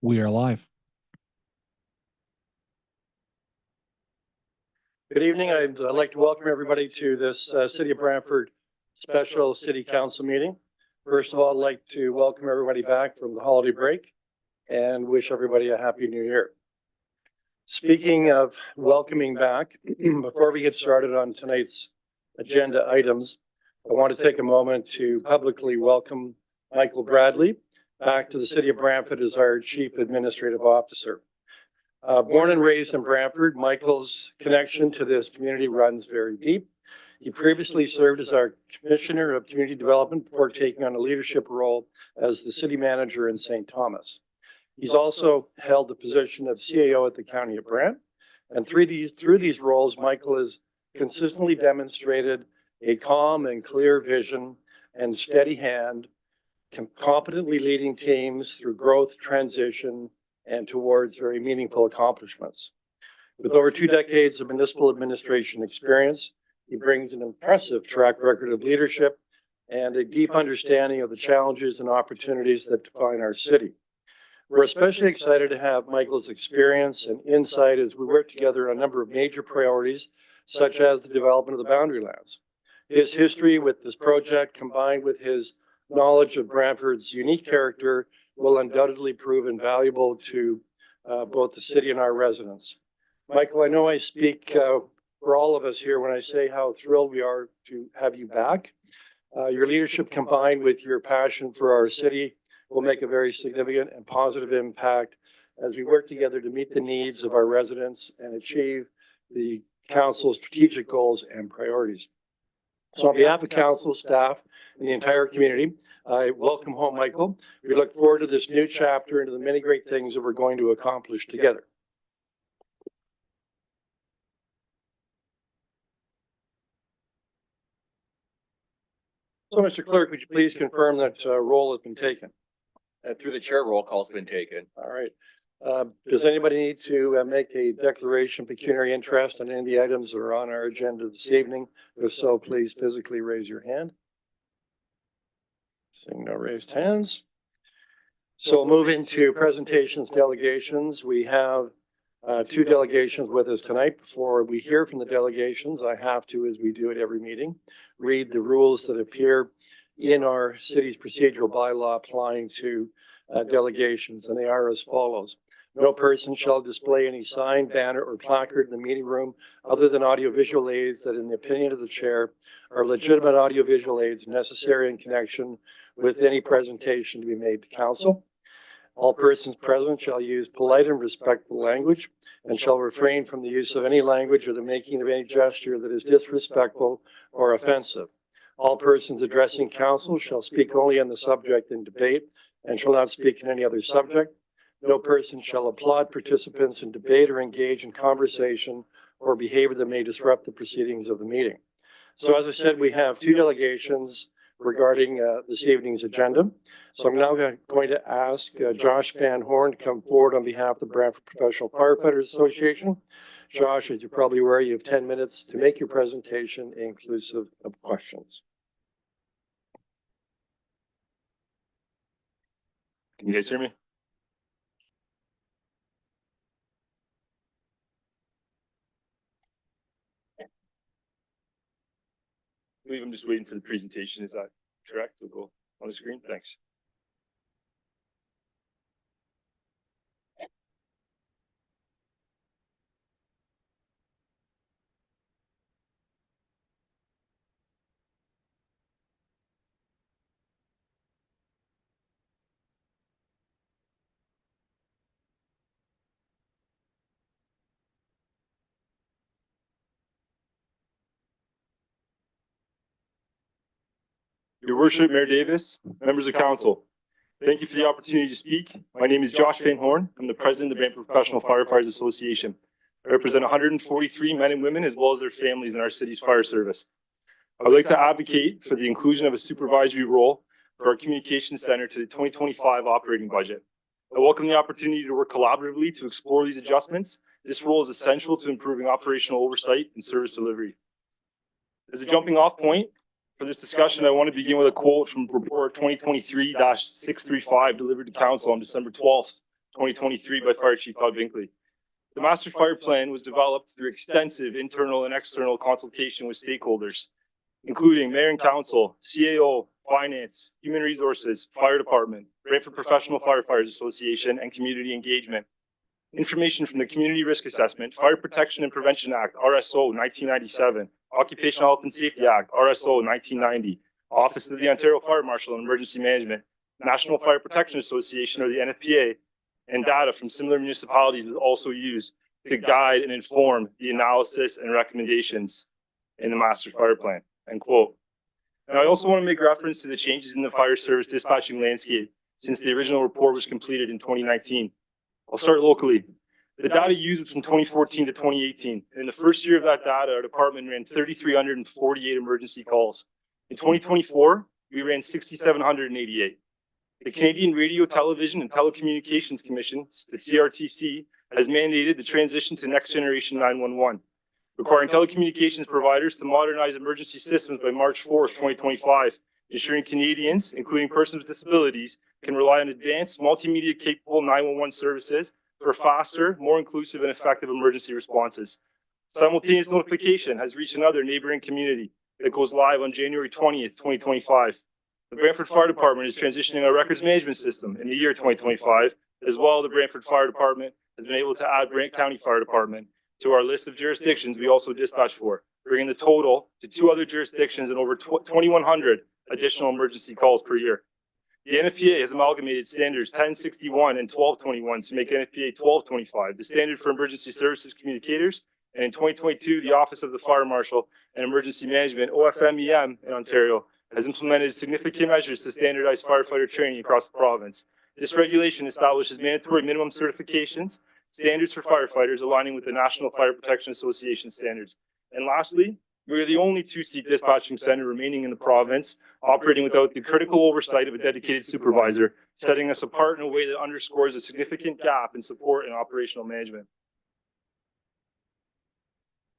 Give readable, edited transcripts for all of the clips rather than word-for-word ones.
We are live. Good evening. I'd like to welcome everybody to this City of Brantford special City Council meeting. First of all, I'd like to welcome everybody back from the holiday break and wish everybody a happy new year. Speaking of welcoming back, before we get started on tonight's agenda items, I want to take a moment to publicly welcome Michael Bradley back to the City of Brantford as our Chief Administrative Officer. Born and raised in Brantford, Michael's connection to this community runs very deep. He previously served as our Commissioner of Community Development before taking on a leadership role as the City Manager in St. Thomas. He's also held the position of CAO at the County of Brant. And through these roles, Michael has consistently demonstrated a calm and clear vision and steady hand, competently leading teams through growth, transition, and towards very meaningful accomplishments. With over 2 decades of municipal administration experience, he brings an impressive track record of leadership and a deep understanding of the challenges and opportunities that define our city. We're especially excited to have Michael's experience and insight as we work together on a number of major priorities, such as the development of the boundary lands. His history with this project, combined with his knowledge of Brantford's unique character, will undoubtedly prove invaluable to both the city and our residents. Michael, I know I speak for all of us here when I say how thrilled we are to have you back. Your leadership combined with your passion for our city will make a very significant and positive impact as we work together to meet the needs of our residents and achieve the council's strategic goals and priorities. So on behalf of council, staff, and the entire community, I welcome home Michael. We look forward to this new chapter and to the many great things that we're going to accomplish together. So, Mr. Clerk, would you please confirm that roll has been taken? Through the chair, roll call's been taken. All right. Does anybody need to make a declaration of pecuniary interest on any of the items that are on our agenda this evening? If so, please physically raise your hand. Seeing no raised hands. So we'll move into presentations, delegations. We have 2 delegations with us tonight. Before we hear from the delegations, I have to, as we do at every meeting, read the rules that appear in our city's procedural bylaw applying to delegations, and they are as follows. No person shall display any sign, banner, or placard in the meeting room other than audiovisual aids that, in the opinion of the chair, are legitimate audiovisual aids necessary in connection with any presentation to be made to council. All persons present shall use polite and respectful language and shall refrain from the use of any language or the making of any gesture that is disrespectful or offensive. All persons addressing council shall speak only on the subject in debate and shall not speak on any other subject. No person shall applaud participants in debate or engage in conversation or behavior that may disrupt the proceedings of the meeting. So as I said, we have 2 delegations regarding this evening's agenda. So I'm now going to ask Josh Van Horn to come forward on behalf of the Brantford Professional Firefighters Association. Josh, as you're probably aware, you have 10 minutes to make your presentation inclusive of questions. Can you guys hear me? I believe I'm just waiting for the presentation. Is that correct? We'll go on the screen. Thanks. Your Worship, Mayor Davis, members of council, thank you for the opportunity to speak. My name is Josh Van Horn. I'm the president of the Brantford Professional Firefighters Association. I represent 143 men and women as well as their families in our city's fire service. I would like to advocate for the inclusion of a supervisory role for our communications center to the 2025 operating budget. I welcome the opportunity to work collaboratively to explore these adjustments. This role is essential to improving operational oversight and service delivery. As a jumping off point, for this discussion, I want to begin with a quote from report 2023-635 delivered to council on December 12th, 2023 by Fire Chief Todd Binkley. The Master Fire Plan was developed through extensive internal and external consultation with stakeholders, including Mayor and Council, CAO, Finance, Human Resources, Fire Department, Brantford Professional Firefighters Association, and community engagement. Information from the Community Risk Assessment, Fire Protection and Prevention Act, RSO 1997, Occupational Health and Safety Act, RSO 1990, Office of the Ontario Fire Marshal and Emergency Management, National Fire Protection Association, or the NFPA, and data from similar municipalities was also used to guide and inform the analysis and recommendations in the Master Fire Plan, end quote. Now, I also want to make reference to the changes in the fire service dispatching landscape since the original report was completed in 2019. I'll start locally. The data used was from 2014 to 2018. In the first year of that data, our department ran 3,348 emergency calls. In 2024, we ran 6,788. The Canadian Radio, Television, and Telecommunications Commission, the CRTC, has mandated the transition to next generation 911, requiring telecommunications providers to modernize emergency systems by March 4th, 2025, ensuring Canadians, including persons with disabilities, can rely on advanced multimedia-capable 911 services for faster, more inclusive, and effective emergency responses. Simultaneous notification has reached another neighboring community that goes live on January 20th, 2025. The Brantford Fire Department is transitioning our records management system in the year 2025. As well, the Brantford Fire Department has been able to add Brant County Fire Department to our list of jurisdictions we also dispatch for, bringing the total to 2 other jurisdictions and over 2,100 additional emergency calls per year. The NFPA has amalgamated standards 1061 and 1221 to make NFPA 1225 the standard for emergency services communicators, and in 2022, the Office of the Fire Marshal and Emergency Management, OFMEM, in Ontario, has implemented significant measures to standardize firefighter training across the province. This regulation establishes mandatory minimum certifications, standards for firefighters aligning with the National Fire Protection Association standards. And lastly, we are the only 2-seat dispatching center remaining in the province, operating without the critical oversight of a dedicated supervisor, setting us apart in a way that underscores a significant gap in support and operational management.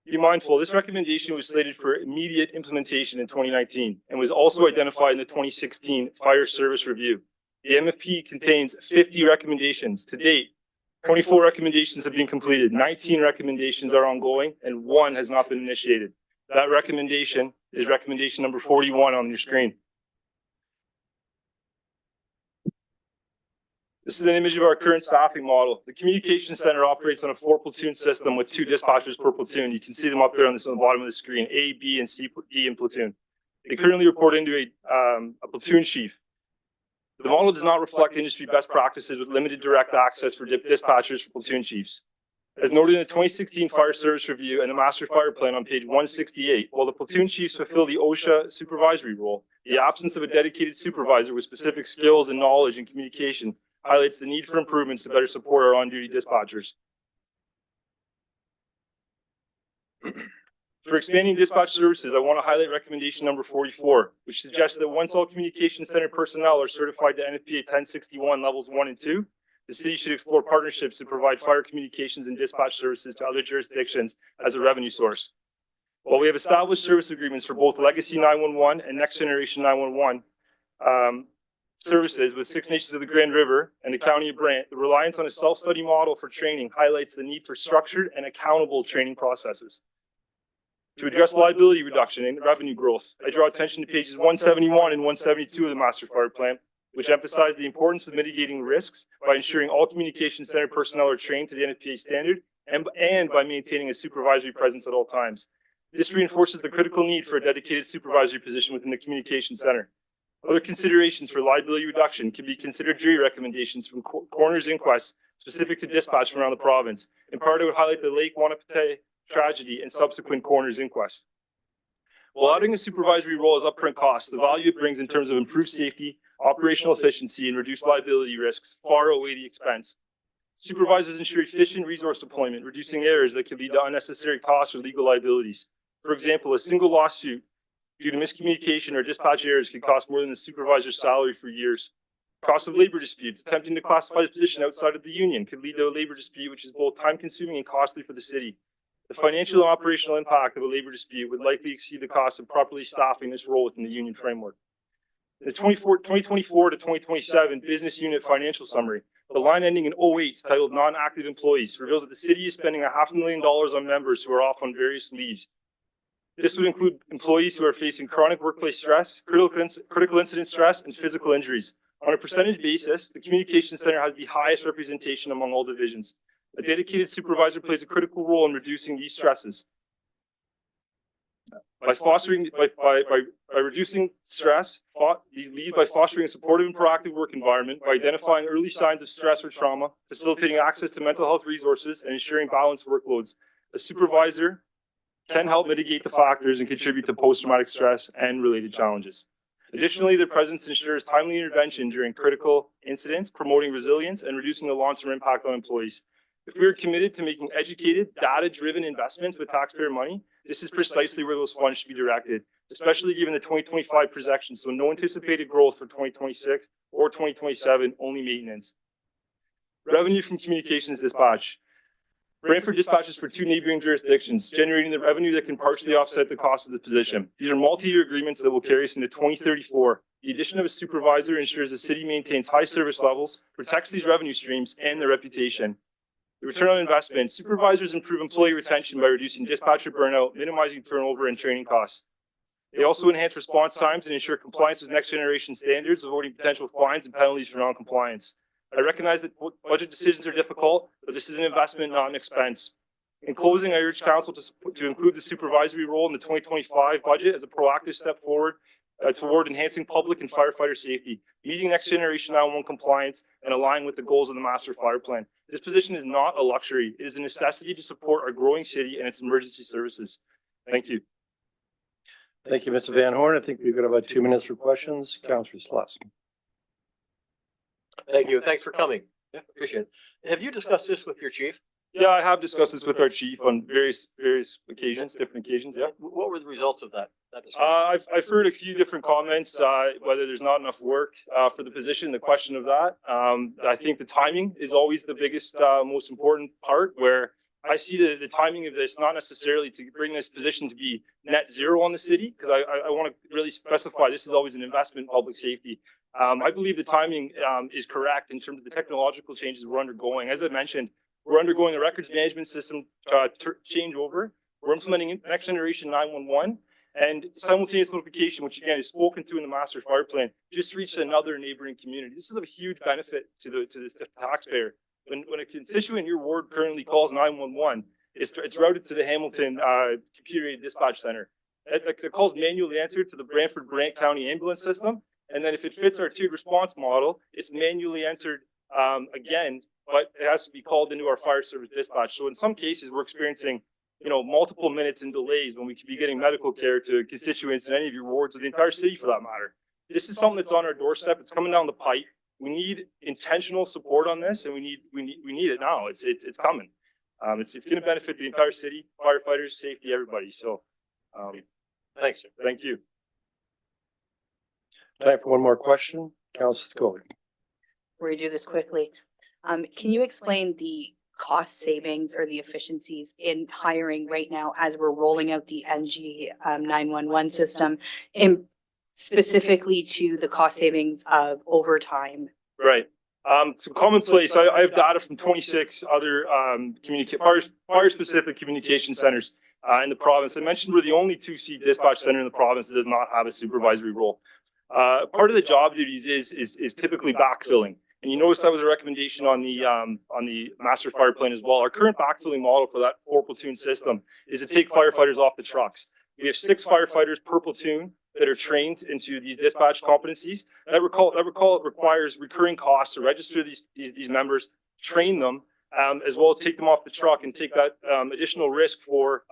Be mindful, this recommendation was slated for immediate implementation in 2019 and was also identified in the 2016 Fire Service Review. The MFP contains 50 recommendations. To date, 24 recommendations have been completed, 19 recommendations are ongoing, and 1 has not been initiated. That recommendation is recommendation number 41 on your screen. This is an image of our current staffing model. The communication center operates on a 4-platoon system with 2 dispatchers per platoon. You can see them up there on the bottom of the screen, A, B, and C, D in platoon. They currently report into a platoon chief. The model does not reflect industry best practices with limited direct access for dispatchers for platoon chiefs. As noted in the 2016 Fire Service Review and the Master Fire Plan on page 168, while the platoon chiefs fulfill the OSHA supervisory role, the absence of a dedicated supervisor with specific skills and knowledge in communication highlights the need for improvements to better support our on-duty dispatchers. For expanding dispatch services, I want to highlight recommendation number 44, which suggests that once all communication center personnel are certified to NFPA 1061 levels 1 and 2, the city should explore partnerships to provide fire communications and dispatch services to other jurisdictions as a revenue source. While we have established service agreements for both Legacy 911 and Next Generation 911 services with 6 Nations of the Grand River and the County of Brant, the reliance on a self-study model for training highlights the need for structured and accountable training processes. To address liability reduction and revenue growth, I draw attention to pages 171 and 172 of the Master Fire Plan, which emphasize the importance of mitigating risks by ensuring all communication center personnel are trained to the NFPA standard and by maintaining a supervisory presence at all times. This reinforces the critical need for a dedicated supervisory position within the communication center. Other considerations for liability reduction can be considered jury recommendations from coroner's inquests specific to dispatch from around the province. In part, I would highlight the Lake Wanapitei tragedy and subsequent coroner's inquest. While adding a supervisory role is upfront costs, the value it brings in terms of improved safety, operational efficiency, and reduced liability risks far outweigh the expense. Supervisors ensure efficient resource deployment, reducing errors that could lead to unnecessary costs or legal liabilities. For example, a single lawsuit due to miscommunication or dispatch errors could cost more than the supervisor's salary for years. Cost of labor disputes. Attempting to classify a position outside of the union could lead to a labor dispute, which is both time-consuming and costly for the city. The financial and operational impact of a labor dispute would likely exceed the cost of properly staffing this role within the union framework. The 2024 to 2027 Business Unit Financial Summary, the line ending in 08 titled Non-Active Employees reveals that the city is spending $500,000 on members who are off on various leaves. This would include employees who are facing chronic workplace stress, critical incident stress, and physical injuries. On a percentage basis, the Communications Center has the highest representation among all divisions. A dedicated supervisor plays a critical role in reducing these stresses. By reducing stress, these lead by fostering a supportive and proactive work environment, by identifying early signs of stress or trauma, facilitating access to mental health resources, and ensuring balanced workloads. A supervisor can help mitigate the factors and contribute to post-traumatic stress and related challenges. Additionally, their presence ensures timely intervention during critical incidents, promoting resilience and reducing the long-term impact on employees. If we are committed to making educated, data-driven investments with taxpayer money, this is precisely where those funds should be directed, especially given the 2025 projections, so no anticipated growth for 2026 or 2027, only maintenance. Revenue from communications dispatch. Brantford dispatches for 2 neighboring jurisdictions, generating the revenue that can partially offset the cost of the position. These are multi-year agreements that will carry us into 2034. The addition of a supervisor ensures the city maintains high service levels, protects these revenue streams, and their reputation. The return on investment. Supervisors improve employee retention by reducing dispatcher burnout, minimizing turnover, and training costs. They also enhance response times and ensure compliance with next generation standards, avoiding potential fines and penalties for non-compliance. I recognize that budget decisions are difficult, but this is an investment, not an expense. In closing, I urge council to include the supervisory role in the 2025 budget as a proactive step forward toward enhancing public and firefighter safety, meeting next generation 911 compliance, and aligning with the goals of the Master Fire Plan. This position is not a luxury. It is a necessity to support our growing city and its emergency services. Thank you. Thank you, Mr. Van Horn. I think we've got about 2 minutes for questions. Councillor Sluss. Thank you. Thanks for coming. Yeah, appreciate it. Have you discussed this with your chief? Yeah, I have discussed this with our chief on various occasions, different occasions. Yeah. What were the results of that discussion? I've heard a few different comments, whether there's not enough work for the position, the question of that. I think the timing is always the biggest, most important part, where I see the timing of this, not necessarily to bring this position to be net zero on the city, because I want to really specify this is always an investment in public safety. I believe the timing is correct in terms of the technological changes we're undergoing. As I mentioned, we're undergoing a records management system changeover. We're implementing next generation 911 and simultaneous notification, which again is spoken to in the Master Fire Plan, just reached another neighboring community. This is a huge benefit to this taxpayer. When a constituent in your ward currently calls 911, it's routed to the Hamilton computer-aided dispatch center. The call's manually entered to the Brantford Grant County ambulance system, and then if it fits our tiered response model, it's manually entered again, but it has to be called into our fire service dispatch. So in some cases, we're experiencing, multiple minutes in delays when we could be getting medical care to constituents in any of your wards or the entire city for that matter. This is something that's on our doorstep. It's coming down the pipe. We need intentional support on this, and we need it now. It's coming. It's going to benefit the entire city, firefighters, safety, everybody. So, Thanks, sir. Thank you. Time for one more question. Councillor Scobie. We're going to do this quickly. Can you explain the cost savings or the efficiencies in hiring right now as we're rolling out the NG 911 system, and specifically to the cost savings of overtime? Right. So commonplace, I have data from 26 other fire-specific communication centers in the province. I mentioned we're the only 2C dispatch center in the province that does not have a supervisory role. Part of the job duties is typically backfilling. And you notice that was a recommendation on the Master Fire Plan as well. Our current backfilling model for that 4-platoon system is to take firefighters off the trucks. We have 6 firefighters per platoon that are trained into these dispatch competencies. That requires recurring costs to register these members, train them, as well as take them off the truck and take that additional risk for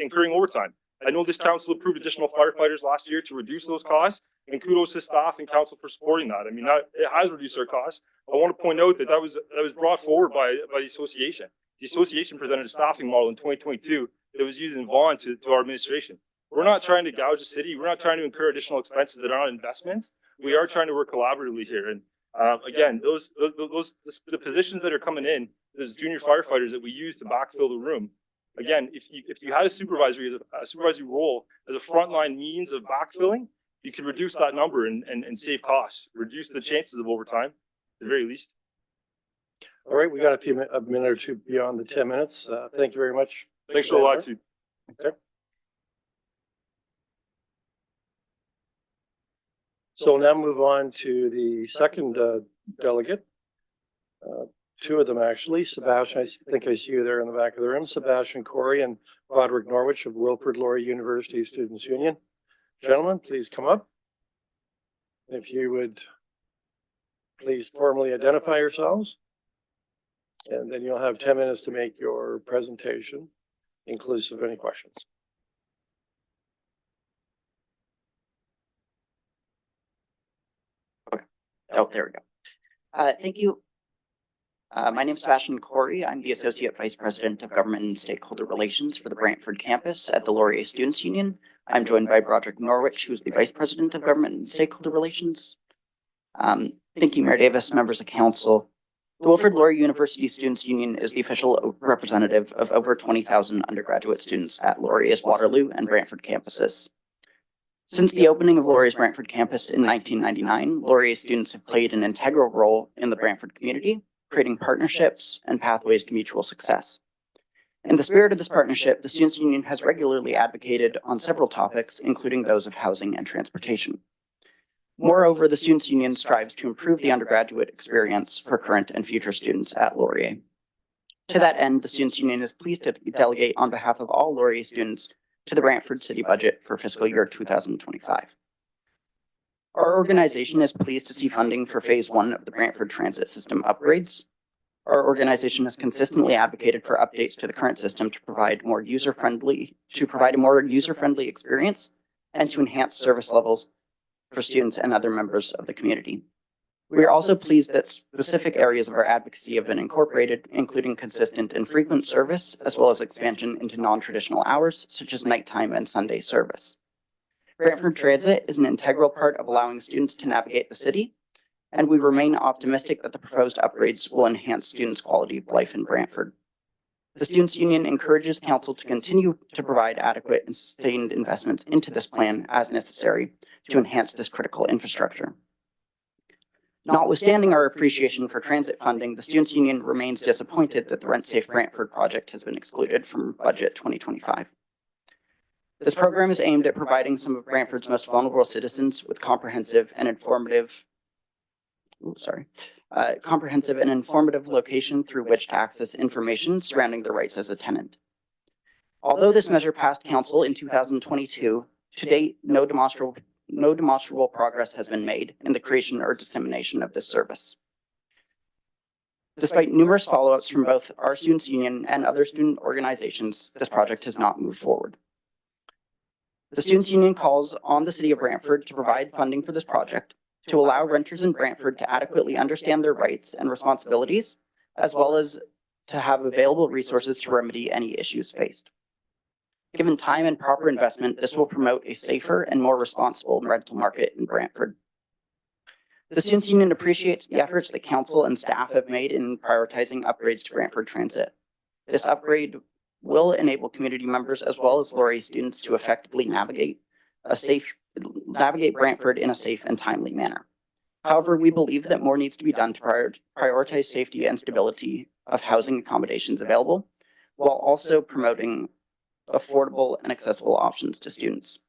incurring overtime. I know this council approved additional firefighters last year to reduce those costs, and kudos to staff and council for supporting that. I mean, it has reduced our costs. I want to point out that was brought forward by the association. The association presented a staffing model in 2022 that was used in Vaughan to our administration. We're not trying to gouge the city. We're not trying to incur additional expenses that are not investments. We are trying to work collaboratively here. And again, the positions that are coming in, those junior firefighters that we use to backfill the room. Again, if you had a supervisory role as a frontline means of backfilling, you can reduce that number and save costs, reduce the chances of overtime, at the very least. All right, we got a minute or two beyond the 10 minutes. Thank you very much. Thanks for the latitude. So we'll now move on to the second delegate. Two of them actually. Sebastian, I think I see you there in the back of the room. Sebastian Corey and Roderick Norwich of Wilfrid Laurier University Students Union. Gentlemen, please come up. If you would please formally identify yourselves. And then you'll have 10 minutes to make your presentation, inclusive of any questions. Oh, there we go. Thank you. My name is Sebastian Corey. I'm the Associate Vice President of Government and Stakeholder Relations for the Brantford campus at the Laurier Students Union. I'm joined by Broderick Norwich, who is the Vice President of Government and Stakeholder Relations. Thank you, Mayor Davis, members of council. The Wilfrid Laurier University Students Union is the official representative of over 20,000 undergraduate students at Laurier's Waterloo and Brantford campuses. Since the opening of Laurier's Brantford campus in 1999, Laurier students have played an integral role in the Brantford community, creating partnerships and pathways to mutual success. In the spirit of this partnership, the Students Union has regularly advocated on several topics, including those of housing and transportation. Moreover, the Students Union strives to improve the undergraduate experience for current and future students at Laurier. To that end, the Students Union is pleased to delegate on behalf of all Laurier students to the Brantford City budget for fiscal year 2025. Our organization is pleased to see funding for phase 1 of the Brantford transit system upgrades. Our organization has consistently advocated for updates to the current system to provide a more user-friendly experience and to enhance service levels for students and other members of the community. We are also pleased that specific areas of our advocacy have been incorporated, including consistent and frequent service, as well as expansion into non-traditional hours, such as nighttime and Sunday service. Brantford Transit is an integral part of allowing students to navigate the city, and we remain optimistic that the proposed upgrades will enhance students' quality of life in Brantford. The Students Union encourages council to continue to provide adequate and sustained investments into this plan as necessary to enhance this critical infrastructure. Notwithstanding our appreciation for transit funding, the Students Union remains disappointed that the Rent Safe Brantford project has been excluded from budget 2025. This program is aimed at providing some of Brantford's most vulnerable citizens with comprehensive and informative location through which to access information surrounding their rights as a tenant. Although this measure passed council in 2022, to date, no demonstrable progress has been made in the creation or dissemination of this service. Despite numerous follow-ups from both our Students Union and other student organizations, this project has not moved forward. The Students Union calls on the City of Brantford to provide funding for this project, to allow renters in Brantford to adequately understand their rights and responsibilities, as well as to have available resources to remedy any issues faced. Given time and proper investment, this will promote a safer and more responsible rental market in Brantford. The Students Union appreciates the efforts that council and staff have made in prioritizing upgrades to Brantford Transit. This upgrade will enable community members as well as Laurier students to effectively navigate Brantford in a safe and timely manner. However, we believe that more needs to be done to prioritize safety and stability of housing accommodations available, while also promoting affordable and accessible options to students.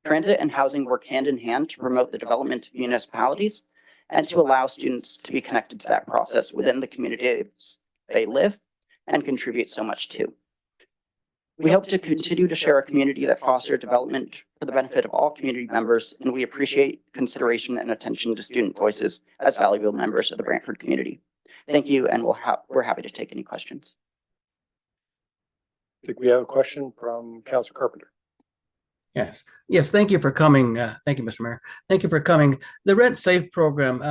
Transit and housing work hand in hand to promote the development of municipalities and to allow students to be connected to that process within the communities they live and contribute so much to. We hope to continue to share a community that fosters development for the benefit of all community members, and we appreciate consideration and attention to student voices as valuable members of the Brantford community. Thank you, and we're happy to take any questions. I think we have a question from Councilor Carpenter. Yes. Thank you for coming. Thank you, Mr. Mayor. Thank you for coming. The Rent Safe program,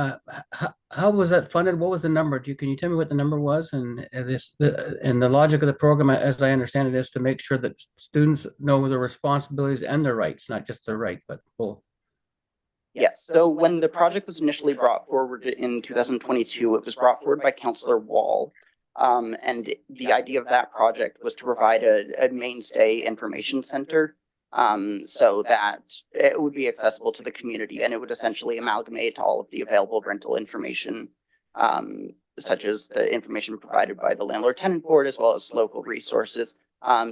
how was that funded? What was the number? Can you tell me what the number was? And the logic of the program, as I understand it, is to make sure that students know their responsibilities and their rights, not just their right, but both. Yes. So when the project was initially brought forward in 2022, it was brought forward by Councillor Wall. And the idea of that project was to provide a mainstay information center so that it would be accessible to the community, and it would essentially amalgamate all of the available rental information, such as the information provided by the landlord tenant board as well as local resources,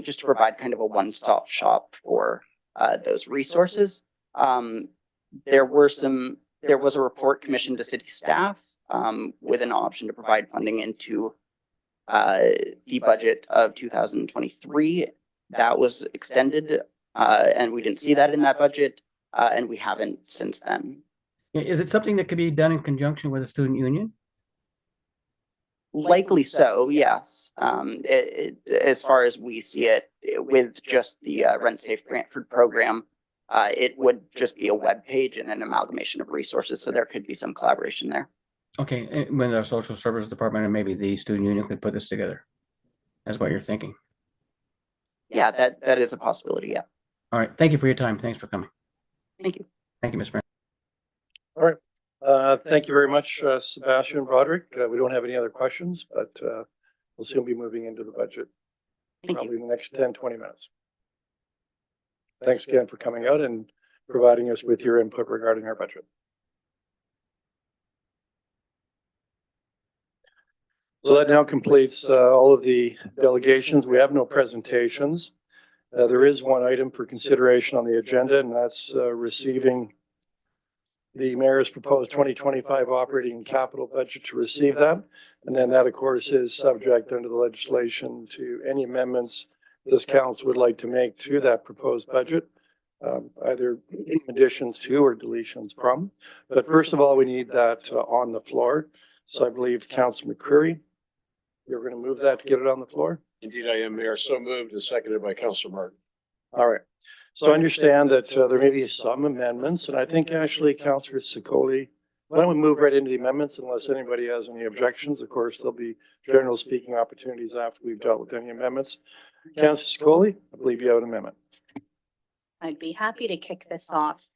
just to provide kind of a one-stop shop for those resources. There was a report commissioned to city staff with an option to provide funding into the budget of 2023. That was extended, and we didn't see that in that budget, and we haven't since then. Is it something that could be done in conjunction with a student union? Likely so, yes. As far as we see it, with just the Rent Safe Brantford program, it would just be a web page and an amalgamation of resources. So there could be some collaboration there. Okay, when the social services department and maybe the student union could put this together. That's what you're thinking. Yeah, that is a possibility. Yeah. All right, thank you for your time. Thanks for coming. Thank you. Thank you, Mr. Mayor. Thank you very much, Sebastian, Broderick. We don't have any other questions, but we'll soon be moving into the budget, Thank probably you. in the next 10, 20 minutes. Thanks again for coming out and providing us with your input regarding our budget. So that now completes all of the delegations. We have no presentations. There is one item for consideration on the agenda, and that's receiving the mayor's proposed 2025 operating capital budget to receive that. And then that, of course, is subject under the legislation to any amendments this council would like to make to that proposed budget, either additions to or deletions from. But first of all, we need that on the floor. So I believe Councilor McCreary, you're going to move that to get it on the floor? Indeed, I am, Mayor. So moved and seconded by Councilor Martin. All right. So I understand that there may be some amendments, and I think actually Councilor Sikoli, why don't we move right into the amendments unless anybody has any objections? Of course, there'll be general speaking opportunities after we've dealt with any amendments. Councilor Sikoli, I believe you have an amendment. I'd be happy to kick this off.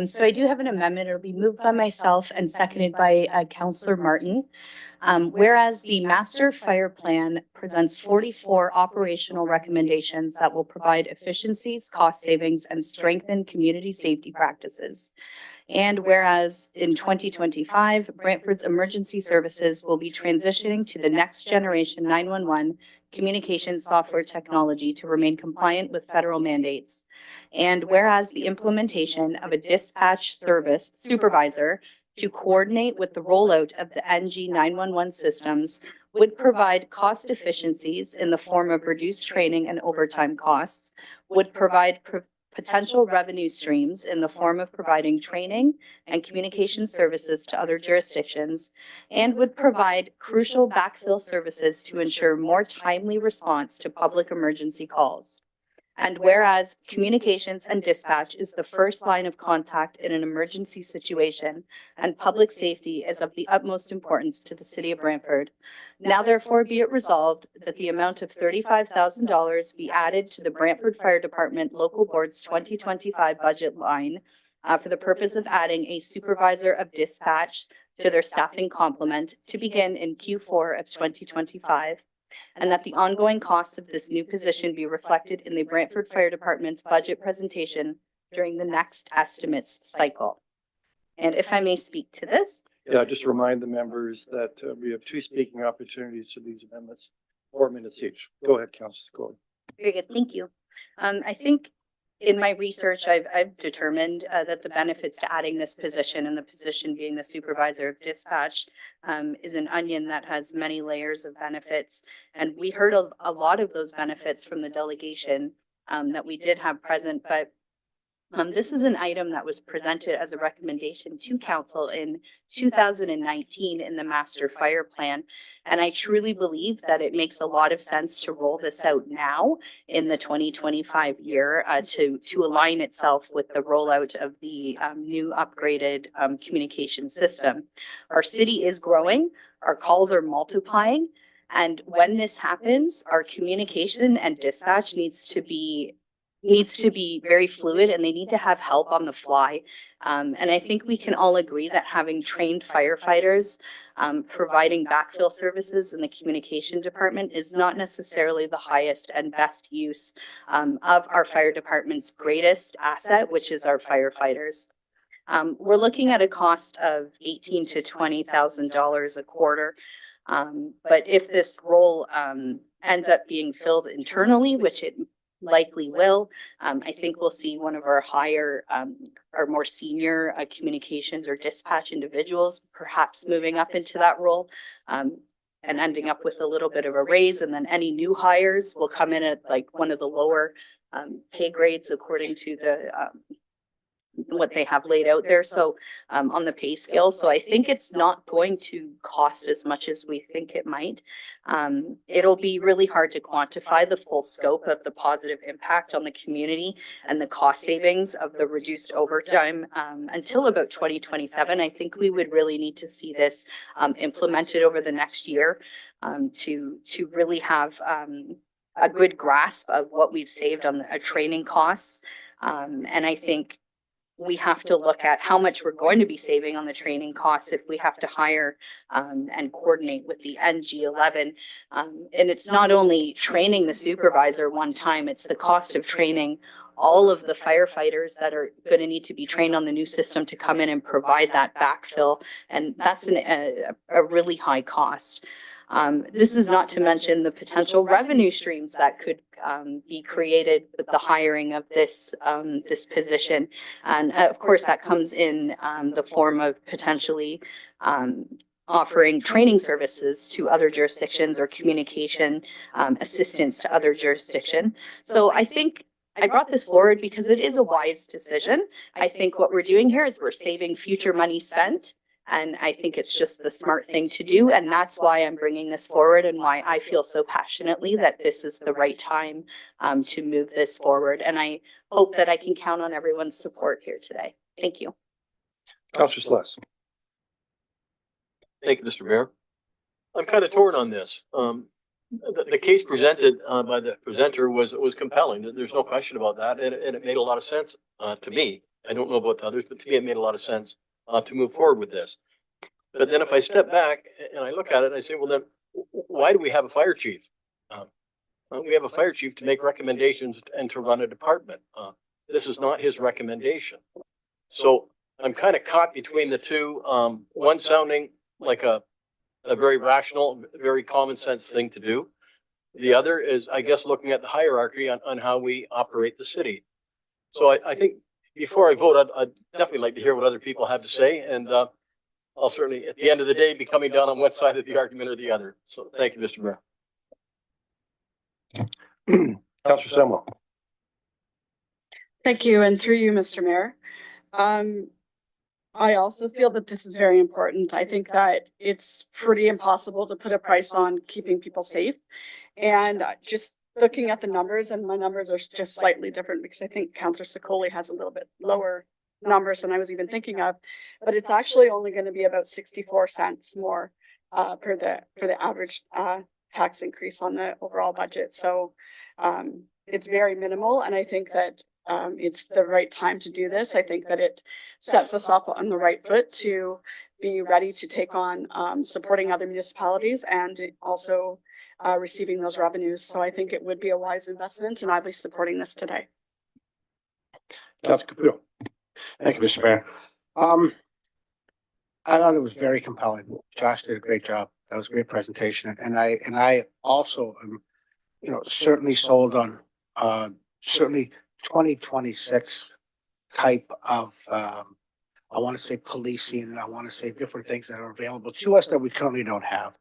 So I do have an amendment. It'll be moved by myself and seconded by Councillor Martin. Whereas the master fire plan presents 44 operational recommendations that will provide efficiencies, cost savings, and strengthen community safety practices. And whereas in 2025, Brantford's emergency services will be transitioning to the next generation 911 communication software technology to remain compliant with federal mandates. And whereas the implementation of a dispatch service supervisor to coordinate with the rollout of the NG 911 systems would provide cost efficiencies in the form of reduced training and overtime costs, would provide potential revenue streams in the form of providing training and communication services to other jurisdictions, and would provide crucial backfill services to ensure more timely response to public emergency calls. And whereas communications and dispatch is the first line of contact in an emergency situation, and public safety is of the utmost importance to the city of Brantford, now therefore be it resolved that the amount of $35,000 be added to the Brantford Fire Department Local Board's 2025 budget line for the purpose of adding a supervisor of dispatch to their staffing complement to begin in Q4 of 2025. And that the ongoing costs of this new position be reflected in the Brantford Fire Department's budget presentation during the next estimates cycle. And if I may speak to this. Yeah, just remind the members that we have 2 speaking opportunities to these amendments, 4 minutes each. Go ahead, Councilor Sikoli. Very good, thank you. I think in my research, I've determined that the benefits to adding this position, and the position being the supervisor of dispatch, is an onion that has many layers of benefits. And we heard a lot of those benefits from the delegation that we did have present, but this is an item that was presented as a recommendation to council in 2019 in the master fire plan. And I truly believe that it makes a lot of sense to roll this out now in the 2025 year to align itself with the rollout of the new upgraded communication system. Our city is growing, our calls are multiplying. And when this happens, our communication and dispatch needs to be needs to be very fluid and they need to have help on the fly. And I think we can all agree that having trained firefighters providing backfill services in the communication department is not necessarily the highest and best use of our fire department's greatest asset, which is our firefighters. We're looking at a cost of $18,000 to $20,000 a quarter. But if this role ends up being filled internally, which it likely will, I think we'll see one of our higher or more senior communications or dispatch individuals perhaps moving up into that role and ending up with a little bit of a raise. And then any new hires will come in at like one of the lower pay grades according to the what they have laid out there. So on the pay scale. So I think it's not going to cost as much as we think it might. It'll be really hard to quantify the full scope of the positive impact on the community and the cost savings of the reduced overtime until about 2027. I think we would really need to see this implemented over the next year to really have a good grasp of what we've saved on the training costs. And I think we have to look at how much we're going to be saving on the training costs if we have to hire and coordinate with the NG11. And it's not only training the supervisor one time, it's the cost of training all of the firefighters that are going to need to be trained on the new system to come in and provide that backfill. And that's a really high cost. This is not to mention the potential revenue streams that could be created with the hiring of this position. And of course, that comes in the form of potentially offering training services to other jurisdictions or communication assistance to other jurisdictions. So I think I brought this forward because it is a wise decision. I think what we're doing here is we're saving future money spent. And I think it's just the smart thing to do. And that's why I'm bringing this forward and why I feel so passionately that this is the right time to move this forward. And I hope that I can count on everyone's support here today. Thank you. Councillor Sluss. Thank you, Mr. Mayor. I'm kind of torn on this. The case presented by the presenter was compelling. There's no question about that. And it made a lot of sense to me. I don't know about the others, but to me, it made a lot of sense to move forward with this. But then if I step back and I look at it, I say, well, then why do we have a fire chief? We have a fire chief to make recommendations and to run a department. This is not his recommendation. So I'm kind of caught between the two. One sounding like a very rational, very common sense thing to do. The other is, I guess, looking at the hierarchy on how we operate the city. So I think before I vote, I'd definitely like to hear what other people have to say. And I'll certainly, at the end of the day, be coming down on one side of the argument or the other. So thank you, Mr. Mayor. Councillor Samuel. Thank you. And through you, Mr. Mayor. I also feel that this is very important. I think that it's pretty impossible to put a price on keeping people safe. And just looking at the numbers, and my numbers are just slightly different because I think Councillor Sicoli has a little bit lower numbers than I was even thinking of, but it's actually only going to be about 64 cents more for the average tax increase on the overall budget. So it's very minimal, and I think that it's the right time to do this. I think that it sets us up on the right foot to be ready to take on supporting other municipalities and also receiving those revenues. So I think it would be a wise investment, and I'll be supporting this today. Councillor Caputo. Thank you, Mr. Mayor. I thought it was very compelling. Josh did a great job. That was a great presentation. And I also am, certainly sold on certainly 2026 type of I want to say policing, and I want to say different things that are available to us that we currently don't have.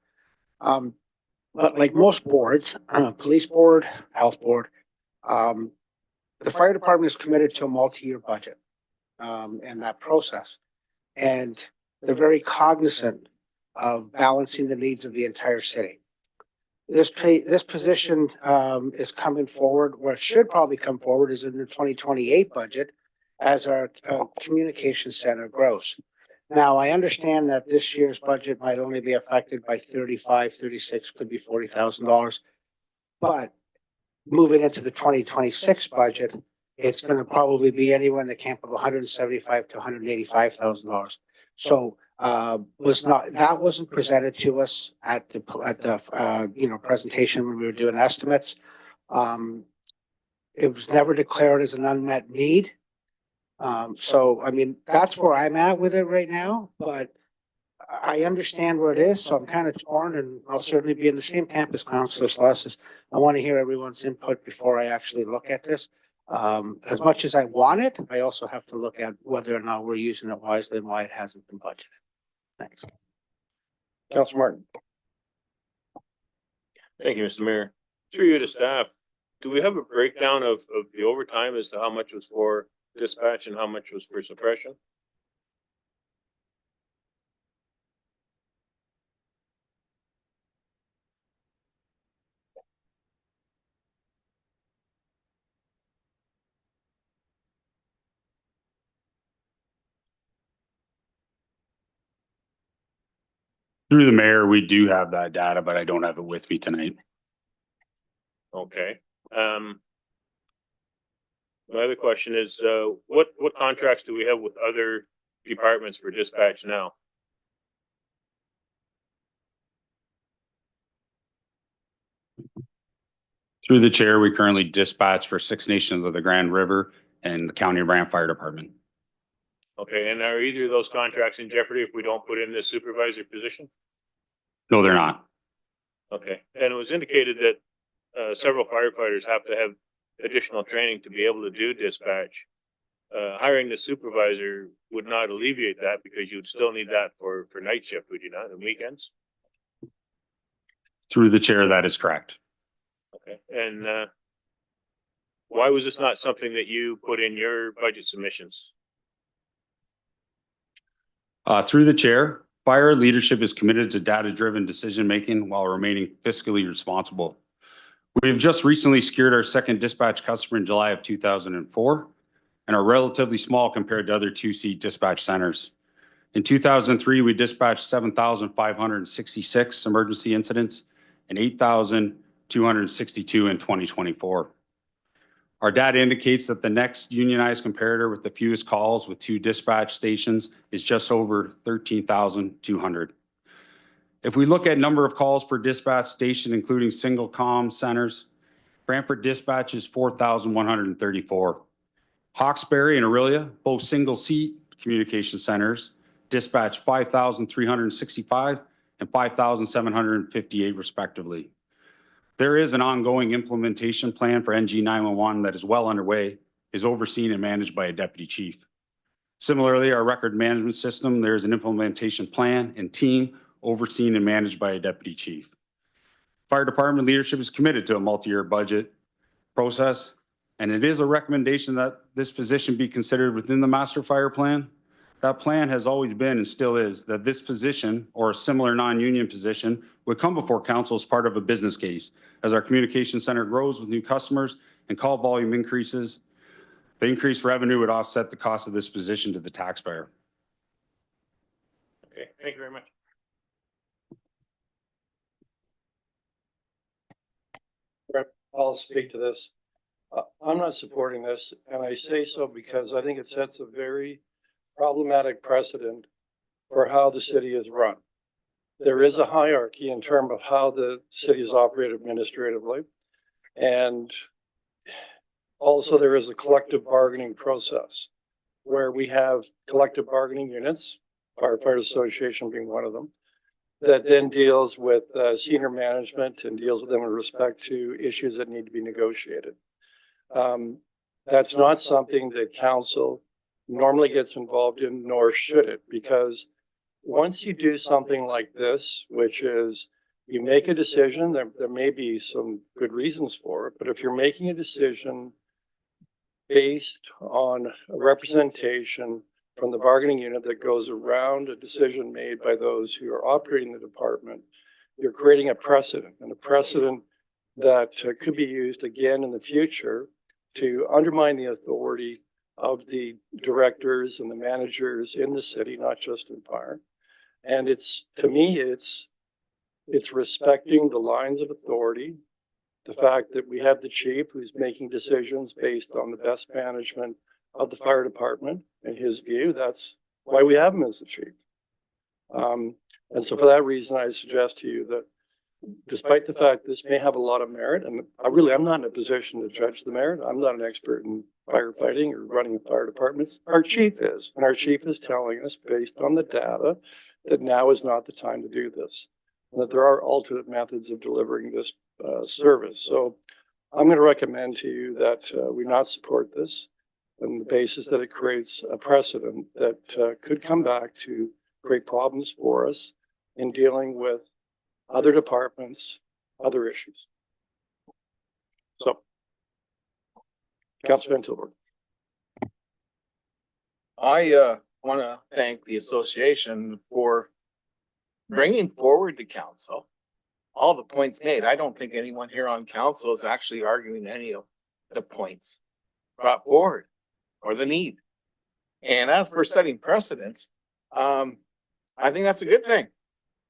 But like most boards, police board, health board, the fire department is committed to a multi-year budget in that process. And they're very cognizant of balancing the needs of the entire city. This position is coming forward, or it should probably come forward, is in the 2028 budget as our communication center grows. Now, I understand that this year's budget might only be affected by 35, 36, could be $40,000. But moving into the 2026 budget, it's gonna probably be anywhere in the camp of $175,000 to $185,000. So, that wasn't presented to us at the, presentation when we were doing estimates. It was never declared as an unmet need. So, I mean, that's where I'm at with it right now, but I understand where it is, so I'm kind of torn, and I'll certainly be in the same camp as Councilor Slosses. I want to hear everyone's input before I actually look at this. As much as I want it, I also have to look at whether or not we're using it wisely and why it hasn't been budgeted. Thanks. Councilor Martin. Thank you, Mr. Mayor. Through you to staff, do we have a breakdown of the overtime as to how much was for dispatch and how much was for suppression? Through the mayor, we do have that data, but I don't have it with me tonight. Okay. My other question is, what contracts do we have with other departments for dispatch now? Through the chair, we currently dispatch for Six Nations of the Grand River and the County of Brant Fire Department. Okay, and are either of those contracts in jeopardy if we don't put in this supervisor position? No, they're not. Okay, and it was indicated that several firefighters have to have additional training to be able to do dispatch. Hiring the supervisor would not alleviate that because you'd still need that for night shift, would you not, and weekends? Through the chair, that is correct. Okay, and why was this not something that you put in your budget submissions? Through the chair, fire leadership is committed to data-driven decision-making while remaining fiscally responsible. We've just recently secured our second dispatch customer in July of 2004 and are relatively small compared to other two-seat dispatch centers. In 2003, we dispatched 7,566 emergency incidents and 8,262 in 2024. Our data indicates that the next unionized comparator with the fewest calls with 2 dispatch stations is just over 13,200. If we look at number of calls per dispatch station, including single comm centers, Brantford Dispatch is 4,134. Hawkesbury and Aurelia, both single seat communication centers, dispatch 5,365 and 5,758 respectively. There is an ongoing implementation plan for NG 911 that is well underway, is overseen and managed by a deputy chief. Similarly, our record management system, there's an implementation plan and team overseen and managed by a deputy chief. Fire department leadership is committed to a multi-year budget process, and it is a recommendation that this position be considered within the master fire plan. That plan has always been and still is that this position or a similar non-union position would come before council as part of a business case. As our communication center grows with new customers and call volume increases, the increased revenue would offset the cost of this position to the taxpayer. Okay, thank you very much. I'll speak to this. I'm not supporting this, and I say so because I think it sets a very problematic precedent for how the city is run. There is a hierarchy in terms of how the city is operated administratively. And also there is a collective bargaining process where we have collective bargaining units, Firefighters Association being one of them, that then deals with senior management and deals with them with respect to issues that need to be negotiated. That's not something that council normally gets involved in, nor should it, because once you do something like this, which is you make a decision, there may be some good reasons for it, but if you're making a decision based on a representation from the bargaining unit that goes around a decision made by those who are operating the department, you're creating a precedent, and a precedent that could be used again in the future to undermine the authority of the directors and the managers in the city, not just in fire. And to me, it's respecting the lines of authority the fact that we have the chief who's making decisions based on the best management of the fire department. In his view, that's why we have him as the chief. And so for that reason, I suggest to you that despite the fact this may have a lot of merit, and I'm not in a position to judge the merit. I'm not an expert in firefighting or running fire departments. Our chief is, and our chief is telling us based on the data that now is not the time to do this, and that there are alternate methods of delivering this service. So I'm going to recommend to you that we not support this on the basis that it creates a precedent that could come back to create problems for us in dealing with other departments, other issues. So, Councilor Van Tilburg. I want to thank the association for bringing forward to council all the points made. I don't think anyone here on council is actually arguing any of the points brought forward or the need. And as for setting precedents, I think that's a good thing.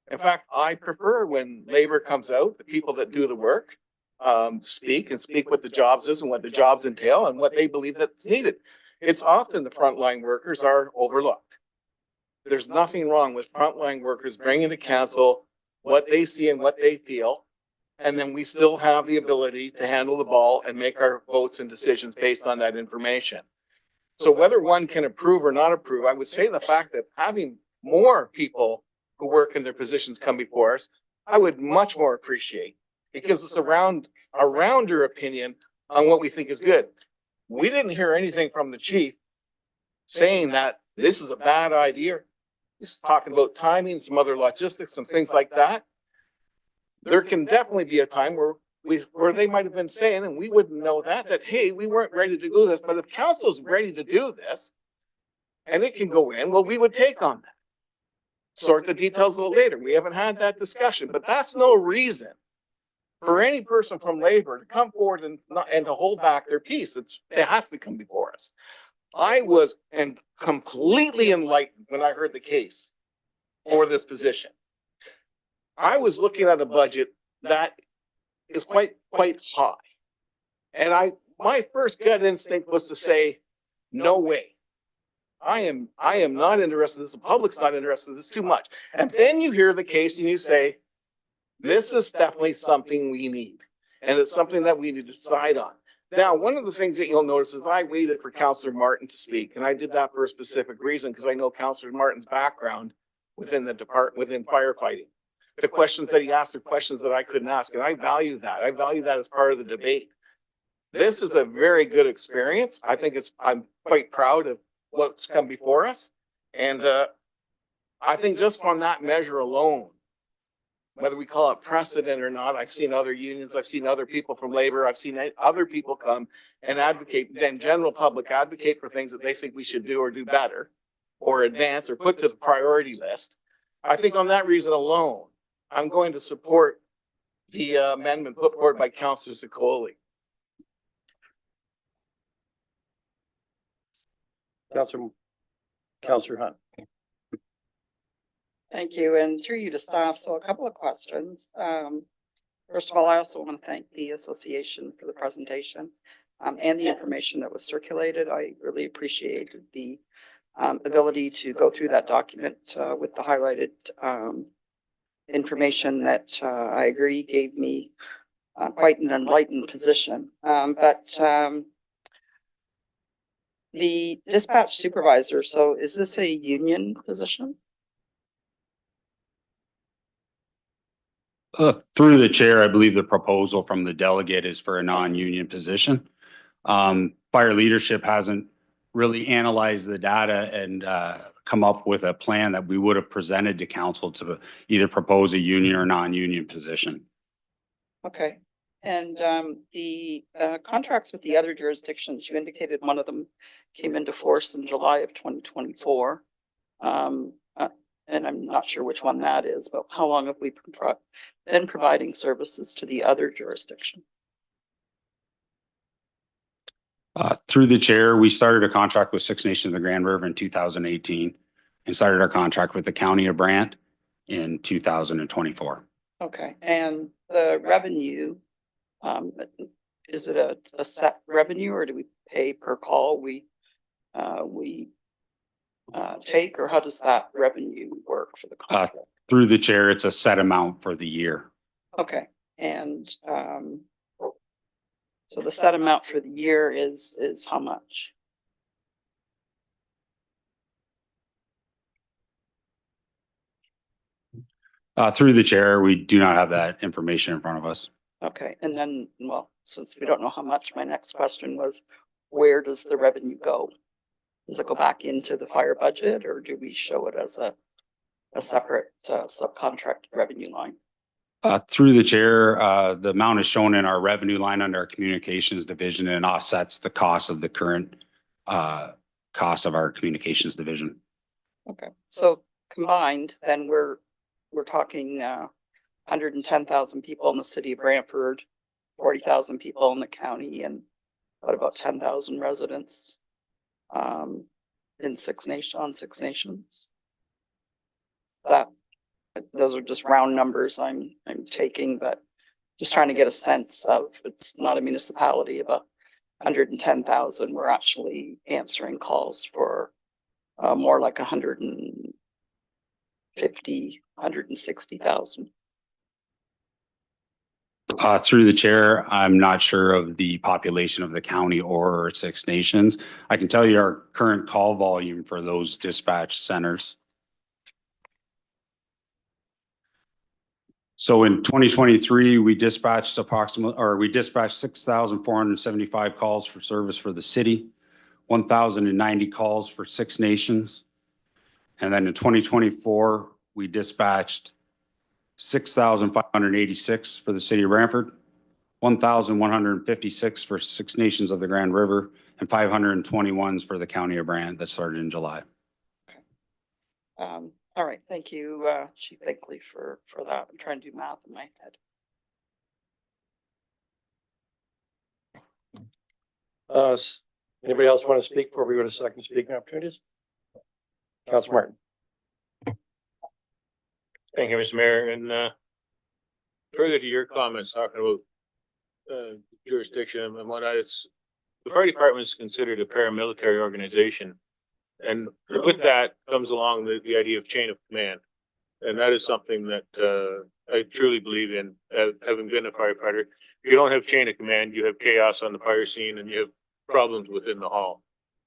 In fact, I prefer when labor comes out, the people that do the work, speak what the jobs is and what the jobs entail and what they believe that's needed. It's often the frontline workers are overlooked. There's nothing wrong with frontline workers bringing to council what they see and what they feel. And then we still have the ability to handle the ball and make our votes and decisions based on that information. So whether one can approve or not approve, I would say the fact that having more people who work in their positions come before us, I would much more appreciate. It gives us a rounder opinion on what we think is good. We didn't hear anything from the chief saying that this is a bad idea. He's talking about timing, some other logistics, some things like that. There can definitely be a time where they might have been saying, and we wouldn't know that, hey, we weren't ready to do this, but if council's ready to do this and it can go in, well, we would take on that. Sort the details a little later. We haven't had that discussion, but that's no reason for any person from labor to come forward and to hold back their peace. It has to come before us. I was completely enlightened when I heard the case for this position. I was looking at a budget that is quite high. And my first gut instinct was to say, no way. I am not interested in this. The public's not interested in this, too much. And then you hear the case and you say, this is definitely something we need. And it's something that we need to decide on. Now, one of the things that you'll notice is I waited for Councillor Martin to speak. And I did that for a specific reason, because I know Councillor Martin's background within the department, within firefighting. The questions that he asked are questions that I couldn't ask. And I value that. I value that as part of the debate. This is a very good experience. I'm quite proud of what's come before us. And I think just on that measure alone, whether we call it precedent or not, I've seen other unions, I've seen other people from labor, I've seen other people come and advocate, then general public advocate for things that they think we should do or do better or advance or put to the priority list. I think on that reason alone, I'm going to support the amendment put forward by Councillor Zuccoli. Councillor Hunt. Thank you, and through you to staff. So a couple of questions. First of all, I also want to thank the association for the presentation and the information that was circulated. I really appreciated the ability to go through that document with the highlighted information that I agree gave me quite an enlightened position. The dispatch supervisor, so is this a union position? Through the chair, I believe the proposal from the delegate is for a non-union position. Fire leadership hasn't really analyzed the data and come up with a plan that we would have presented to council to either propose a union or non-union position. Okay. And the contracts with the other jurisdictions, you indicated one of them came into force in July of 2024. And I'm not sure which one that is, but how long have we been providing services to the other jurisdiction? Through the chair, we started a contract with Six Nations of the Grand River in 2018 and started our contract with the County of Brant in 2024. Okay, and the revenue Is it a set revenue or do we pay per call we take, or how does that revenue work for the contract? Through the chair, it's a set amount for the year. Okay, and so the set amount for the year is how much? Through the chair, we do not have that information in front of us. Okay, and then, well, since we don't know how much, my next question was, where does the revenue go? Does it go back into the fire budget, or do we show it as a separate subcontract revenue line? Through the chair, the amount is shown in our revenue line under our communications division and offsets the cost of the current cost of our communications division. Okay, so combined, then we're talking 110,000 people in the city of Brantford, 40,000 people in the county, and about 10,000 residents in Six Nations. Those are just round numbers I'm taking, but just trying to get a sense of, it's not a municipality, about 110,000. We're actually answering calls for more like 150, 160,000. Through the chair, I'm not sure of the population of the county or Six Nations. I can tell you our current call volume for those dispatch centers. So in 2023, we dispatched 6,475 calls for service for the city, 1,090 calls for Six Nations. And then in 2024, we dispatched 6,586 for the city of Brantford, 1,156 for Six Nations of the Grand River, and 521 for the county of Brant that started in July. All right, thank you, Chief Binkley, for that. I'm trying to do math in my head. Anybody else want to speak before we go to second speaking opportunities? Councilor Martin. Thank you, Mr. Mayor. And further to your comments talking about jurisdiction and whatnot, the fire department is considered a paramilitary organization. And with that comes along the idea of chain of command. And that is something that I truly believe in, having been a firefighter. If you don't have chain of command, you have chaos on the fire scene and you have problems within the hall.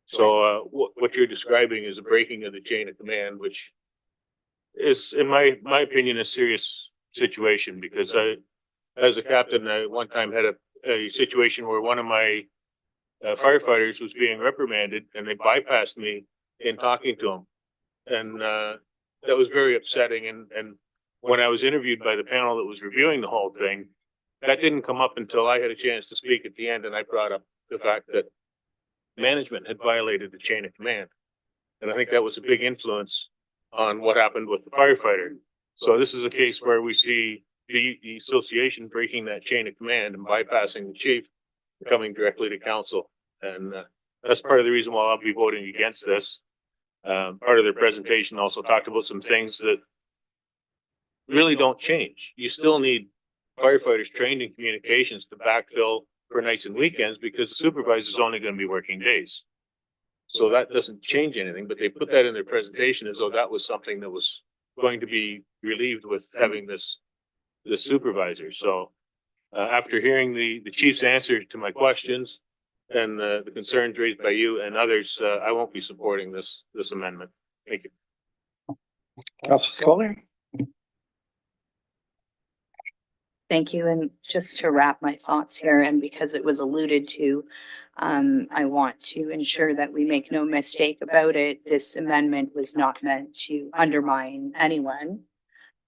So what you're describing is a breaking of the chain of command, which is, in my opinion, a serious situation, because as a captain, I one time had a situation where one of my firefighters was being reprimanded and they bypassed me in talking to him. And that was very upsetting. And when I was interviewed by the panel that was reviewing the whole thing, that didn't come up until I had a chance to speak at the end, and I brought up the fact that management had violated the chain of command. And I think that was a big influence on what happened with the firefighter. So this is a case where we see the association breaking that chain of command and bypassing the chief, coming directly to council. And that's part of the reason why I'll be voting against this. Part of their presentation also talked about some things that really don't change. You still need firefighters trained in communications to backfill for nights and weekends, because the supervisor is only going to be working days. So that doesn't change anything, but they put that in their presentation as though that was something that was going to be relieved with having this supervisor. So after hearing the chief's answer to my questions and the concerns raised by you and others, I won't be supporting this amendment. Thank you. Councilor Scully. Thank you. And just to wrap my thoughts here, and because it was alluded to, I want to ensure that we make no mistake about it. This amendment was not meant to undermine anyone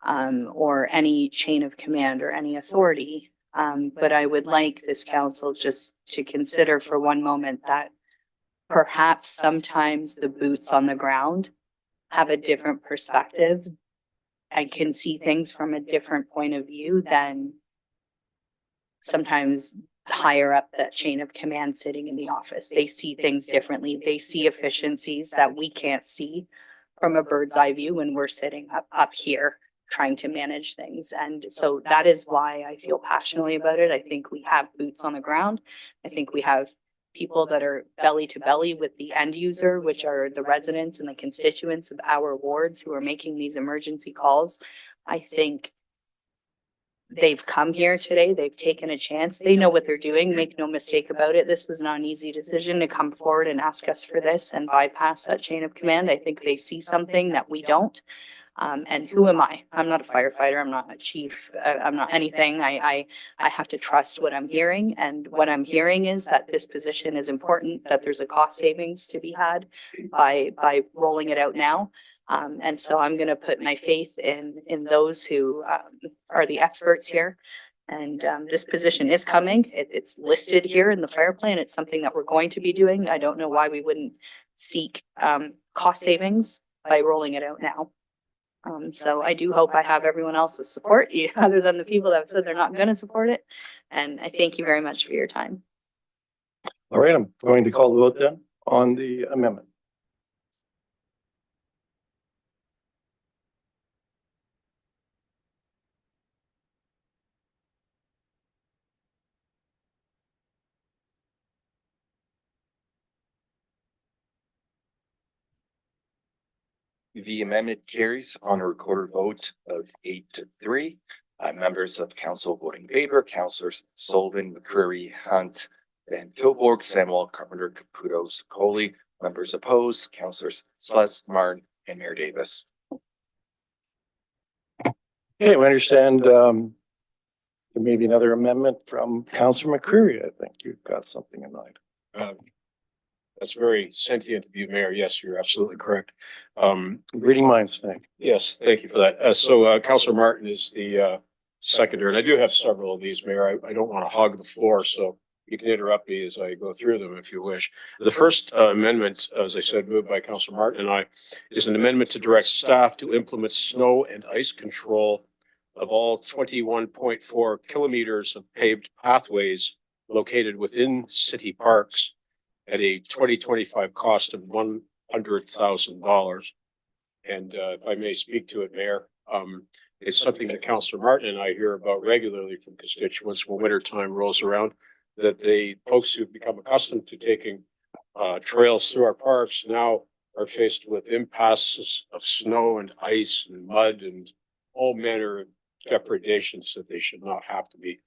or any chain of command or any authority. But I would like this council just to consider for one moment that perhaps sometimes the boots on the ground have a different perspective and can see things from a different point of view than sometimes higher up that chain of command sitting in the office. They see things differently. They see efficiencies that we can't see from a bird's eye view when we're sitting up here. trying to manage things. And so that is why I feel passionately about it. I think we have boots on the ground. I think we have people that are belly to belly with the end user, which are the residents and the constituents of our wards who are making these emergency calls. I think they've come here today. They've taken a chance. They know what they're doing. Make no mistake about it. This was not an easy decision to come forward and ask us for this and bypass that chain of command. I think they see something that we don't. And who am I? I'm not a firefighter. I'm not a chief. I'm not anything. I have to trust what I'm hearing. And what I'm hearing is that this position is important, that there's a cost savings to be had by rolling it out now. And so I'm going to put my faith in those who are the experts here. And this position is coming. It's listed here in the fire plan. It's something that we're going to be doing. I don't know why we wouldn't seek cost savings by rolling it out now. So I do hope I have everyone else's support, other than the people that have said they're not going to support it. And I thank you very much for your time. All right, I'm going to call the vote then on the amendment. The amendment carries on a recorded vote of 8-3. Members of council voting in favor, councillors Sullivan, McCreary, Hunt, Van Tilburg, Samuel, Carpenter, Caputo, Sicoli. Members opposed, councillors Sluss, Martin, and Mayor Davis. Okay, we understand there may be another amendment from Councillor McCreary. I think you've got something in mind. That's very sentient of you, Mayor. Yes, you're absolutely correct. Reading minds, thank you. Yes, thank you for that. So Councillor Martin is the seconder, and I do have several of these, Mayor. I don't want to hog the floor, so you can interrupt me as I go through them if you wish. The first amendment, as I said, moved by Councillor Martin and I, is an amendment to direct staff to implement snow and ice control of all 21.4 kilometers of paved pathways located within city parks at a 2025 cost of $100,000. And if I may speak to it, Mayor, it's something that Councillor Martin and I hear about regularly from constituents when winter time rolls around, that the folks who've become accustomed to taking trails through our parks now are faced with impasses of snow and ice and mud and all manner of depredations that they should not have to be.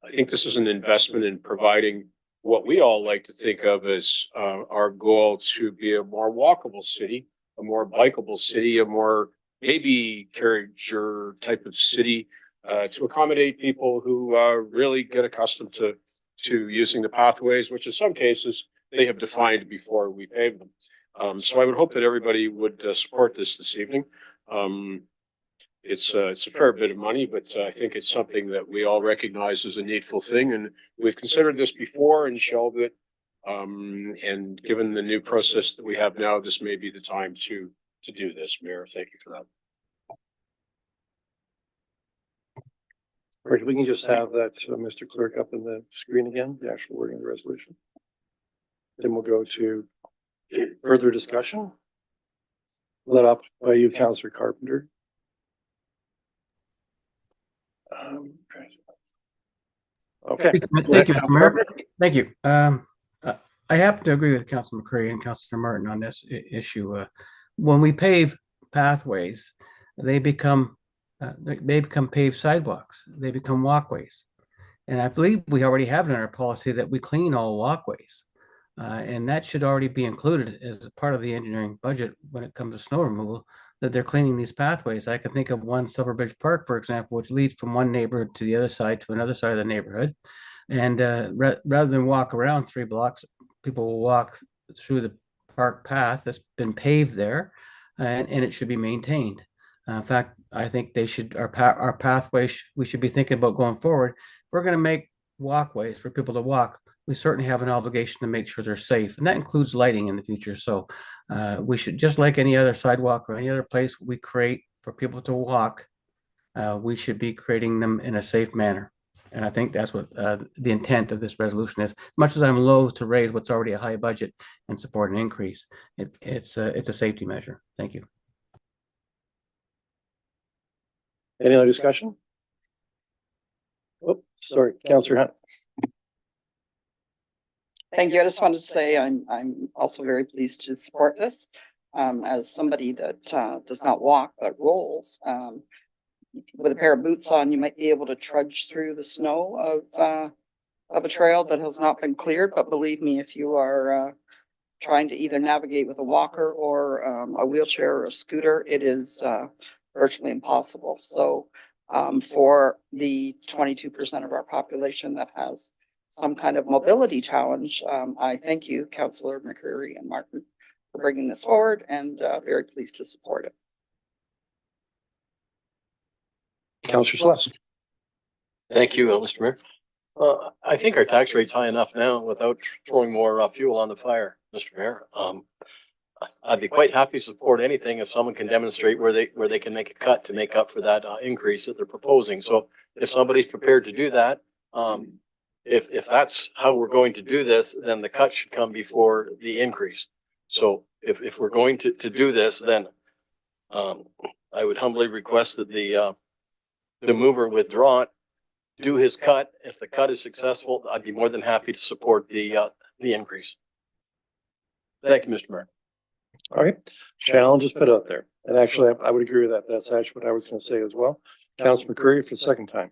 I think this is an investment in providing what we all like to think of as our goal to be a more walkable city, a more bikeable city, a more maybe carriager type of city to accommodate people who really get accustomed to using the pathways, which in some cases they have defined before we pave them. So I would hope that everybody would support this evening. It's a fair bit of money, but I think it's something that we all recognize as a needful thing. And we've considered this before and shelved it. And given the new process that we have now, this may be the time to do this, Mayor. Thank you for that. All right, we can just have that, Mr. Clerk, up in the screen again, the actual wording of the resolution. Then we'll go to further discussion. Led up by you, Councillor Carpenter. Okay. Thank you, Mr. Mayor. Thank you. I happen to agree with Councilor McCreary and Councilor Martin on this issue. When we pave pathways, they become paved sidewalks. They become walkways. And I believe we already have it in our policy that we clean all walkways. And that should already be included as a part of the engineering budget when it comes to snow removal, that they're cleaning these pathways. I can think of one Silverbridge Park, for example, which leads from one neighborhood to the other side to another side of the neighborhood. And rather than walk around 3 blocks, people will walk through the park path that's been paved there, and it should be maintained. In fact, I think they should, our pathways, we should be thinking about going forward. If we're going to make walkways for people to walk, we certainly have an obligation to make sure they're safe, and that includes lighting in the future. So we should, just like any other sidewalk or any other place we create for people to walk, we should be creating them in a safe manner. And I think that's what the intent of this resolution is. Much as I'm loath to raise what's already a high budget and support an increase, it's a safety measure. Thank you. Any other discussion? Oh, sorry, Councillor Hunt. Thank you. I just wanted to say I'm also very pleased to support this. As somebody that, does not walk but rolls, with a pair of boots on, you might be able to trudge through the snow of a trail that has not been cleared. But believe me, if you are, trying to either navigate with a walker or, a wheelchair or a scooter, it is, virtually impossible. So, for the 22% of our population that has some kind of mobility challenge, I thank you, Councillor McCreary and Martin, for bringing this forward, and, very pleased to support it. Councillor Sluss. Thank you, Mr. Mayor. I think our tax rate's high enough now without throwing more fuel on the fire, Mr. Mayor. I'd be quite happy to support anything if someone can demonstrate where they can make a cut to make up for that increase that they're proposing. So if somebody's prepared to do that, if that's how we're going to do this, then the cut should come before the increase. So if we're going to do this, then I would humbly request that the mover withdraw it, do his cut. If the cut is successful, I'd be more than happy to support the increase. Thank you, Mr. Mayor. All right, challenge is put out there. And actually, I would agree with that. That's actually what I was going to say as well. Councillor McCreary for the second time.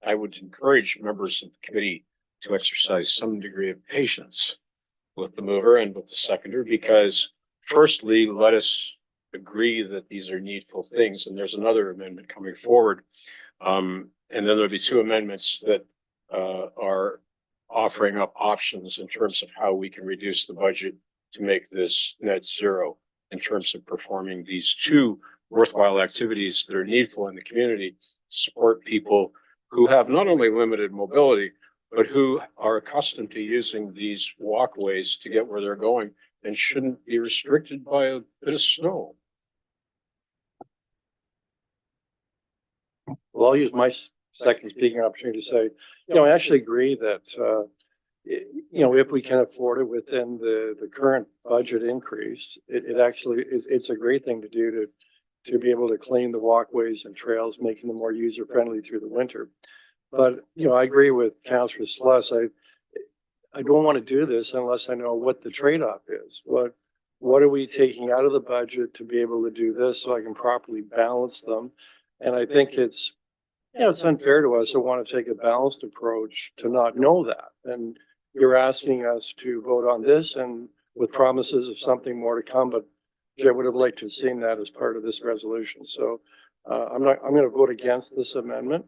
I would encourage members of the committee to exercise some degree of patience with the mover and with the seconder, because firstly, let us agree that these are needful things, and there's another amendment coming forward. And then there'll be two amendments that are offering up options in terms of how we can reduce the budget to make this net zero in terms of performing these two worthwhile activities that are needful in the community to support people who have not only limited mobility, but who are accustomed to using these walkways to get where they're going and shouldn't be restricted by a bit of snow. Well, I'll use my second speaking opportunity to say, I actually agree that, if we can afford it within the current budget increase, it actually is, it's a great thing to do to be able to clean the walkways and trails, making them more user friendly through the winter. But, I agree with Councillor Sluss. I don't want to do this unless I know what the trade-off is. What are we taking out of the budget to be able to do this so I can properly balance them? And I think it's unfair to us to want to take a balanced approach to not know that. And you're asking us to vote on this and with promises of something more to come, but I would have liked to have seen that as part of this resolution. So I'm going to vote against this amendment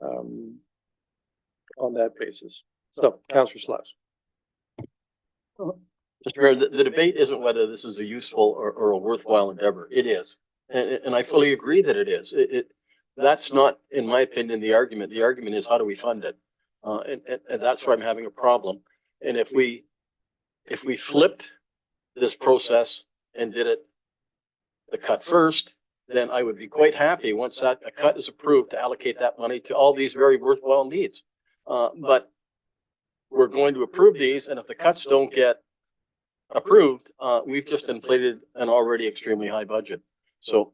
on that basis. So, Councillor Sluss. Mr. Mayor, the debate isn't whether this is a useful or a worthwhile endeavor. It is. And I fully agree that it is. That's not, in my opinion, the argument. The argument is how do we fund it? And that's where I'm having a problem. And if we flipped this process and did it the cut first, then I would be quite happy once that a cut is approved to allocate that money to all these very worthwhile needs. But we're going to approve these, and if the cuts don't get approved, we've just inflated an already extremely high budget. So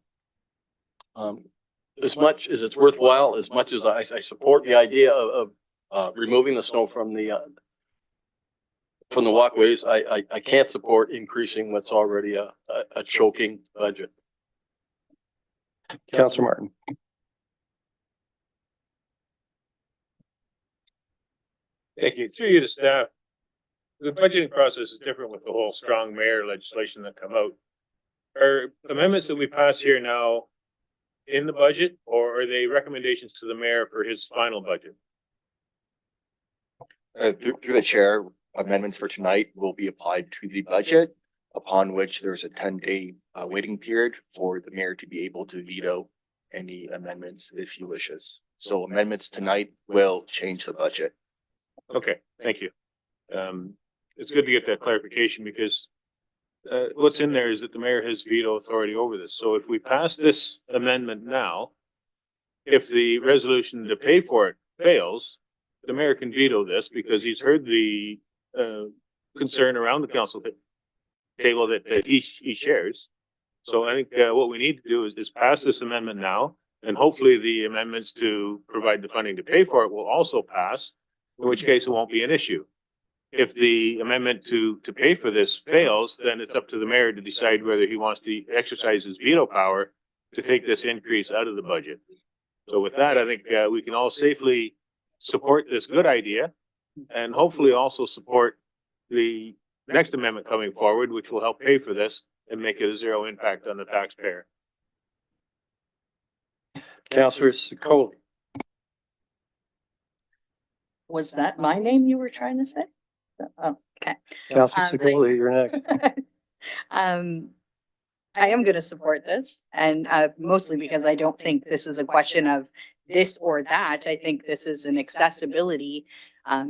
as much as it's worthwhile, as much as I support the idea of removing the snow from the walkways, I can't support increasing what's already a choking budget. Councillor Martin. Thank you. Through you to staff. The budgeting process is different with the whole strong mayor legislation that come out. Are amendments that we pass here now in the budget, or are they recommendations to the mayor for his final budget? Through the chair, amendments for tonight will be applied to the budget, upon which there's a 10-day waiting period for the mayor to be able to veto any amendments if he wishes. So amendments tonight will change the budget. Okay, thank you. It's good to get that clarification because what's in there is that the mayor has veto authority over this. So if we pass this amendment now, if the resolution to pay for it fails, the mayor can veto this because he's heard the concern around the council table that he shares. So I think, what we need to do is pass this amendment now, and hopefully the amendments to provide the funding to pay for it will also pass, in which case it won't be an issue. If the amendment to pay for this fails, then it's up to the mayor to decide whether he wants to exercise his veto power to take this increase out of the budget. So with that, I think, we can all safely support this good idea and hopefully also support the next amendment coming forward, which will help pay for this and make it a zero impact on the taxpayer. Councillor Sikoli. Was that my name you were trying to say? Oh, okay. Councillor Um, Sikoli, you're next. I am gonna support this and mostly because I don't think this is a question of this or that. I think this is an accessibility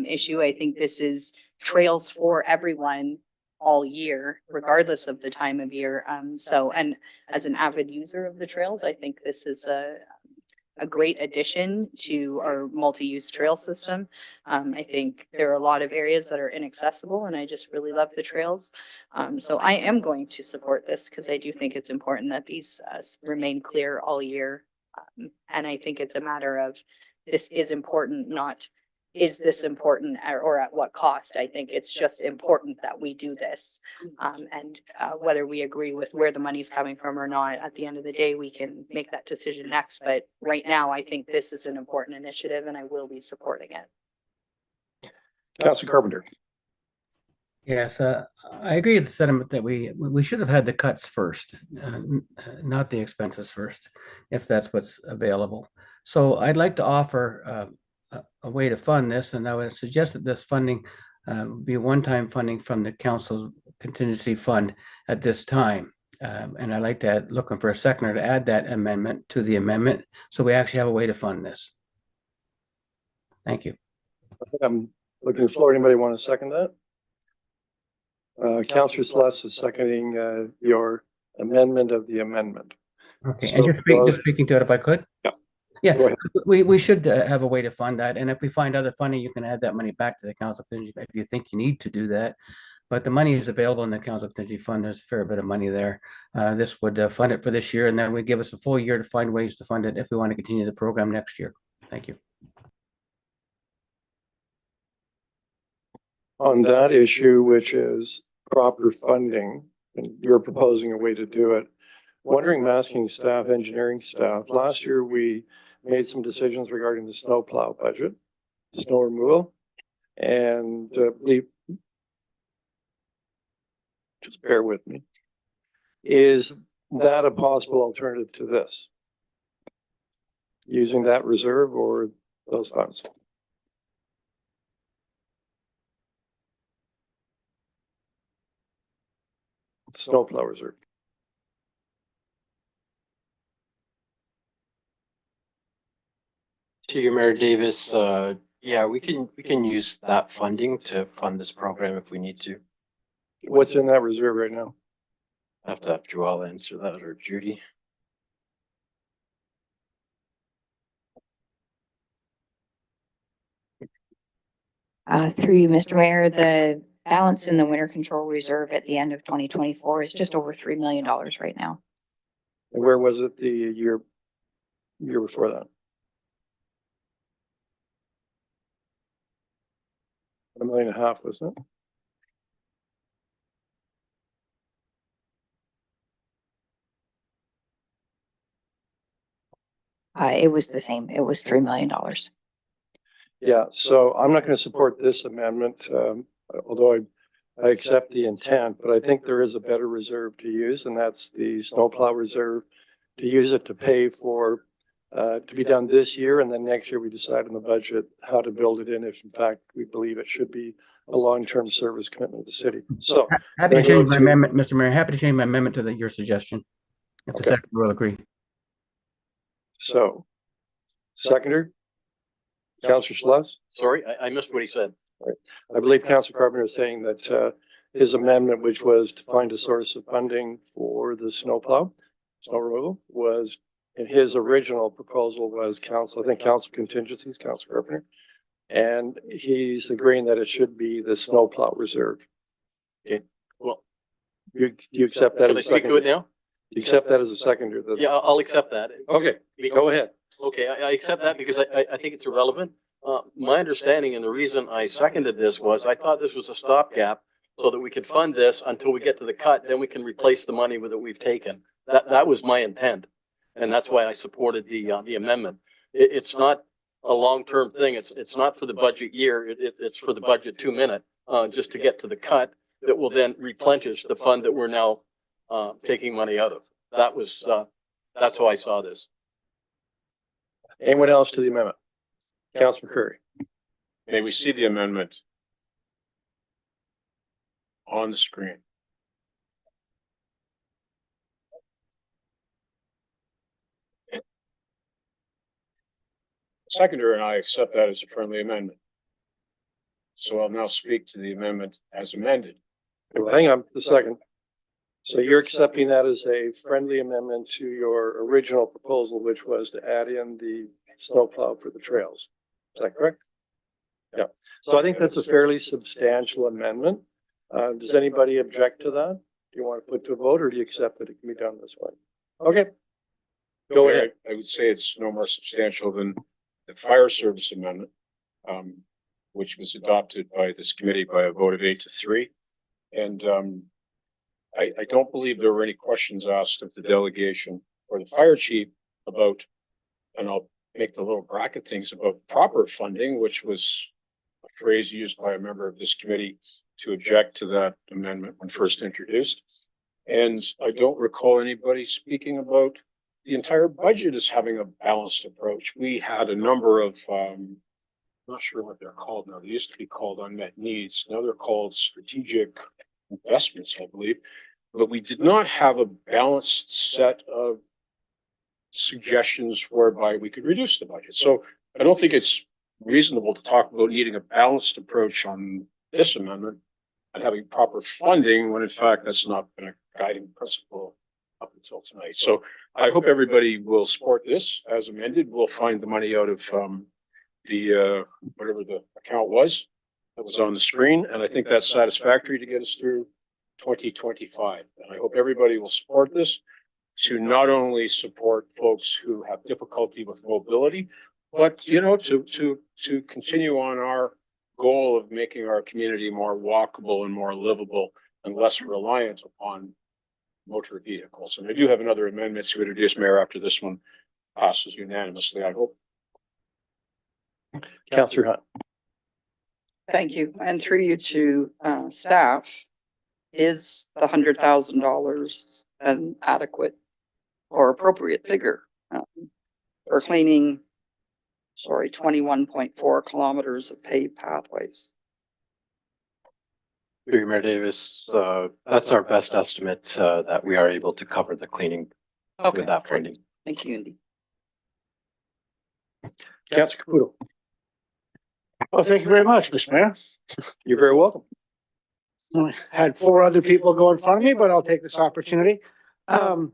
issue. I think this is trails for everyone all year, regardless of the time of year. So, and as an avid user of the trails, I think this is a great addition to our multi-use trail system. I think there are a lot of areas that are inaccessible and I just really love the trails. So I am going to support this because I do think it's important that these remain clear all year. And I think it's a matter of this is important, not is this important or at what cost? I think it's just important that we do this. And whether we agree with where the money's coming from or not, at the end of the day, we can make that decision next. But right now, I think this is an important initiative and I will be supporting it. Councillor Carpenter. Yes, I agree with the sentiment that we should have had the cuts first, not the expenses first, if that's what's available. So I'd like to offer a way to fund this, and I would suggest that this funding be one-time funding from the council's contingency fund at this time. And I'd like to looking for a seconder to add that amendment to the amendment, so we actually have a way to fund this. Thank you. I'm looking to the floor. Anybody want to second that? Councillor Sluss is seconding your amendment of the amendment. Okay, So, and just speaking to it if I could? Yeah. Yeah, Go ahead. we should have a way to fund that, and if we find other funding, you can add that money back to the council contingency if you think you need to do that. But the money is available in the council contingency fund. There's a fair bit of money there. This would fund it for this year, and then would give us a full year to find ways to fund it if we want to continue the program next year. Thank you. On that issue, which is proper funding, and you're proposing a way to do it. Wondering, masking staff, engineering staff, last year we made some decisions regarding the snowplow budget, snow removal, and just bear with me. Is that a possible alternative to this? Using that reserve or those funds? Snowplow reserve. To you, Mayor Davis, yeah, we can use that funding to fund this program if we need to. What's in that reserve right now? I have to have Joelle answer that, or Judy. Through you, Mr. Mayor, the balance in the winter control reserve at the end of 2024 is just over $3 million right now. And where was it the year before that? $1.5 million, wasn't it? It was the same. It was $3 million. Yeah, so I'm not going to support this amendment, although I accept the intent, but I think there is a better reserve to use, and that's the snowplow reserve, to use it to pay for, to be done this year, and then next year we decide in the budget how to build it in if in fact we believe it should be a long-term service commitment of the city. So happy to change my amendment, Mr. Mayor. Happy to change my amendment to your suggestion. If the second will agree. So, seconder, Councillor Sluss? Sorry, I missed what he said. I believe Councillor Carpenter is saying that his amendment, which was to find a source of funding for the snow removal, was in his original proposal was council contingencies, Councillor Carpenter. And he's agreeing that it should be the snowplow reserve. Okay, well. You accept that? Can I speak to it now? You accept that as a seconder? Yeah, I'll accept that. Okay, go ahead. Okay, I accept that because I think it's irrelevant. My understanding and the reason I seconded this was I thought this was a stopgap so that we could fund this until we get to the cut, then we can replace the money that we've taken. That was my intent. And that's why I supported the amendment. It's not a long-term thing. It's not for the budget year. It's for the budget 2 minute, just to get to the cut that will then replenish the fund that we're now, taking money out of. That's how I saw this. Anyone else to the amendment? Councilor Curry. May we see the amendment on the screen? Seconder and I accept that as a friendly amendment. So I'll now speak to the amendment as amended. Well, hang on a second. So you're accepting that as a friendly amendment to your original proposal, which was to add in the snowplow for the trails. Is that correct? Yeah. So I think that's a fairly substantial amendment. Does anybody object to that? Do you want to put to a vote, or do you accept that it can be done this way? Okay. Go ahead. I would say it's no more substantial than the fire service amendment, which was adopted by this committee by a vote of 8-3. And I don't believe there were any questions asked of the delegation or the fire chief about, and I'll make the little bracket things about proper funding, which was a phrase used by a member of this committee to object to that amendment when first introduced. And I don't recall anybody speaking about the entire budget as having a balanced approach. We had a number of, I'm not sure what they're called now. They used to be called unmet needs. Now they're called strategic investments, I believe. But we did not have a balanced set of suggestions whereby we could reduce the budget. So I don't think it's reasonable to talk about needing a balanced approach on this amendment and having proper funding when in fact that's not been a guiding principle up until tonight. So I hope everybody will support this as amended. We'll find the money out of the whatever the account was that was on the screen. And I think that's satisfactory to get us through 2025. And I hope everybody will support this to not only support folks who have difficulty with mobility, but, you know, to continue on our goal of making our community more walkable and more livable and less reliant upon motor vehicles. And I do have another amendment to introduce, Mayor, after this one passes unanimously, I hope. Councillor Hunt. Thank you. And through you to staff, is the $100,000 an adequate or appropriate figure for cleaning, 21.4 kilometers of paved pathways? Through you, Mayor Davis, that's our best estimate that we are able to cover the cleaning Okay, with that great. funding. Thank you, Indy. Councillor Caputo. Well, thank you very much, Mr. Mayor. You're very welcome. I had 4 other people go in front of me, but I'll take this opportunity. I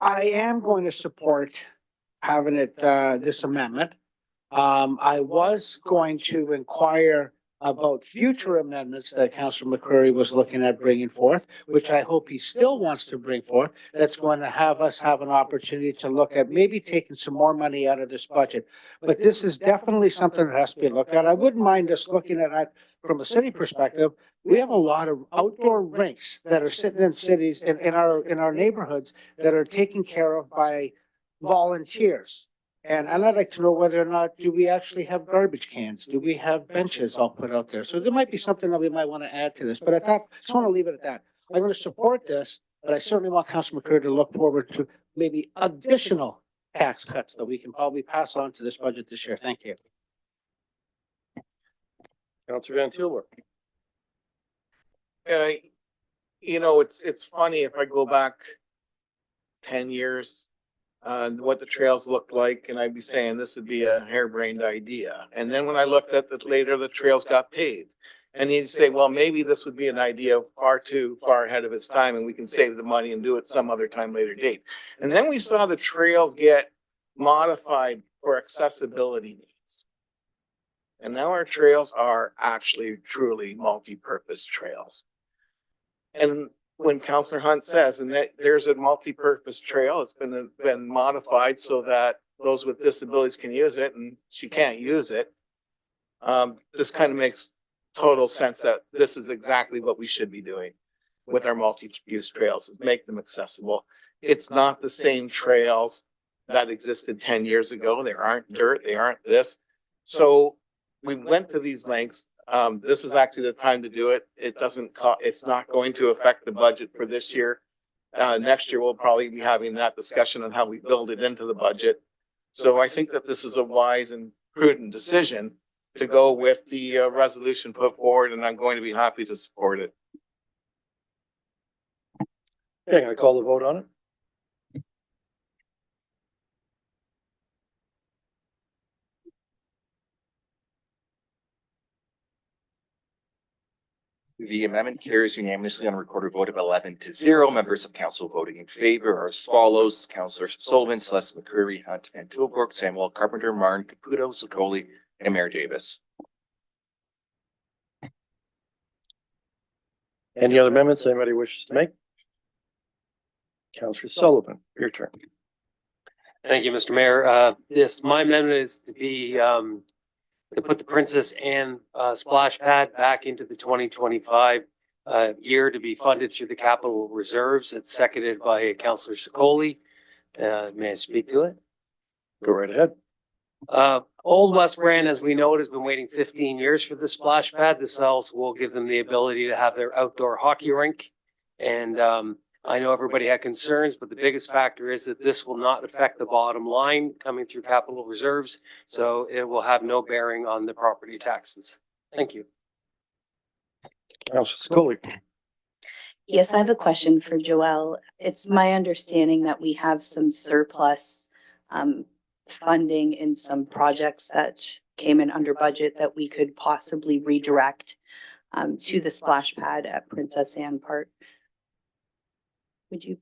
am going to support having it, this amendment. I was going to inquire about future amendments that Councillor McCreary was looking at bringing forth, which I hope he still wants to bring forth. That's going to have us have an opportunity to look at maybe taking some more money out of this budget. But this is definitely something that has to be looked at. I wouldn't mind us looking at it from a city perspective. We have a lot of outdoor rinks that are sitting in cities in our neighborhoods that are taken care of by volunteers. And I'd like to know whether or not, do we actually have garbage cans? Do we have benches all put out there? So there might be something that we might want to add to this, but I just want to leave it at that. I'm going to support this, but I certainly want Councilor McCreary to look forward to maybe additional tax cuts that we can probably pass on to this budget this year. Thank you. Councillor Van Tielberg. You know, it's funny if I go back 10 years, what the trails looked like, and I'd be saying this would be a harebrained idea. And then when I looked at it later, the trails got paved. And you'd say, well, maybe this would be an idea too far ahead of its time, and we can save the money and do it some other time, later date. And then we saw the trails get modified for accessibility needs. And now our trails are actually truly multi-purpose trails. And when Counselor Hunt says, and that there's a multi-purpose trail, it's been modified so that those with disabilities can use it and she can't use it. This kind of makes total sense that this is exactly what we should be doing with our multi-use trails, is make them accessible. It's not the same trails that existed 10 years ago. They aren't dirt, they aren't this. So we went to these lengths. This is actually the time to do it. It doesn't cost, it's not going to affect the budget for this year. Next year, we'll probably be having that discussion on how we build it into the budget. So I think that this is a wise and prudent decision to go with the resolution put forward, and I'm going to be happy to support it. Okay, I'm gonna call the vote on it. The amendment carries unanimously on a recorded vote of 11-0. Members of council voting in favor are as follows: Councilors Sullivan, Celeste McCreary, Hunt, and Tilbrook, Samuel Carpenter, Martin, Caputo, Sicoli, and Mayor Davis. Any other amendments anybody wishes to make? Councillor Sullivan, your turn. Thank you, Mr. Mayor. My amendment is to be, to put the Princess Anne splash pad back into the 2025 year to be funded through the capital reserves. It's seconded by Councillor Sicoli. May I speak to it? Go right ahead. Old West Brand, as we know it, has been waiting 15 years for the splash pad. This also will give them the ability to have their outdoor hockey rink. And I know everybody had concerns, but the biggest factor is that this will not affect the bottom line coming through capital reserves. So it will have no bearing on the property taxes. Thank you. Councillor Sicoli. Yes, I have a question for Joelle. It's my understanding that we have some surplus funding in some projects that came in under budget that we could possibly redirect to the splash pad at Princess Anne Park. Would you,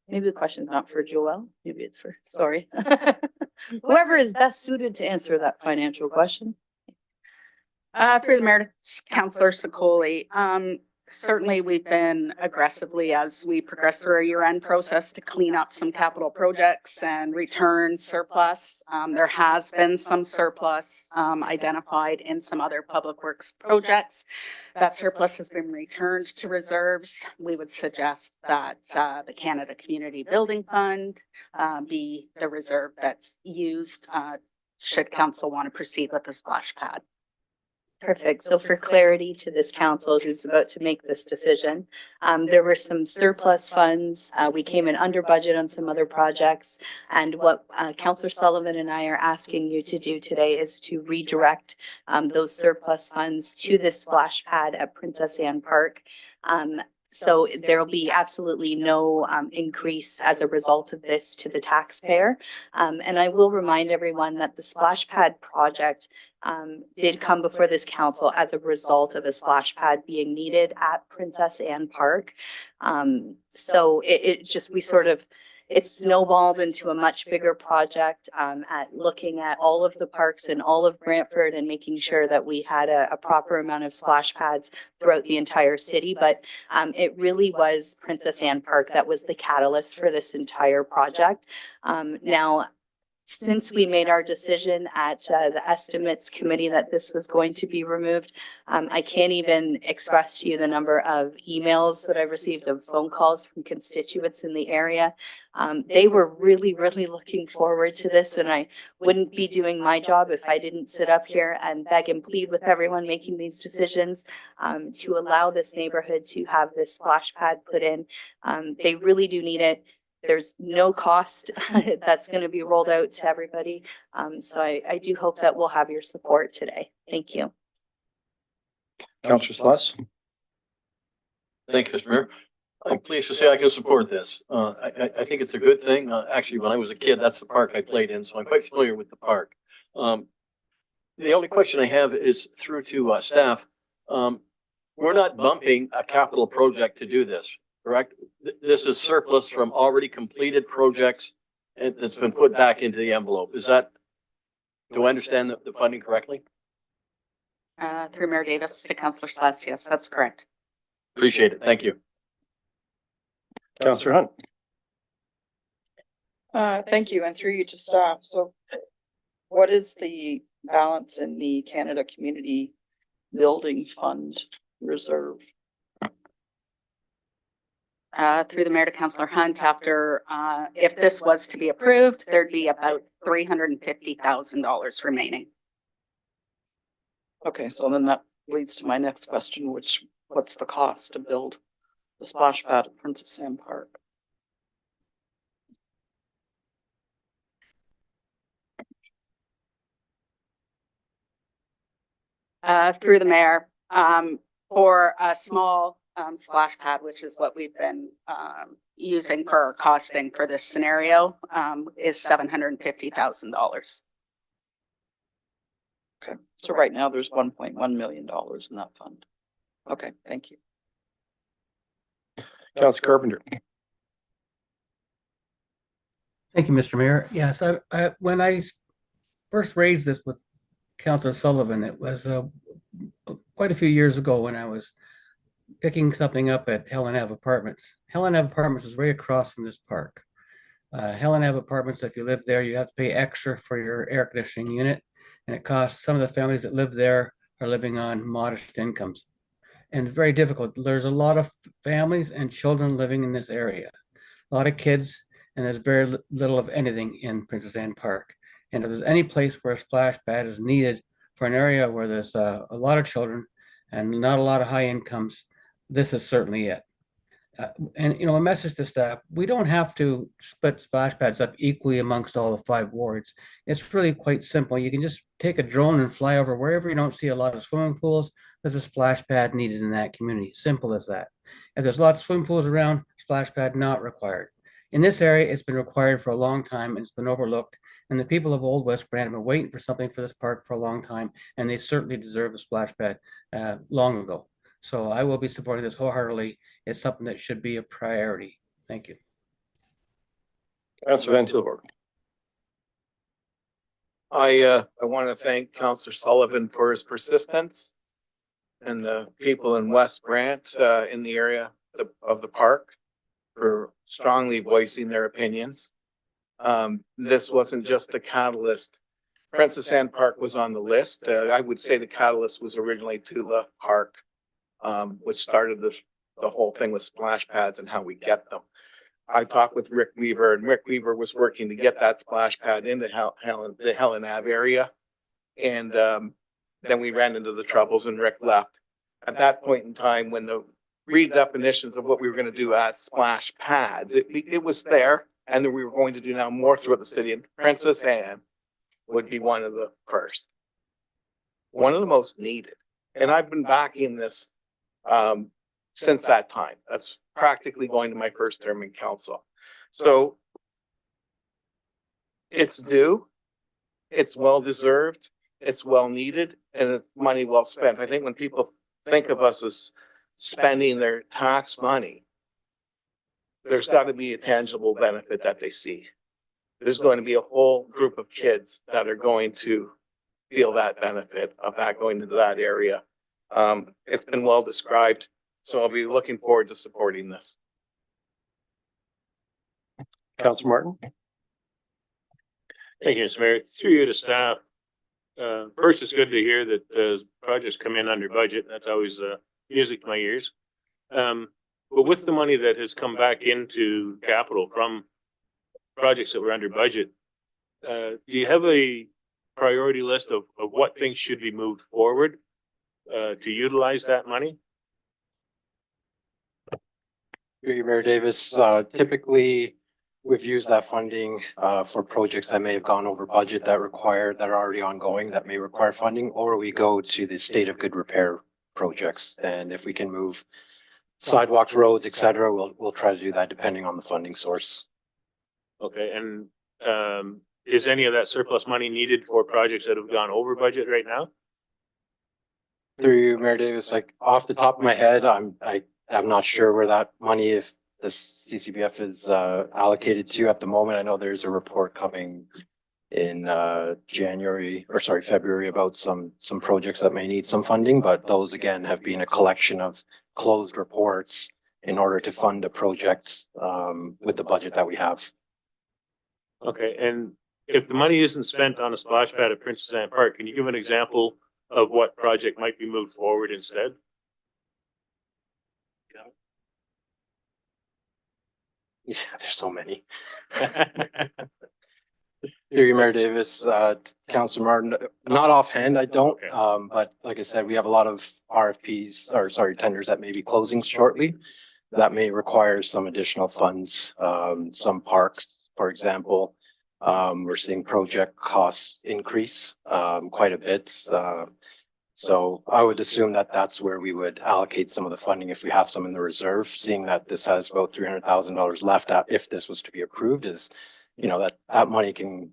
maybe the question's not for Joelle, maybe it's for, sorry. Whoever is best suited to answer that financial question. Through the mayor, Councillor Sicoli, certainly we've been aggressively, as we progress through our year-end process, to clean up some capital projects and return surplus. There has been some surplus identified in some other public works projects. That surplus has been returned to reserves. We would suggest that the Canada Community Building Fund be the reserve that's used should council want to proceed with the splash pad. Perfect. So for clarity to this council who's about to make this decision, there were some surplus funds. We came in under budget on some other projects. And what Councillor Sullivan and I are asking you to do today is to redirect those surplus funds to this splash pad at Princess Anne Park. So there'll be absolutely no increase as a result of this to the taxpayer. And I will remind everyone that the splash pad project did come before this council as a result of a splash pad being needed at Princess Anne Park. So it snowballed into a much bigger project at looking at all of the parks in all of Brantford and making sure that we had a proper amount of splash pads throughout the entire city. But it really was Princess Anne Park that was the catalyst for this entire project. Now, since we made our decision at the estimates committee that this was going to be removed, I can't even express to you the number of emails that I've received of phone calls from constituents in the area. They were really, really looking forward to this, and I wouldn't be doing my job if I didn't sit up here and beg and plead with everyone making these decisions to allow this neighborhood to have this splash pad put in. They really do need it. There's no cost that's going to be rolled out to everybody. So I do hope that we'll have your support today. Thank you. Councillor Sluss. Thank you, Mr. Mayor. I'm pleased to say I can support this. I think it's a good thing. Actually, when I was a kid, that's the park I played in, so I'm quite familiar with the park. The only question I have is through to staff. We're not bumping a capital project to do this, correct? This is surplus from already completed projects and that's been put back into the envelope. Is that, do I understand the funding correctly? Through Mayor Davis to Councillor Sluss, yes, that's correct. Appreciate it. Thank you. Counselor Hunt. Thank you, and through you to staff. So what is the balance in the Canada Community Building Fund Reserve? Through the mayor to Councillor Hunt, after, if this was to be approved, there'd be about $350,000 remaining. Okay, so then that leads to my next question, what's the cost to build the splash pad at Princess Anne Park? Through the mayor, for a small splash pad, which is what we've been using for our costing for this scenario, is $750,000. Okay, so right now there's $1.1 million in that fund. Okay, thank you. Councilor Carpenter. Thank you, Mr. Mayor. Yes, when I first raised this with Councilor Sullivan, it was quite a few years ago when I was picking something up at Helen Ave Apartments. Helen Ave Apartments is right across from this park. Helen Ave Apartments, if you live there, you have to pay extra for your air conditioning unit, and it costs, some of the families that live there are living on modest incomes. And very difficult. There's a lot of families and children living in this area, a lot of kids, and there's very little of anything in Princess Anne Park. And if there's any place where a splash pad is needed for an area where there's a lot of children and not a lot of high incomes, this is certainly it. And, you know, a message to staff, we don't have to split splash pads up equally amongst all the 5 wards. It's really quite simple. You can just take a drone and fly over wherever you don't see a lot of swimming pools. There's a splash pad needed in that community. Simple as that. If there's lots of swimming pools around, splash pad not required. In this area, it's been required for a long time and it's been overlooked. And the people of Old West Brant have been waiting for something for this park for a long time, and they certainly deserve a splash pad long ago. So I will be supporting this wholeheartedly. It's something that should be a priority. Thank you. Councilor Van Tilburg. I want to thank Councillor Sullivan for his persistence and the people in West Brant in the area of the park for strongly voicing their opinions. This wasn't just a catalyst. Princess Anne Park was on the list. I would say the catalyst was originally Tula Park, which started the whole thing with splash pads and how we get them. I talked with Rick Weaver, and Rick Weaver was working to get that splash pad into the Helen Ave area. And then we ran into the troubles and Rick left. At that point in time, when the redefinitions of what we were going to do as splash pads, it was there, and then we were going to do now more throughout the city, and Princess Anne would be one of the first. One of the most needed. And I've been backing this since that time. That's practically going to my first term in council. So it's due, it's well deserved, it's well needed, and it's money well spent. I think when people think of us as spending their tax money, there's got to be a tangible benefit that they see. There's going to be a whole group of kids that are going to feel that benefit of that going into that area. It's been well described, so I'll be looking forward to supporting this. Councilor Martin. Thank you, Mr. Mayor. Through you to staff. First, it's good to hear that projects come in under budget. That's always music to my ears. But with the money that has come back into capital from projects that were under budget, do you have a priority list of what things should be moved forward to utilize that money? Mayor Davis, typically we've used that funding for projects that may have gone over budget that are already ongoing, that may require funding, or we go to the state of good repair projects. And if we can move sidewalks, roads, et cetera, we'll try to do that depending on the funding source. Okay, and is any of that surplus money needed for projects that have gone over budget right now? Through Mayor Davis, like off the top of my head, I'm not sure where that money, if the CCBF is allocated to at the moment. I know there's a report coming in February about some projects that may need some funding, but those again have been a collection of closed reports in order to fund the project, with the budget that we have. Okay, and if the money isn't spent on a splash pad at Princess Anne Park, can you give an example of what project might be moved forward instead? Yeah, there's so many. Through you, Mayor Davis, Councilor Martin, not offhand, I don't, Okay. but like I said, we have a lot of RFPs, or sorry, tenders that may be closing shortly. That may require some additional funds, some parks, for example. We're seeing project costs increase, quite a bit. So I would assume that that's where we would allocate some of the funding if we have some in the reserve, seeing that this has about $300,000 left at, if this was to be approved, is, you know, that money can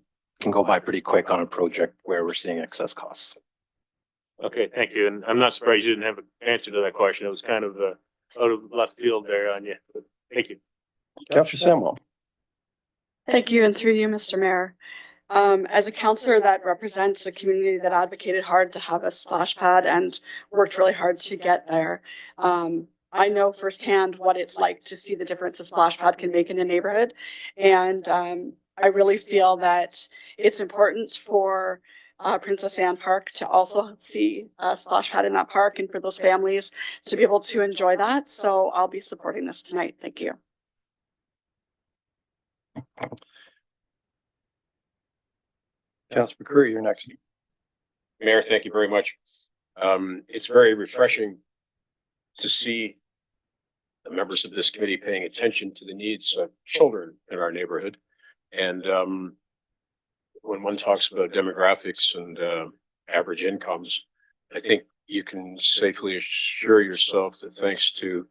go by pretty quick on a project where we're seeing excess costs. Okay, thank you. And I'm not surprised you didn't have an answer to that question. It was kind of out of left field there on you. But thank you. Councillor Samuel. Thank you, and through you, Mr. Mayor. As a councillor that represents a community that advocated hard to have a splash pad and worked really hard to get there, I know firsthand what it's like to see the difference a splash pad can make in a neighborhood. And I really feel that it's important for Princess Anne Park to also see a splash pad in that park, and for those families to be able to enjoy that. So I'll be supporting this tonight. Thank you. Councillor McCreary, you're next. Mayor, thank you very much. It's very refreshing to see the members of this committee paying attention to the needs of children in our neighborhood. And when one talks about demographics and average incomes, I think you can safely assure yourself that thanks to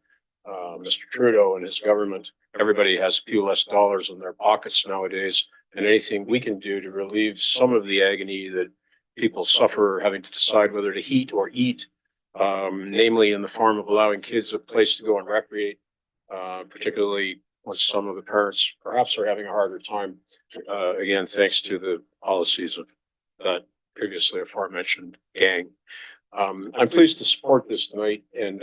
Mr. Trudeau and his government, everybody has a few less dollars in their pockets nowadays, and anything we can do to relieve some of the agony that people suffer having to decide whether to heat or eat, namely in the form of allowing kids a place to go and recreate, particularly when some of the parents perhaps are having a harder time, again, thanks to the policies of that previously aforementioned gang. I'm pleased to support this tonight, and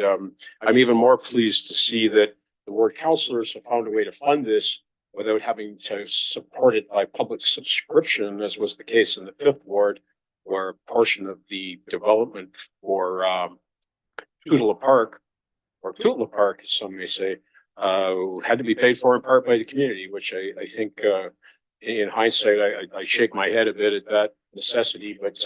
I'm even more pleased to see that the ward councillors have found a way to fund this without having to support it by public subscription, as was the case in the 5th Ward, where a portion of the development for Tootla Park, or Tootla Park, as some may say, had to be paid for in part by the community, which I think in hindsight, I shake my head a bit at that necessity. But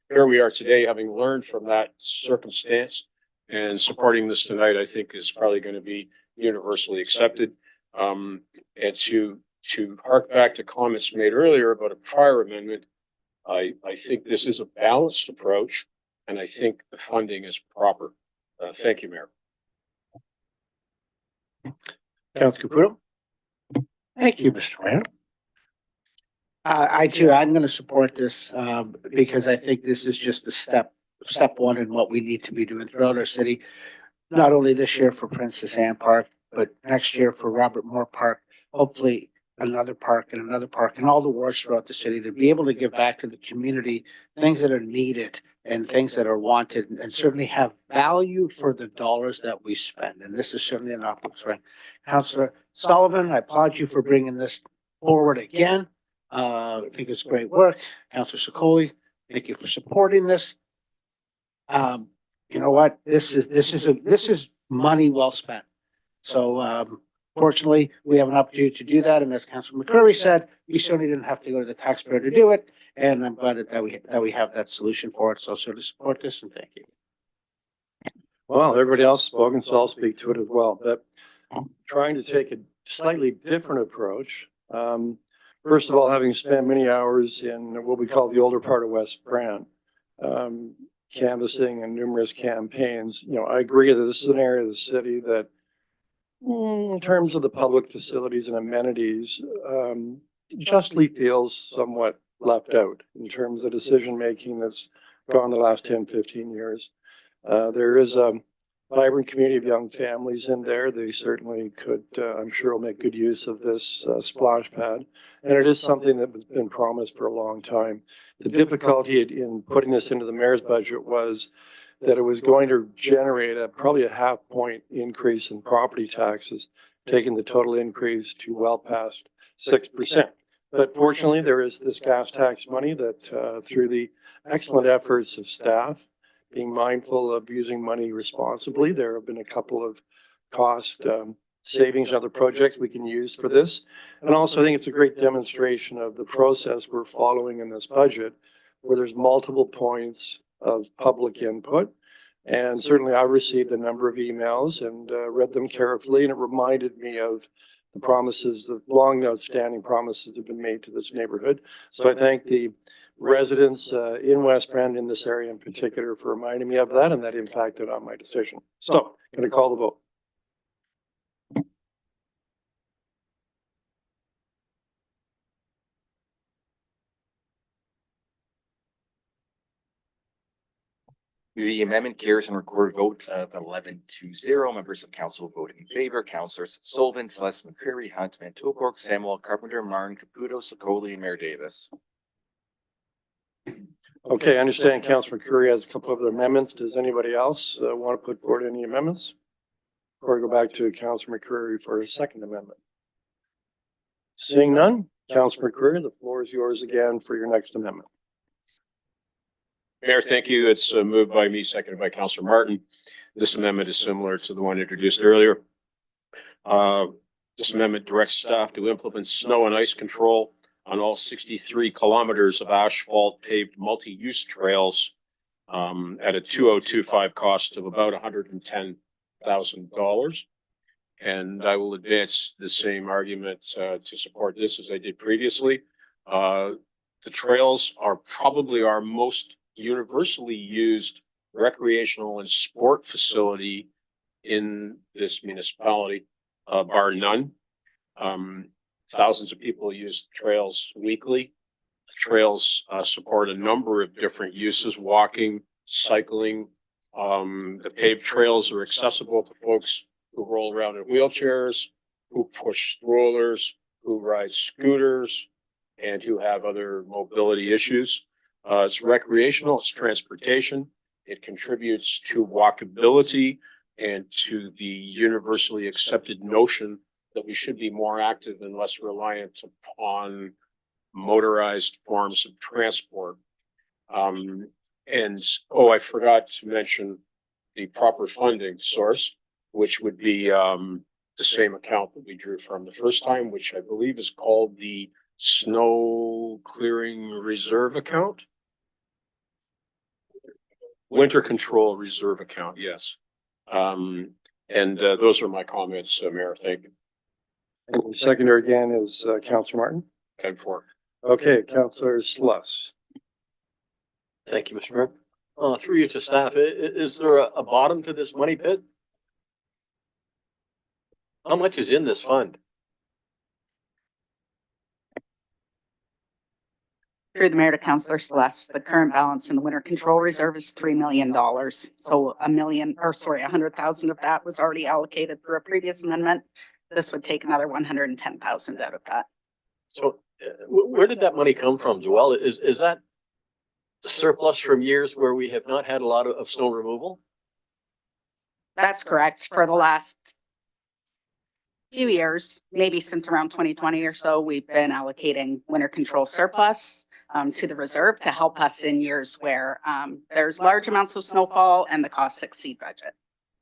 here we are today, having learned from that circumstance, and supporting this tonight, I think is probably going to be universally accepted. And to hark back to comments made earlier about a prior amendment, I think this is a balanced approach, and I think the funding is proper. Thank you, Mayor. Councillor Caputo. Thank you, Mr. Mayor. I'm going to support this because I think this is just the step one in what we need to be doing throughout our city. Not only this year for Princess Anne Park, but next year for Robert Moore Park, hopefully another park and all the wards throughout the city, to be able to give back to the community things that are needed and things that are wanted, and certainly have value for the dollars that we spend. And this is certainly an opportunity. Councillor Sullivan, I applaud you for bringing this forward again. I think it's great work. Councillor Sicoli, thank you for supporting this. You know what? This is money well spent. So fortunately, we have an opportunity to do that. And as Councillor McCurry said, we certainly didn't have to go to the taxpayer to do it. And I'm glad that we have that solution for it. So I'll certainly support this, and thank you. Well, everybody else spoken, so I'll speak to it as well. But I'm trying to take a slightly different approach. First of all, having spent many hours in what we call the older part of West Brant, canvassing and numerous campaigns, I agree that this is an area of the city that, in terms of the public facilities and amenities, justly feels somewhat left out in terms of decision-making that's gone the last 10, 15 years. There is a vibrant community of young families in there. They certainly could, I'm sure, will make good use of this splash pad. And it is something that has been promised for a long time. The difficulty in putting this into the mayor's budget was that it was going to generate probably a half point increase in property taxes, taking the total increase to well past 6%. But fortunately, there is this gas tax money that through the excellent efforts of staff, being mindful of using money responsibly, there have been a couple of cost savings and other projects we can use for this. And also, I think it's a great demonstration of the process we're following in this budget, where there's multiple points of public input. And certainly I received a number of emails and read them carefully, and it reminded me of the promises, the long outstanding promises that have been made to this neighborhood. So I thank the residents in West Brandon, in this area in particular, for reminding me of that, and that impacted on my decision. So, going to call the vote. The amendment carries and recorded vote of 11-0. Members of council voting in favor. Councilors Sullivan, Celeste McCreary, Hunt, Van Tilburg, Samuel, Carpenter, Martin, Caputo, Sokoli, and Mayor Davis. Okay, I understand Councilor Curry has a couple of other amendments. Does anybody else want to put forward any amendments? Before I go back to Councilor McCreary for a second amendment. Seeing none, Councilor McCreary, the floor is yours again for your next amendment. Mayor, thank you. It's moved by me, seconded by Councilor Martin. This amendment is similar to the one introduced earlier. This amendment directs staff to implement snow and ice control on all 63 kilometers of asphalt paved multi-use trails at a 2025 cost of about $110,000. And I will advance the same argument to support this as I did previously. The trails are probably our most universally used recreational and sport facility in this municipality, bar none. Thousands of people use trails weekly. Trails support a number of different uses: walking, cycling. The paved trails are accessible to folks who roll around in wheelchairs, who push strollers, who ride scooters, and who have other mobility issues. It's recreational, it's transportation. It contributes to walkability and to the universally accepted notion that we should be more active and less reliant upon motorized forms of transport. I forgot to mention the proper funding source, which would be the same account that we drew from the first time, which I believe is called the Snow Clearing Reserve Account. Winter Control Reserve Account, yes. Those are my comments, Mayor. Thank you. And the seconder again is Councilor Martin. 10-4. Okay, Councilor Sluss. Thank you, Mr. Mayor. Through you to staff, is there a bottom to this money pit? How much is in this fund? Through the mayor to Councilor Celeste, the current balance in the winter control reserve is $3 million. So $100,000 of that was already allocated through a previous amendment. This would take another 110,000 out of that. So where did that money come from, Joelle? Is that the surplus from years where we have not had a lot of snow removal? That's correct. For the last few years, maybe since around 2020 or so, we've been allocating winter control surplus to the reserve to help us in years where there's large amounts of snowfall and the costs exceed budget.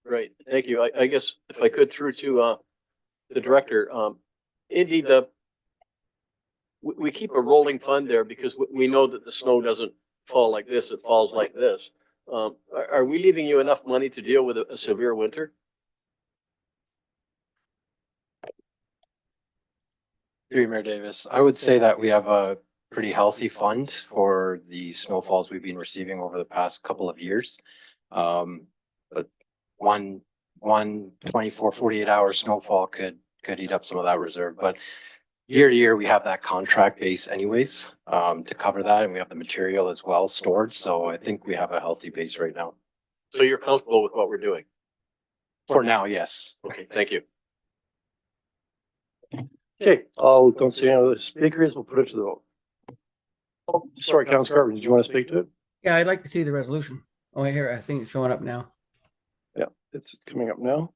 Right. Thank you. I guess if I could through to the director, Indy, we keep a rolling fund there because we know that the snow doesn't fall like this, it falls like this. Are we leaving you enough money to deal with a severe winter? Mayor Davis, I would say that we have a pretty healthy fund for the snowfalls we've been receiving over the past couple of years. But one 24, 48-hour snowfall could eat up some of that reserve. But year to year, we have that contract base anyways to cover that, and we have the material as well stored. So I think we have a healthy base right now. So you're comfortable with what we're doing? For now, yes. Okay, thank you. Okay, don't see any other speakers. We'll put it to the vote. Oh, sorry, Councilor Carver, did you want to speak to it? Yeah, I'd like to see the resolution. Oh, here, I think it's showing up now. Yeah, it's coming up now.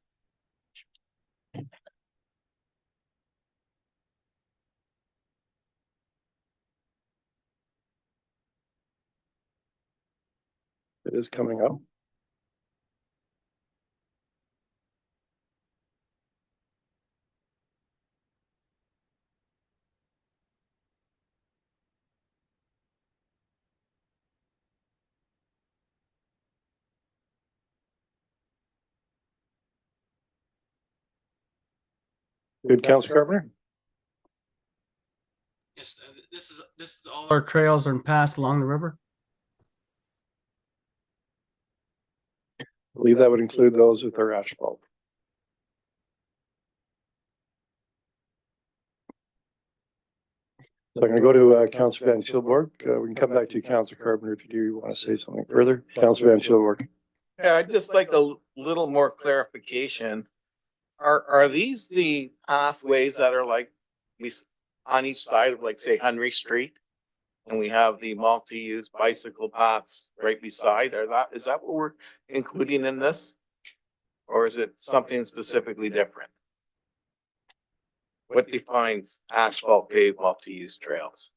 It is coming up. Good, Councilor Carpenter? Yes, this is all our trails and paths along the river. I believe that would include those with their asphalt. So I'm gonna go to Councilor Van Tilburg. We can come back to you, Councilor Carpenter, if you do want to say something further. Councilor Van Tilburg. Yeah, I'd just like a little more clarification. Are these the pathways that are like on each side of, like, say, Henry Street? And we have the multi-use bicycle paths right beside, is that what we're including in this? Or is it something specifically different? What defines asphalt paved multi-use trails?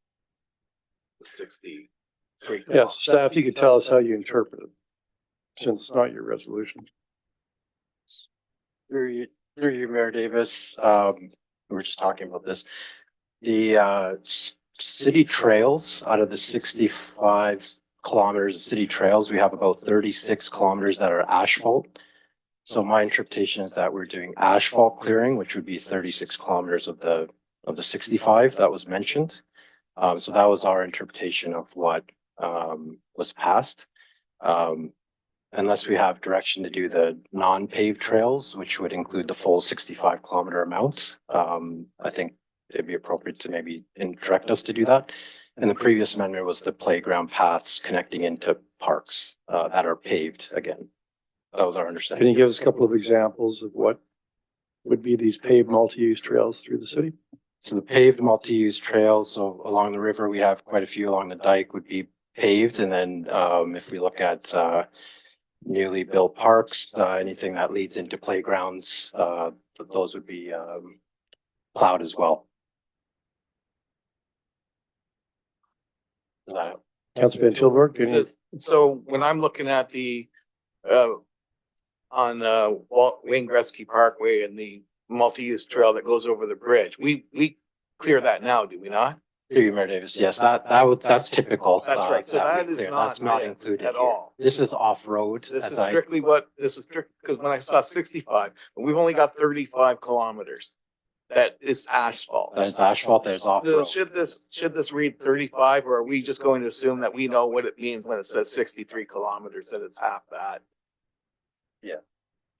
The 63. Yes, staff, you could tell us how you interpret it, since it's not your resolution. Through you, Mayor Davis, we were just talking about this. The city trails, out of the 65 kilometers of city trails, we have about 36 kilometers that are asphalt. So my interpretation is that we're doing asphalt clearing, which would be 36 kilometers of the 65 that was mentioned. So that was our interpretation of what was passed. Unless we have direction to do the non-paved trails, which would include the full 65 kilometer amount. I think it'd be appropriate to maybe direct us to do that. And the previous amendment was the playground paths connecting into parks that are paved again. That was our understanding. Can you give us a couple of examples of what would be these paved multi-use trails through the city? So the paved multi-use trails, so along the river, we have quite a few along the dike would be paved. And then if we look at newly built parks, anything that leads into playgrounds, those would be plowed as well. Is that it? Councilor Van Tilburg, So when I'm looking at the on Wayne Gretzky Parkway and the multi-use trail that goes over the bridge, we clear that now, do we not? Through you, Mayor Davis. Yes, that's typical. That's right. So that is That's not included at here. all. This is off-road. This is strictly because when I saw 65, but we've only got 35 kilometers. That is asphalt. That is asphalt, that is So off-road. should this read 35, or are we just going to assume that we know what it means when it says 63 kilometers, that it's half that? Yeah.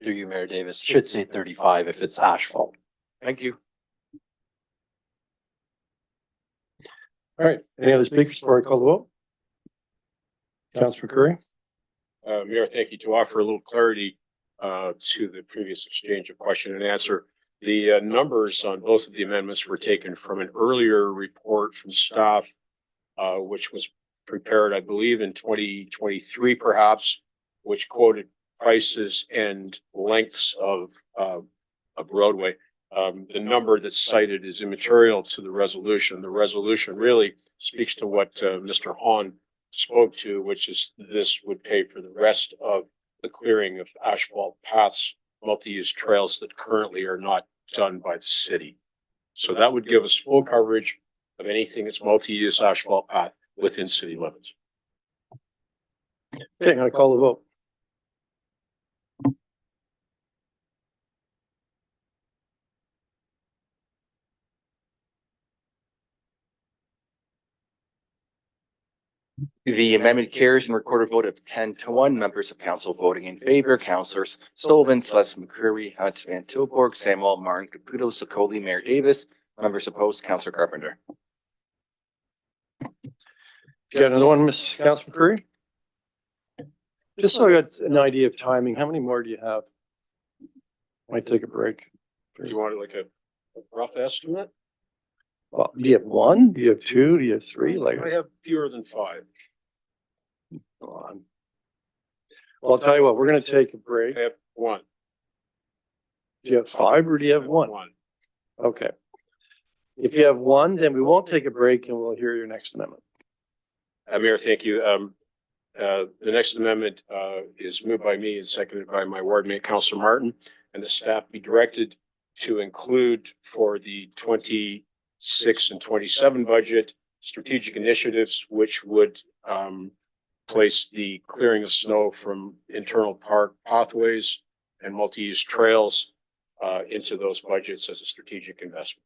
Through you, Mayor Davis. Should say 35 if it's asphalt. Thank you. all right, any other speakers before I call the vote? Councilor Curry? Mayor, thank you. To offer a little clarity to the previous exchange of question and answer. The numbers on both of the amendments were taken from an earlier report from staff, which was prepared, I believe, in 2023, perhaps, which quoted prices and lengths of roadway. The number that's cited is immaterial to the resolution. The resolution really speaks to what Mr. Hahn spoke to, which is this would pay for the rest of the clearing of asphalt paths, multi-use trails that currently are not done by the city. So that would give us full coverage of anything that's multi-use asphalt path within city limits. Okay, I'm gonna call the vote. The amendment carries and recorded vote of 10-1. Members of council voting in favor, Councilors Sullivan, Celeste McCreary, Hunt, Van Tilburg, Samuel, Martin, Caputo, Sokoli, Mayor Davis. Members opposed, Councilor Carpenter. Got another one, Miss Councilor Curry? Just so I got an idea of timing, how many more do you have? Might take a break. Do you want like a rough estimate? Well, do you have one? Do you have two? Do you have three? Like, I have fewer than 5. come on. Well, I'll tell you what, we're gonna take a break. I have one. Do you have five or do you have one? Okay. If you have one, then we won't take a break and we'll hear your next amendment. Mayor, thank you. The next amendment, is moved by me and seconded by my ward mate, Councillor Martin, and the staff be directed to include for the 26 and 27 budget strategic initiatives, which would, place the clearing of snow from internal park pathways and multi-use trails, into those budgets as a strategic investment.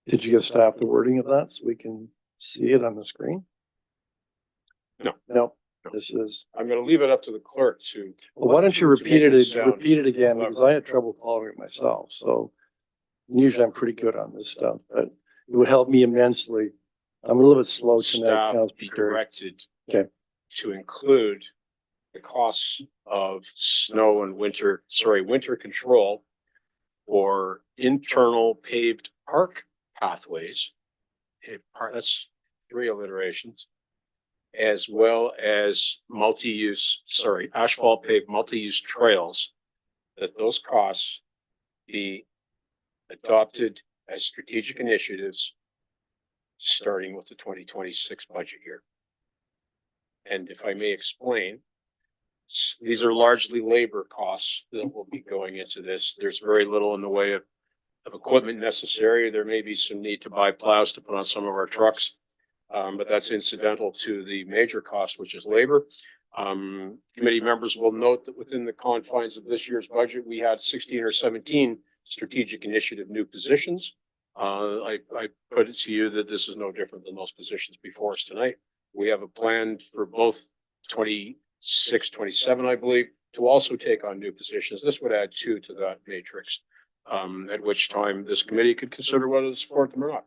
Did you give staff the wording of that so we can see it on the screen? No. No, this is, I'm gonna leave it up to the clerk to. well, why don't you to repeat make it, sound. repeat it again, because I had trouble following it myself, so usually I'm pretty good on this stuff, but it would help me immensely. I'm a little bit slow tonight, Staff Councilor be Curry. directed. Okay. To include the costs of snow and winter control for internal paved park pathways. That's 3 alliterations. As well as asphalt paved multi-use trails, that those costs be adopted as strategic initiatives starting with the 2026 budget year. And if I may explain, these are largely labor costs that will be going into this. There's very little in the way of equipment necessary. There may be some need to buy plows to put on some of our trucks. But that's incidental to the major cost, which is labor. Committee members will note that within the confines of this year's budget, we had 16 or 17 strategic initiative new positions. I put it to you that this is no different than those positions before us tonight. We have a plan for both 26, 27, I believe, to also take on new positions. This would add 2 to that matrix, at which time this committee could consider whether to support them or not.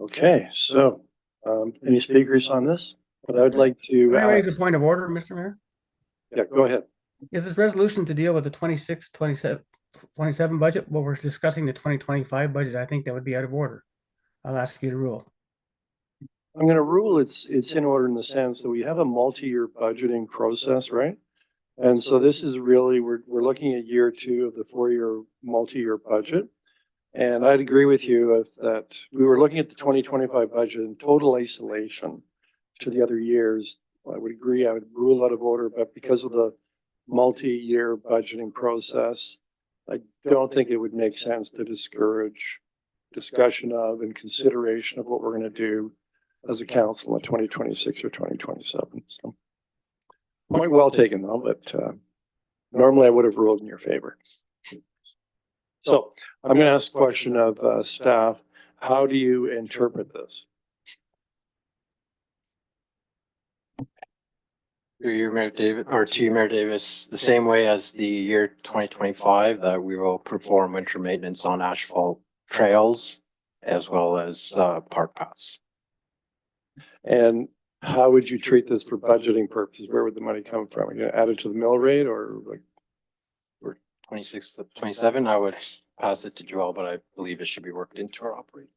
Okay, so, any speakers on this? But I would like to, Can I raise a point of order, Mr. Mayor? yeah, go ahead. Is this resolution to deal with the 26, 27 budget? Well, we're discussing the 2025 budget. I think that would be out of order. I'll ask you to rule. I'm gonna rule it's in order in the sense that we have a multi-year budgeting process, right? And so this is really, we're looking at year 2 of the 4-year multi-year budget. And I'd agree with you if that we were looking at the 2025 budget in total isolation to the other years. I would agree, I would rule out of order, but because of the multi-year budgeting process, I don't think it would make sense to discourage discussion of and consideration of what we're going to do as a council in 2026 or 2027. So, point well taken though, but normally I would have ruled in your favor. So I'm going to ask a question of staff. How do you interpret this? To you, Mayor Davis, the same way as the year 2025, that we will perform winter maintenance on asphalt trails as well as park paths. And how would you treat this for budgeting purposes? Where would the money come from? Are you going to add it to the mill rate or like? 26 to 27, I would pass it to Joel, but I believe it should be worked into our operating.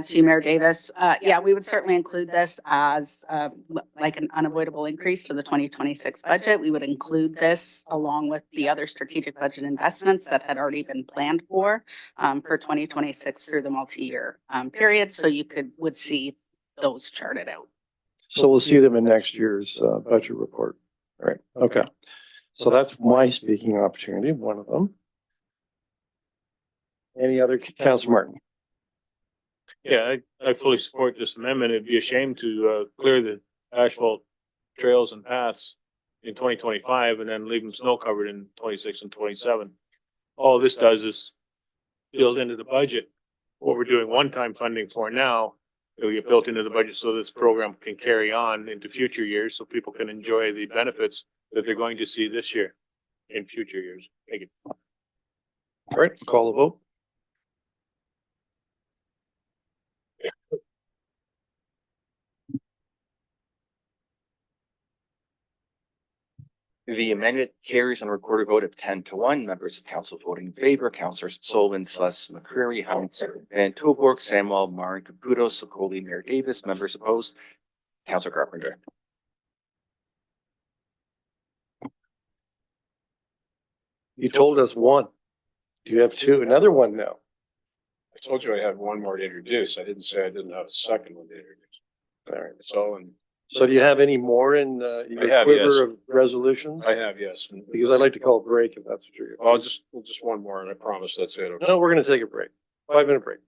To Mayor Davis, yeah, we would certainly include this as like an unavoidable increase to the 2026 budget. We would include this along with the other strategic budget investments that had already been planned for 2026 through the multi-year period. So you would see those charted out. So we'll see them in next year's budget report. All right. Okay. So that's my speaking opportunity, one of them. Any other, Councilor Martin? Yeah, I fully support this amendment. It'd be a shame to clear the asphalt trails and paths in 2025 and then leave them snow covered in 26 and 27. All this does is build into the budget what we're doing one-time funding for now. It'll get built into the budget so this program can carry on into future years so people can enjoy the benefits that they're going to see this year in future years. Thank you. All right, call the vote. The amendment carries on a recorded vote of 10-1. Members of council voting in favor, Councilors Sullivan, Sluss, McCreary, Hunt, Van Tilburg, Samwell, Marin, Caputo, Sokoli, Mayor Davis. Members opposed, Councilor Carpenter. You told us one. Do you have two? Another one now? I told you I had one more to introduce. I didn't say I didn't have a second one to introduce. All right. So, and So do you have any more in your have, yes. quiver of resolutions? I have, yes. Because I'd like to call a break if that's what you're. Well, just one more and I promise that's it. No, we're gonna take a break. 5-minute break.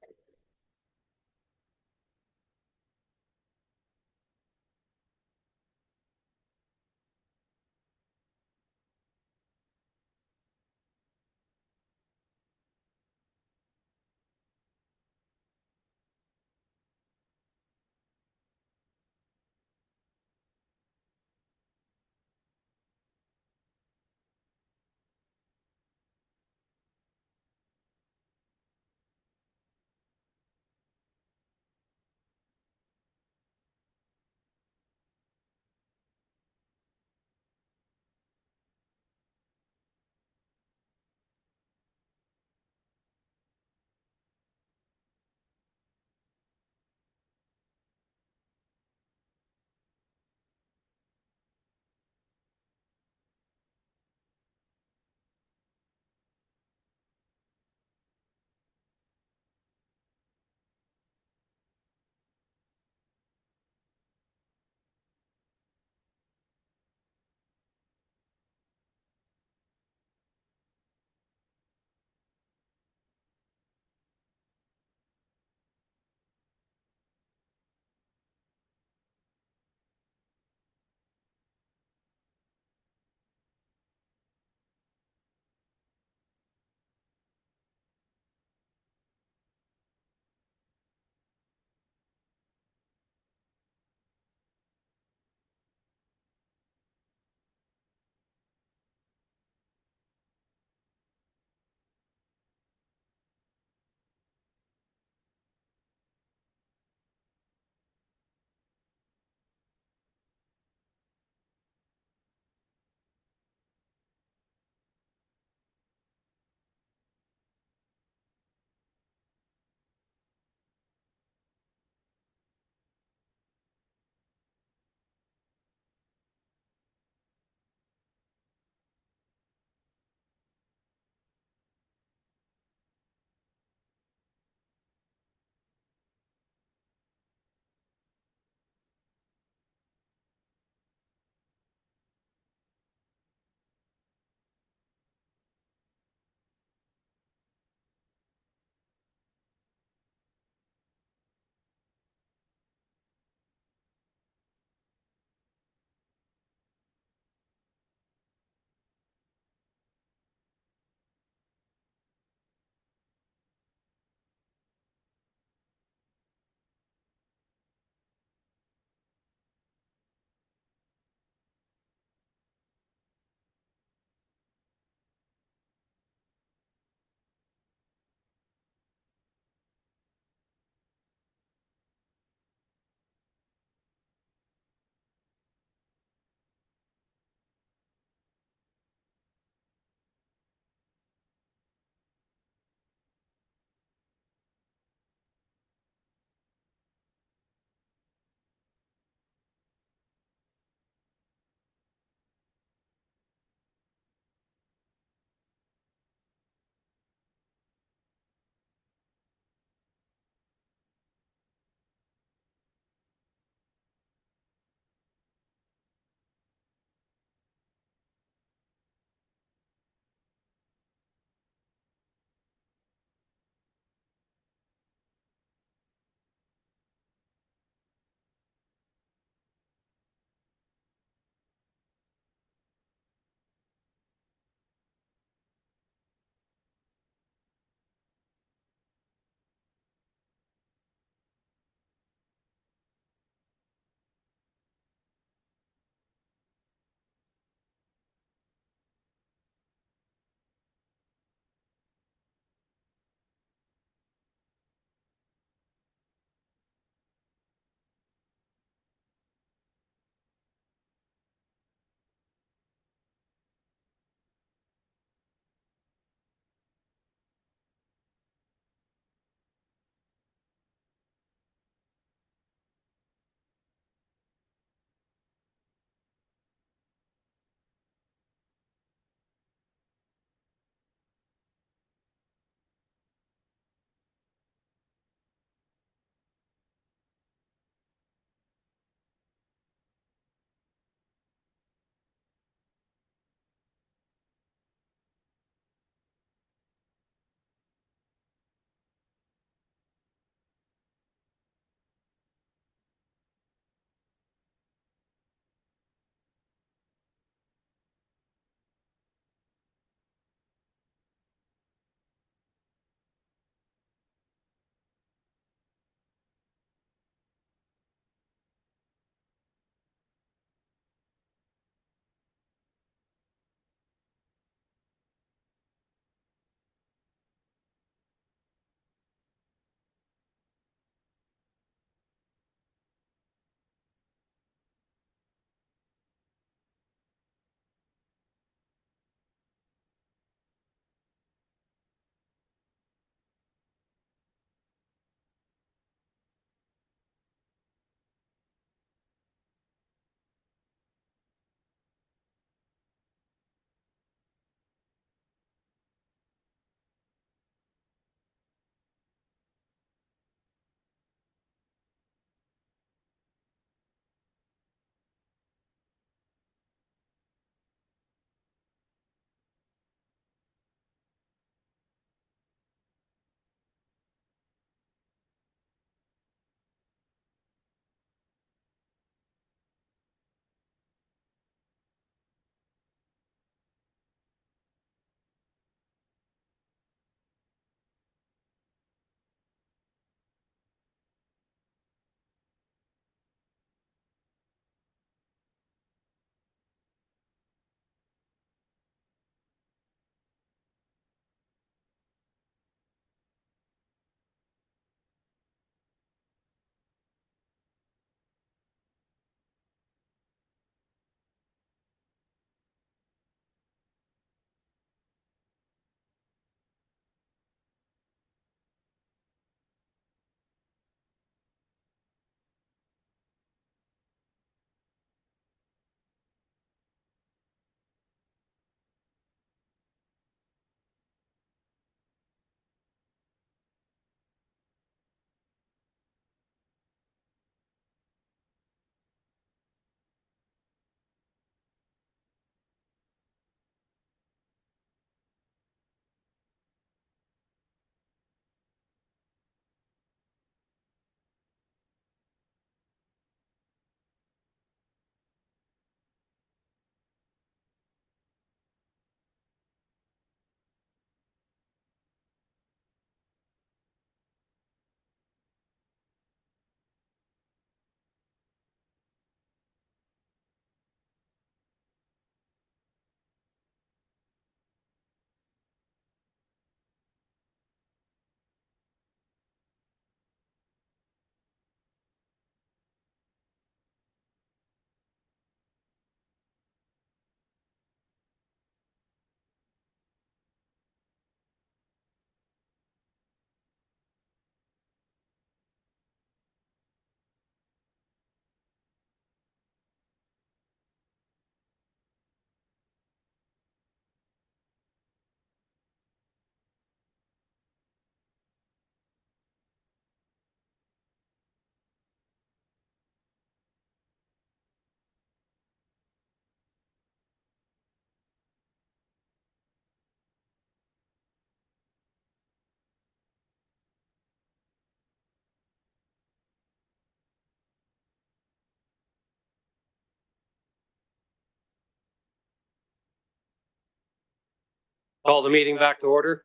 Call the meeting back to order.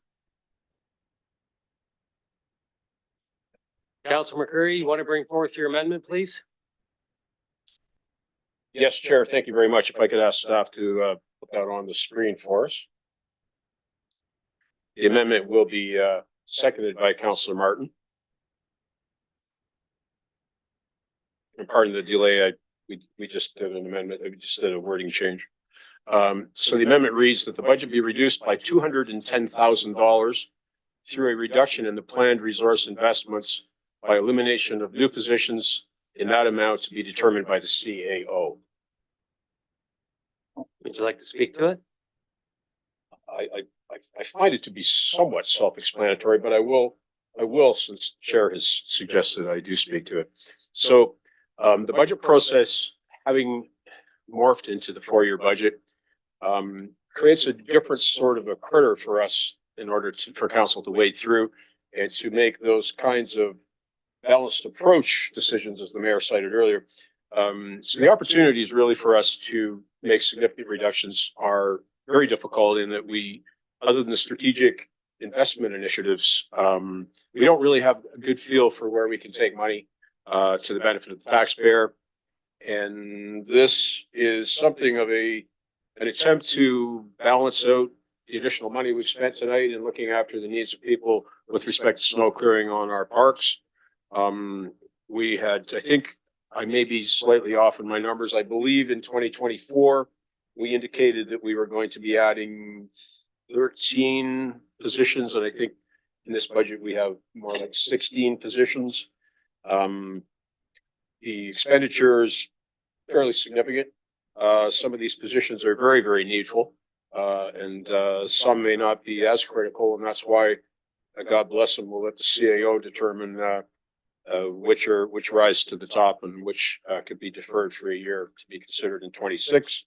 Councilor McCurry, you want to bring forth your amendment, please? Yes, Chair, thank you very much. If I could ask staff to put that on the screen for us. The amendment will be seconded by Councilor Martin. And pardon the delay, we just did an amendment, we just did a wording change. So the amendment reads that the budget be reduced by $210,000 through a reduction in the planned resource investments by elimination of new positions in that amount to be determined by the CAO. Would you like to speak to it? I find it to be somewhat self-explanatory, but I will, since the Chair has suggested I do speak to it. So the budget process, having morphed into the 4-year budget, creates a different sort of a critter for us in order for council to wade through and to make those kinds of balanced approach decisions, as the mayor cited earlier. So the opportunities really for us to make significant reductions are very difficult in that we, other than the strategic investment initiatives, we don't really have a good feel for where we can take money to the benefit of the taxpayer. And this is something of an attempt to balance out the additional money we've spent tonight in looking after the needs of people with respect to snow clearing on our parks. We had, I think I may be slightly off in my numbers. I believe in 2024, we indicated that we were going to be adding 13 positions. And I think in this budget, we have more like 16 positions. The expenditure is fairly significant. Some of these positions are very, very needful. And some may not be as critical. And that's why, God bless them, we'll let the CAO determine which rise to the top and which could be deferred for a year to be considered in 26.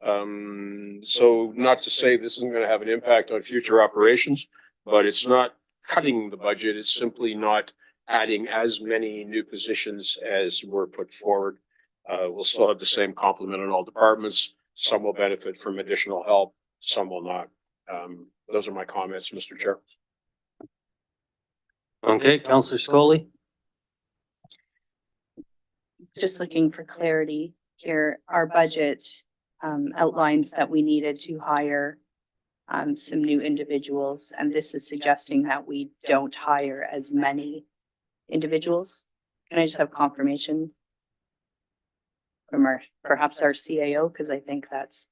So not to say this isn't going to have an impact on future operations, but it's not cutting the budget. It's simply not adding as many new positions as were put forward. We'll still have the same complement in all departments. Some will benefit from additional help, some will not. Those are my comments, Mr. Chair. Okay, Councilor Scully. Just looking for clarity here, our budget outlines that we needed to hire some new individuals, and this is suggesting that we don't hire as many individuals. Can I just have confirmation from perhaps our CAO, because I think that's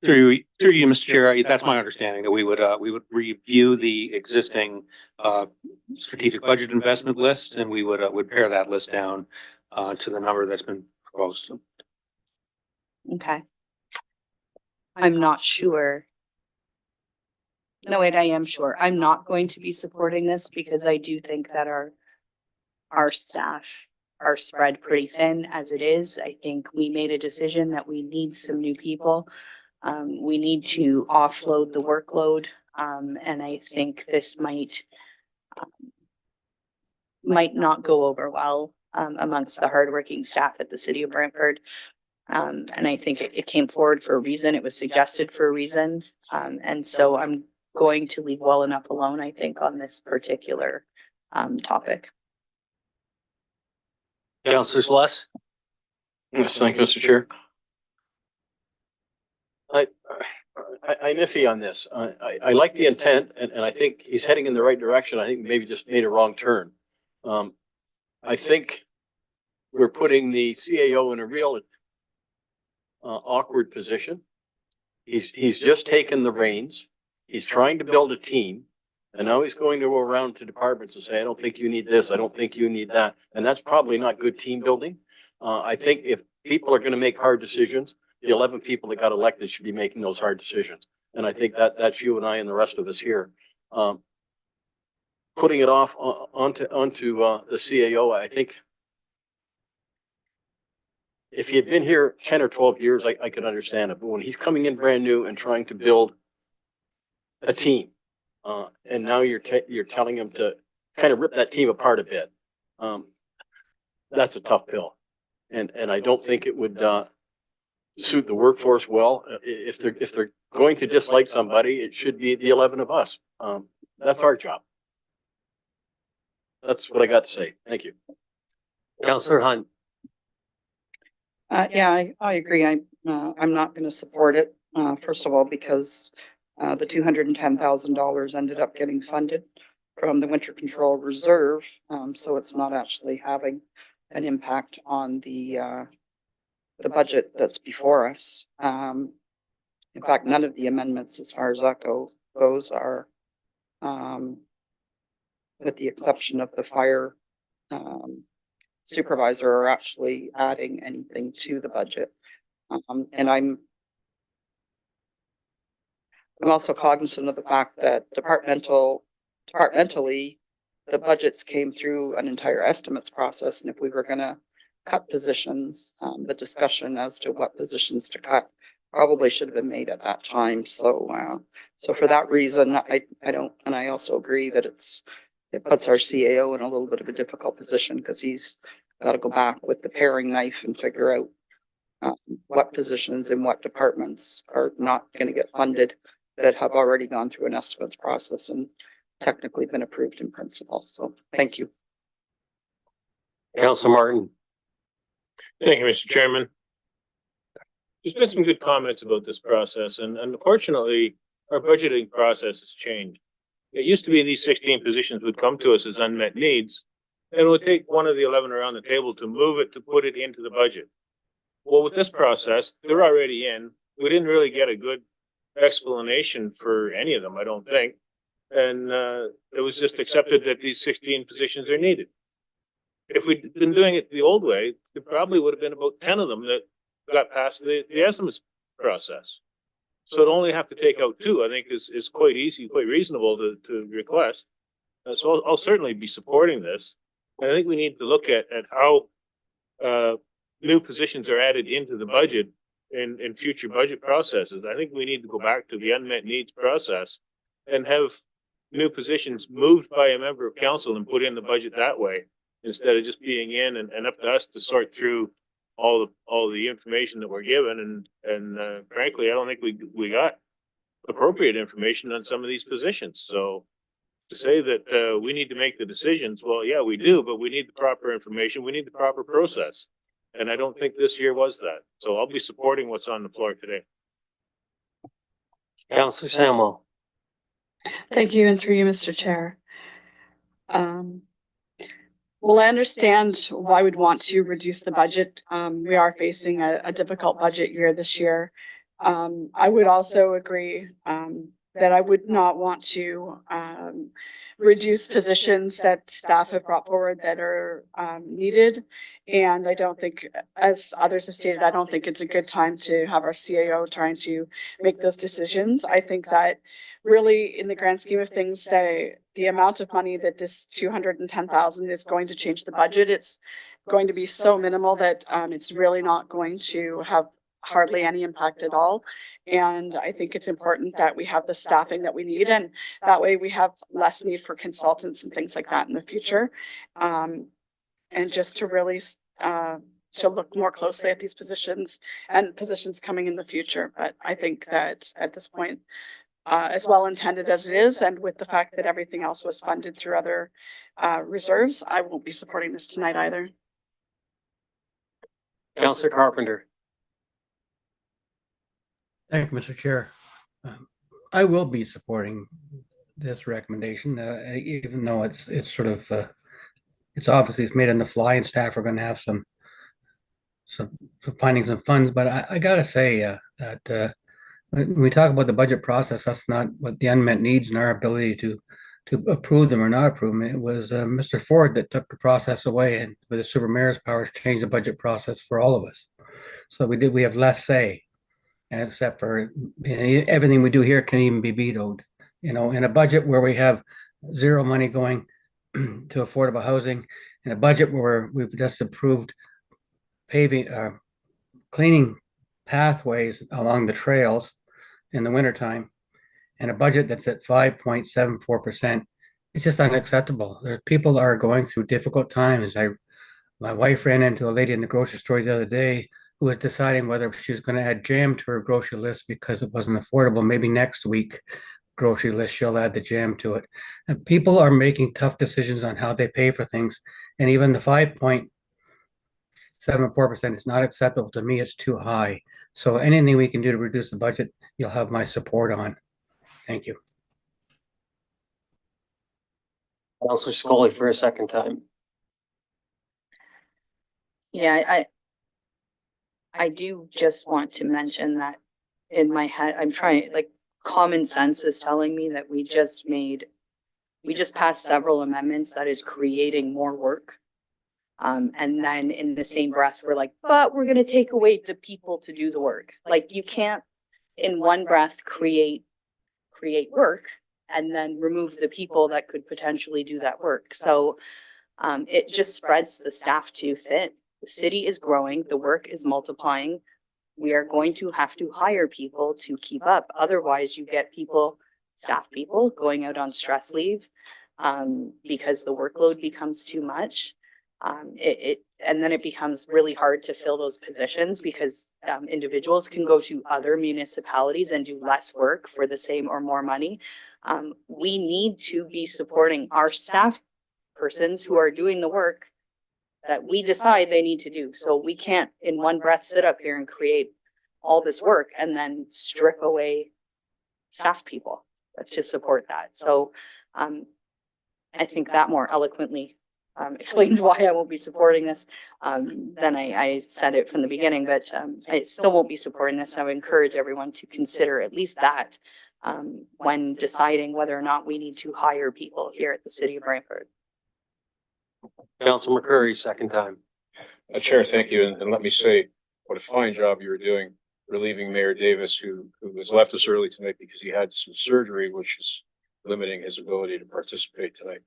Through you, Mr. Chair, that's my understanding that we would review the existing strategic budget investment list, and we would pare that list down to the number that's been proposed. okay. I'm not sure. No, wait, I am sure. I'm not going to be supporting this because I do think that our staff are spread pretty thin as it is. I think we made a decision that we need some new people. We need to offload the workload. And I think this might not go over well amongst the hardworking staff at the city of Brantford. And I think it came forward for a reason. It was suggested for a reason. And so I'm going to leave well enough alone, I think, on this particular topic. Councilor Sluss. Yes, thank you, Mr. Chair. I'm iffy on this. I like the intent and I think he's heading in the right direction. I think maybe just made a wrong turn. I think we're putting the CAO in a real awkward position. He's just taken the reins. He's trying to build a team. And now he's going to go around to departments and say, I don't think you need this. I don't think you need that. And that's probably not good team building. I think if people are going to make hard decisions, the 11 people that got elected should be making those hard decisions. And I think that's you and I and the rest of us here. Putting it off onto the CAO, I think if he had been here 10 or 12 years, I could understand it. But when he's coming in brand new and trying to build a team, and now you're telling him to kind of rip that team apart a bit, that's a tough pill. And I don't think it would suit the workforce well. If they're going to dislike somebody, it should be the 11 of us. That's our job. That's what I got to say. Thank you. Counselor Hunt. Yeah, I agree. I'm not going to support it. First of all, because the $210,000 ended up getting funded from the Winter Control Reserve. So it's not actually having an impact on the budget that's before us. In fact, none of the amendments, as far as that goes are, with the exception of the fire supervisor, are actually adding anything to the budget. And I'm also cognizant of the fact that departmentally, the budgets came through an entire estimates process. And if we were going to cut positions, the discussion as to what positions to cut probably should have been made at that time. So, so for that reason, I don't, and I also agree that it puts our CAO in a little bit of a difficult position because he's got to go back with the paring knife and figure out what positions in what departments are not going to get funded that have already gone through an estimates process and technically been approved in principle. So thank you. Counselor Martin. Thank you, Mr. Chairman. There's been some good comments about this process, and unfortunately, our budgeting process has changed. It used to be these 16 positions would come to us as unmet needs, and it would take one of the 11 around the table to move it, to put it into the budget. Well, with this process, they're already in. We didn't really get a good explanation for any of them, I don't think. And it was just accepted that these 16 positions are needed. If we'd been doing it the old way, there probably would have been about 10 of them that got past the estimates process. So to only have to take out 2, I think is quite easy, quite reasonable to request. So I'll certainly be supporting this. And I think we need to look at how new positions are added into the budget in future budget processes. I think we need to go back to the unmet needs process and have new positions moved by a member of council and put in the budget that way, instead of just being in and up to us to sort through all the information that we're given. And frankly, I don't think we got appropriate information on some of these positions. So to say that we need to make the decisions, well, yeah, we do, but we need the proper information. We need the proper process. And I don't think this year was that. So I'll be supporting what's on the floor today. Counselor Samuel. Thank you, and through you, Mr. Chair. Well, I understand why we'd want to reduce the budget. We are facing a difficult budget year this year. I would also agree that I would not want to reduce positions that staff have brought forward that are needed. And I don't think, as others have stated, I don't think it's a good time to have our CAO trying to make those decisions. I think that really, in the grand scheme of things, the amount of money that this 210,000 is going to change the budget, it's going to be so minimal that it's really not going to have hardly any impact at all. And I think it's important that we have the staffing that we need, and that way we have less need for consultants and things like that in the future. And just to really to look more closely at these positions and positions coming in the future. But I think that at this point, as well intended as it is, and with the fact that everything else was funded through other reserves, I won't be supporting this tonight either. Counselor Carpenter. Thank you, Mr. Chair. I will be supporting this recommendation, even though it's sort of it's obviously it's made on the fly, and staff are going to have some findings and funds. But I gotta say that when we talk about the budget process, that's not what the unmet needs and our ability to approve them or not approve them. It was Mr. Ford that took the process away, and with the super mayor's powers, changed the budget process for all of us. So we have less say. And except for everything we do here can even be vetoed, in a budget where we have zero money going to affordable housing, in a budget where we've just approved paving, cleaning pathways along the trails in the wintertime, and a budget that's at 5.74%. It's just unacceptable. People are going through difficult times. My wife ran into a lady in the grocery store the other day who was deciding whether she was going to add jam to her grocery list because it wasn't affordable. Maybe next week grocery list, she'll add the jam to it. And people are making tough decisions on how they pay for things. And even the 5.74% is not acceptable to me. It's too high. So anything we can do to reduce the budget, you'll have my support on. Thank you. Counselor Scully for a second time. Yeah, I do just want to mention that in my head, I'm trying, like, common sense is telling me that we just passed several amendments that is creating more work. And then in the same breath, we're like, but we're gonna take away the people to do the work. Like, you can't in one breath create work and then remove the people that could potentially do that work. So it just spreads the staff too thin. The city is growing, the work is multiplying. We are going to have to hire people to keep up. Otherwise, you get staff people going out on stress leave because the workload becomes too much. And then it becomes really hard to fill those positions because individuals can go to other municipalities and do less work for the same or more money. We need to be supporting our staff persons who are doing the work that we decide they need to do. So we can't in one breath sit up here and create all this work and then strip away staff people to support that. So I think that more eloquently explains why I won't be supporting this than I said it from the beginning, but I still won't be supporting this. I would encourage everyone to consider at least that when deciding whether or not we need to hire people here at the city of Brantford. Councilor McCurry, second time. Chair, thank you. And let me say, what a fine job you were doing relieving Mayor Davis, who has left us early tonight because he had some surgery, which is limiting his ability to participate tonight.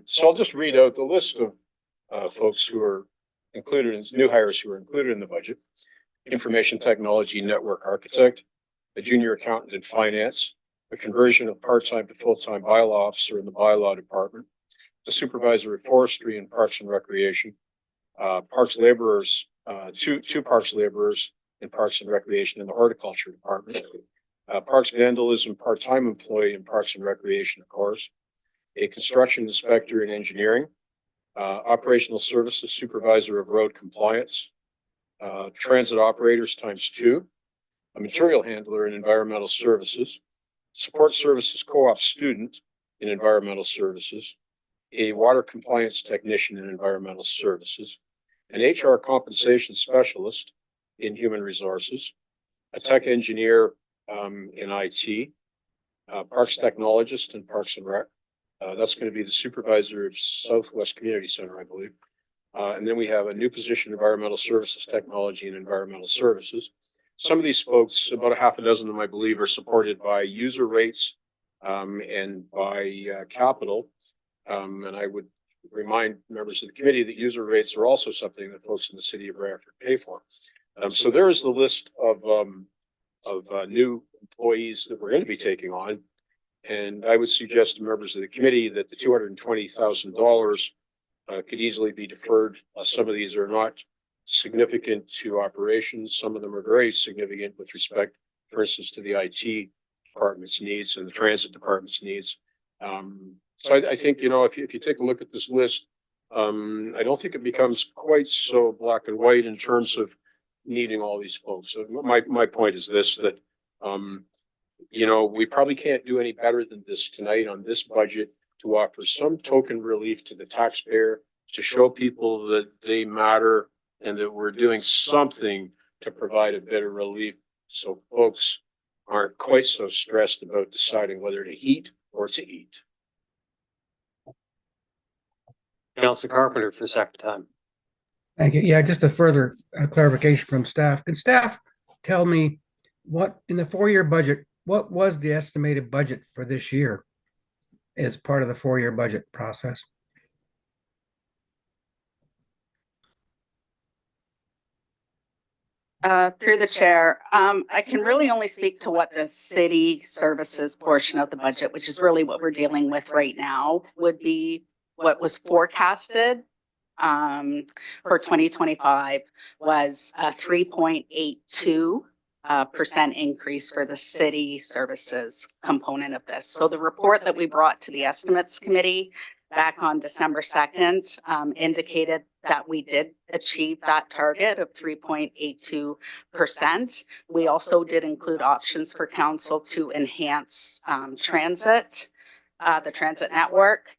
So I'll just read out the list of folks who are included, new hires who are included in the budget. Information technology network architect, a junior accountant in finance, a conversion of part-time to full-time bylaw officer in the bylaw department, the supervisor of forestry and parks and recreation, parks laborers, two parks laborers in parks and recreation in the horticulture department, parks vandalism part-time employee in parks and recreation, of course, a construction inspector in engineering, operational services supervisor of road compliance, transit operators ×2, a material handler in environmental services, support services co-op student in environmental services, a water compliance technician in environmental services, an HR compensation specialist in human resources, a tech engineer in IT, parks technologist in Parks and Rec. That's going to be the supervisor of Southwest Community Center, I believe. And then we have a new position, environmental services technology and environmental services. Some of these folks, about a half a dozen of them, I believe, are supported by user rates and by capital. And I would remind members of the committee that user rates are also something that folks in the city of Brantford pay for. So there is the list of new employees that we're going to be taking on. And I would suggest to members of the committee that the $220,000 could easily be deferred. Some of these are not significant to operations. Some of them are very significant with respect, for instance, to the IT department's needs and the transit department's needs. So I think, you know, if you take a look at this list, I don't think it becomes quite so black and white in terms of needing all these folks. So my point is this, that, you know, we probably can't do any better than this tonight on this budget to offer some token relief to the taxpayer, to show people that they matter and that we're doing something to provide a bit of relief so folks aren't quite so stressed about deciding whether to heat or to eat. Councilor Carpenter for the second time. Thank you. Yeah, just a further clarification from staff. Can staff tell me what, in the 4-year budget, what was the estimated budget for this year as part of the 4-year budget process? Through the chair, I can really only speak to what the city services portion of the budget, which is really what we're dealing with right now, would be what was forecasted for 2025 was a 3.82 percent increase for the city services component of this. So the report that we brought to the estimates committee back on December 2nd indicated that we did achieve that target of 3.82%. We also did include options for council to enhance transit, the transit network.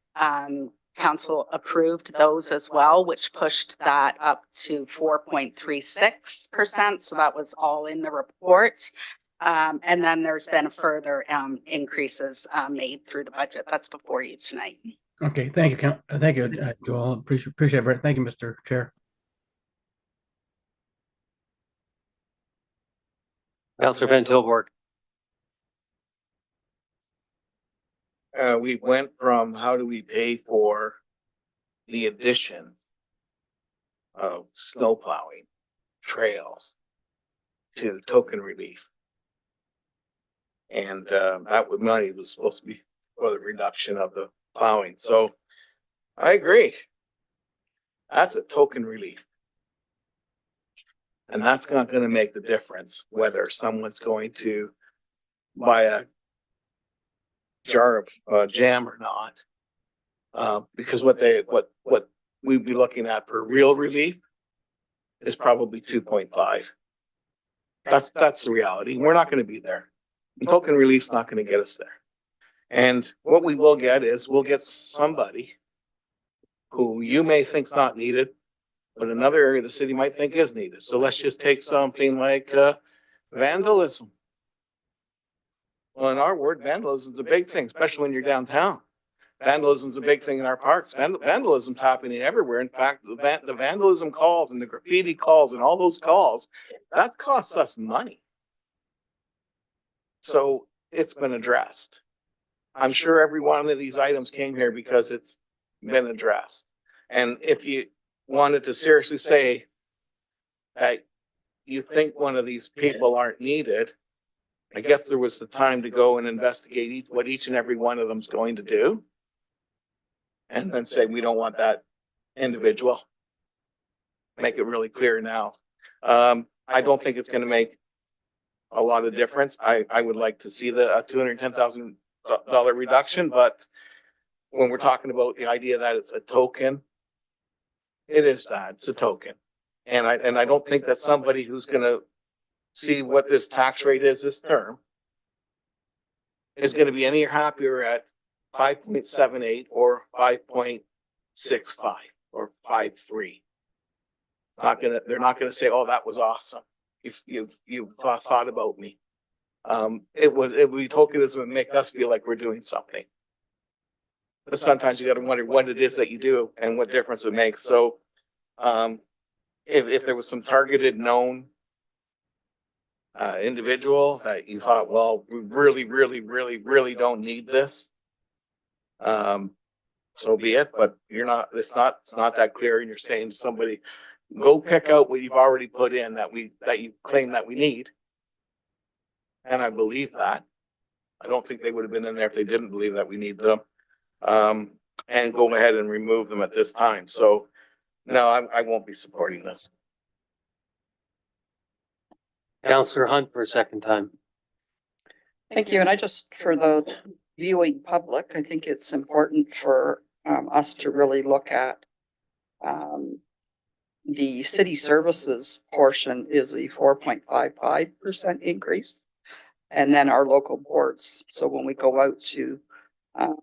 Council approved those as well, which pushed that up to 4.36%. So that was all in the report. And then there's been further increases made through the budget. That's before you tonight. Okay, thank you, thank you, Joel. Appreciate it. Thank you, Mr. Chair. Councillor Van Tilburg. We went from how do we pay for the addition of snow plowing, trails, to token relief. And that money was supposed to be for the reduction of the plowing. So I agree. That's a token relief. And that's not going to make the difference whether someone's going to buy a jar of jam or not. Because what we'd be looking at for real relief is probably 2.5. That's the reality. We're not going to be there. Token relief's not going to get us there. And what we will get is we'll get somebody who you may think's not needed, but another area of the city might think is needed. So let's just take something like vandalism. Well, in our word, vandalism is a big thing, especially when you're downtown. Vandalism is a big thing in our parks. Vandalism's happening everywhere. In fact, the vandalism calls and the graffiti calls and all those calls, that costs us money. So it's been addressed. I'm sure every one of these items came here because it's been addressed. And if you wanted to seriously say that you think one of these people aren't needed, I guess there was the time to go and investigate what each and every one of them's going to do. And then say, we don't want that individual. Make it really clear now. I don't think it's going to make a lot of difference. I would like to see the $210,000 reduction, but when we're talking about the idea that it's a token, it is that it's a token. And I don't think that somebody who's going to see what this tax rate is this term is going to be any happier at 5.78 or 5.65 or 5.3. They're not gonna say, oh, that was awesome. If you thought about me. It would be tokenism and make us feel like we're doing something. But sometimes you gotta wonder what it is that you do and what difference it makes. So if there was some targeted known individual that you thought, well, we really don't need this. So be it, but it's not that clear, and you're saying to somebody, go pick out what you've already put in that you claim that we need. And I believe that. I don't think they would have been in there if they didn't believe that we need them. And go ahead and remove them at this time. So no, I won't be supporting this. Councillor Hunt for a second time. Thank you. And I just, for the viewing public, I think it's important for us to really look at the city services portion is a 4.55% increase. And then our local boards. So when we go out to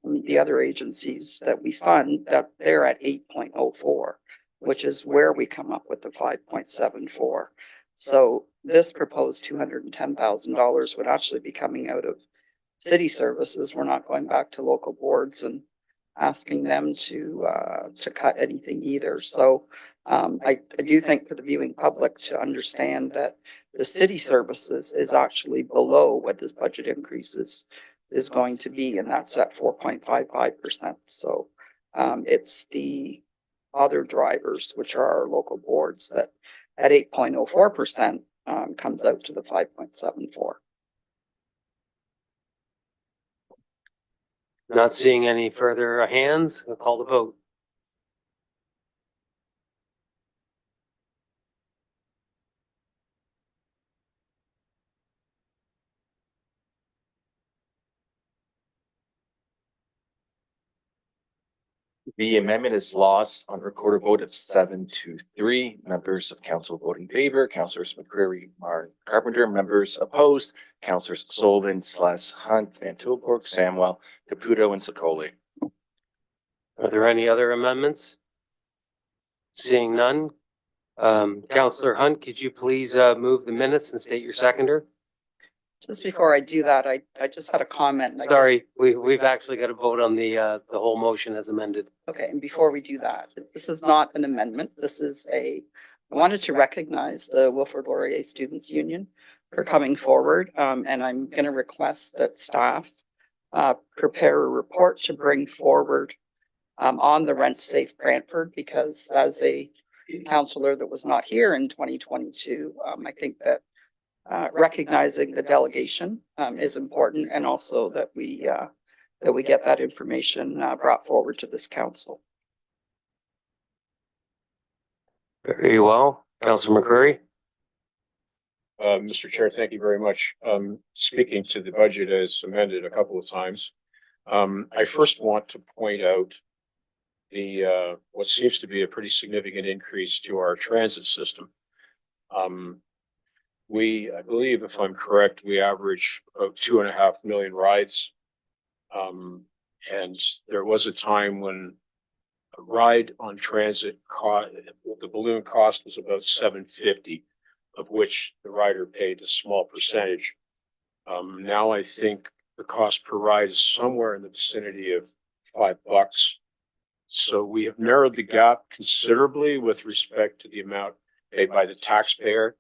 the other agencies that we fund, that they're at 8.04, which is where we come up with the 5.74. So this proposed $210,000 would actually be coming out of city services. We're not going back to local boards and asking them to cut anything either. So I do think for the viewing public to understand that the city services is actually below what this budget increases is going to be, and that's at 4.55%. So it's the other drivers, which are our local boards, that at 8.04% comes out to the 5.74. Not seeing any further hands, I'll call the vote. The amendment is lost on recorded vote of 7-3. Members of council voting in favor, Councilors McCreary, Martin, Carpenter, members opposed, Councilors Sullivan, Hunt, Van Tilburg, Samwell, Caputo, and Sokoli. Are there any other amendments? Seeing none. Councillor Hunt, could you please move the minutes and state your seconder? Just before I do that, I just had a comment. Sorry, we've actually got to vote on the whole motion as amended. Okay, and before we do that, this is not an amendment. This is I wanted to recognize the Wilfrid Laurier Students Union for coming forward. And I'm going to request that staff prepare a report to bring forward on the Rent Safe Brantford, because as a counselor that was not here in 2022, I think that recognizing the delegation is important, and also that we get that information brought forward to this council. Very well. Councillor McCreary. Mr. Chair, thank you very much. Speaking to the budget as amended a couple of times, I first want to point out the what seems to be a pretty significant increase to our transit system. I believe, if I'm correct, we average about 2.5 million rides. And there was a time when a ride on transit the balloon cost was about $7.50, of which the rider paid a small percentage. Now I think the cost per ride is somewhere in the vicinity of $5. So we have narrowed the gap considerably with respect to the amount paid by the taxpayer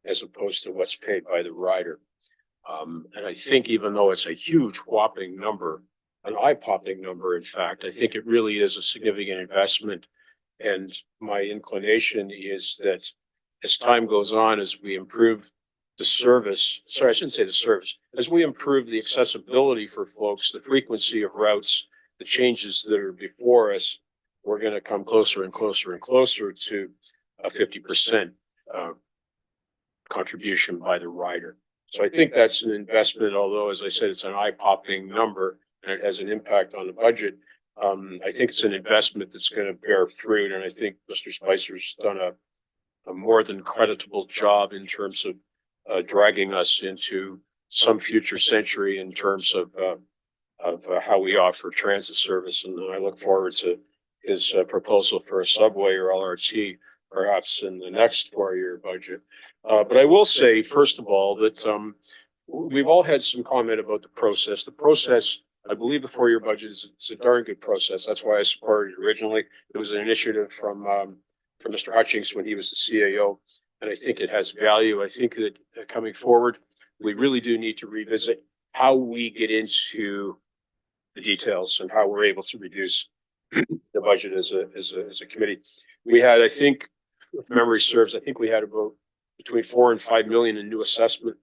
as opposed to what's paid by the rider. And I think even though it's a huge whopping number, an eye-popping number, in fact, I think it really is a significant investment. And my inclination is that as time goes on, as we improve the service, sorry, I shouldn't say the service, as we improve the accessibility for folks, the frequency of routes, the changes that are before us, we're going to come closer and closer and closer to a 50% contribution by the rider. So I think that's an investment, although, as I said, it's an eye-popping number and it has an impact on the budget. I think it's an investment that's going to bear fruit. And I think Mr. Spicer's done a more than creditable job in terms of dragging us into some future century in terms of how we offer transit service. And I look forward to his proposal for a subway or LRT, perhaps in the next 4-year budget. But I will say, first of all, that we've all had some comment about the process. The process, I believe the 4-year budget is a darn good process. That's why I supported it originally. It was an initiative from Mr. Hutchings when he was the CAO, and I think it has value. I think that coming forward, we really do need to revisit how we get into the details and how we're able to reduce the budget as a committee. We had, I think, if memory serves, I think we had about between 4 and 5 million in new assessment,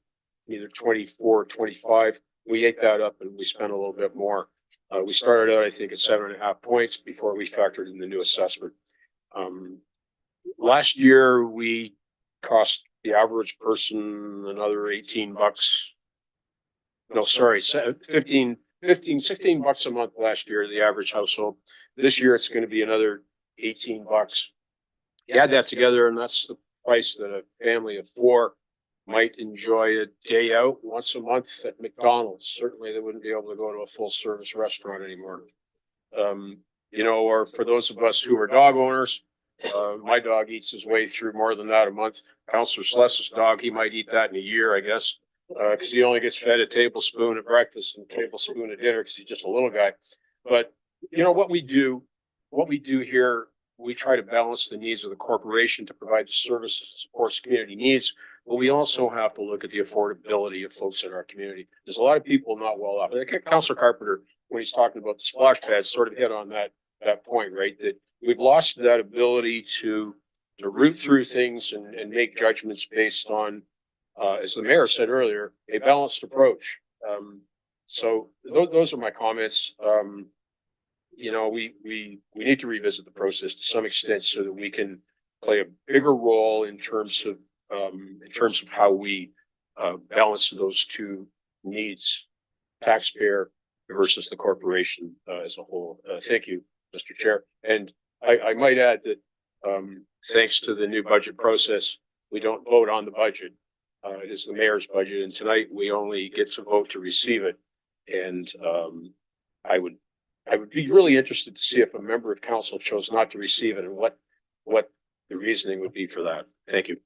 either 24 or 25. We ate that up and we spent a little bit more. We started out, I think, at 7.5 points before we factored in the new assessment. Last year, we cost the average person another $18. No, sorry, 16 bucks a month last year, the average household. This year, it's going to be another $18. You add that together, and that's the price that a family of 4 might enjoy a day out once a month at McDonald's. Certainly, they wouldn't be able to go to a full service restaurant anymore. Or for those of us who are dog owners, my dog eats his way through more than that a month. Councillor Sless's dog, he might eat that in a year, I guess, because he only gets fed a tablespoon at breakfast and a tablespoon at dinner because he's just a little guy. But what we do here, we try to balance the needs of the corporation to provide the services and supports community needs, but we also have to look at the affordability of folks in our community. There's a lot of people not well off. Councillor Carpenter, when he's talking about the splash pads, sort of hit on that point, right? That we've lost that ability to root through things and make judgments based on, as the mayor said earlier, a balanced approach. So those are my comments. We need to revisit the process to some extent so that we can play a bigger role in terms of how we balance those two needs, taxpayer versus the corporation as a whole. Thank you. Mr. Chair. And I might add that, thanks to the new budget process, we don't vote on the budget. It is the mayor's budget, and tonight we only get to vote to receive it. And, I would be really interested to see if a member of council chose not to receive it and what the reasoning would be for that. Thank you.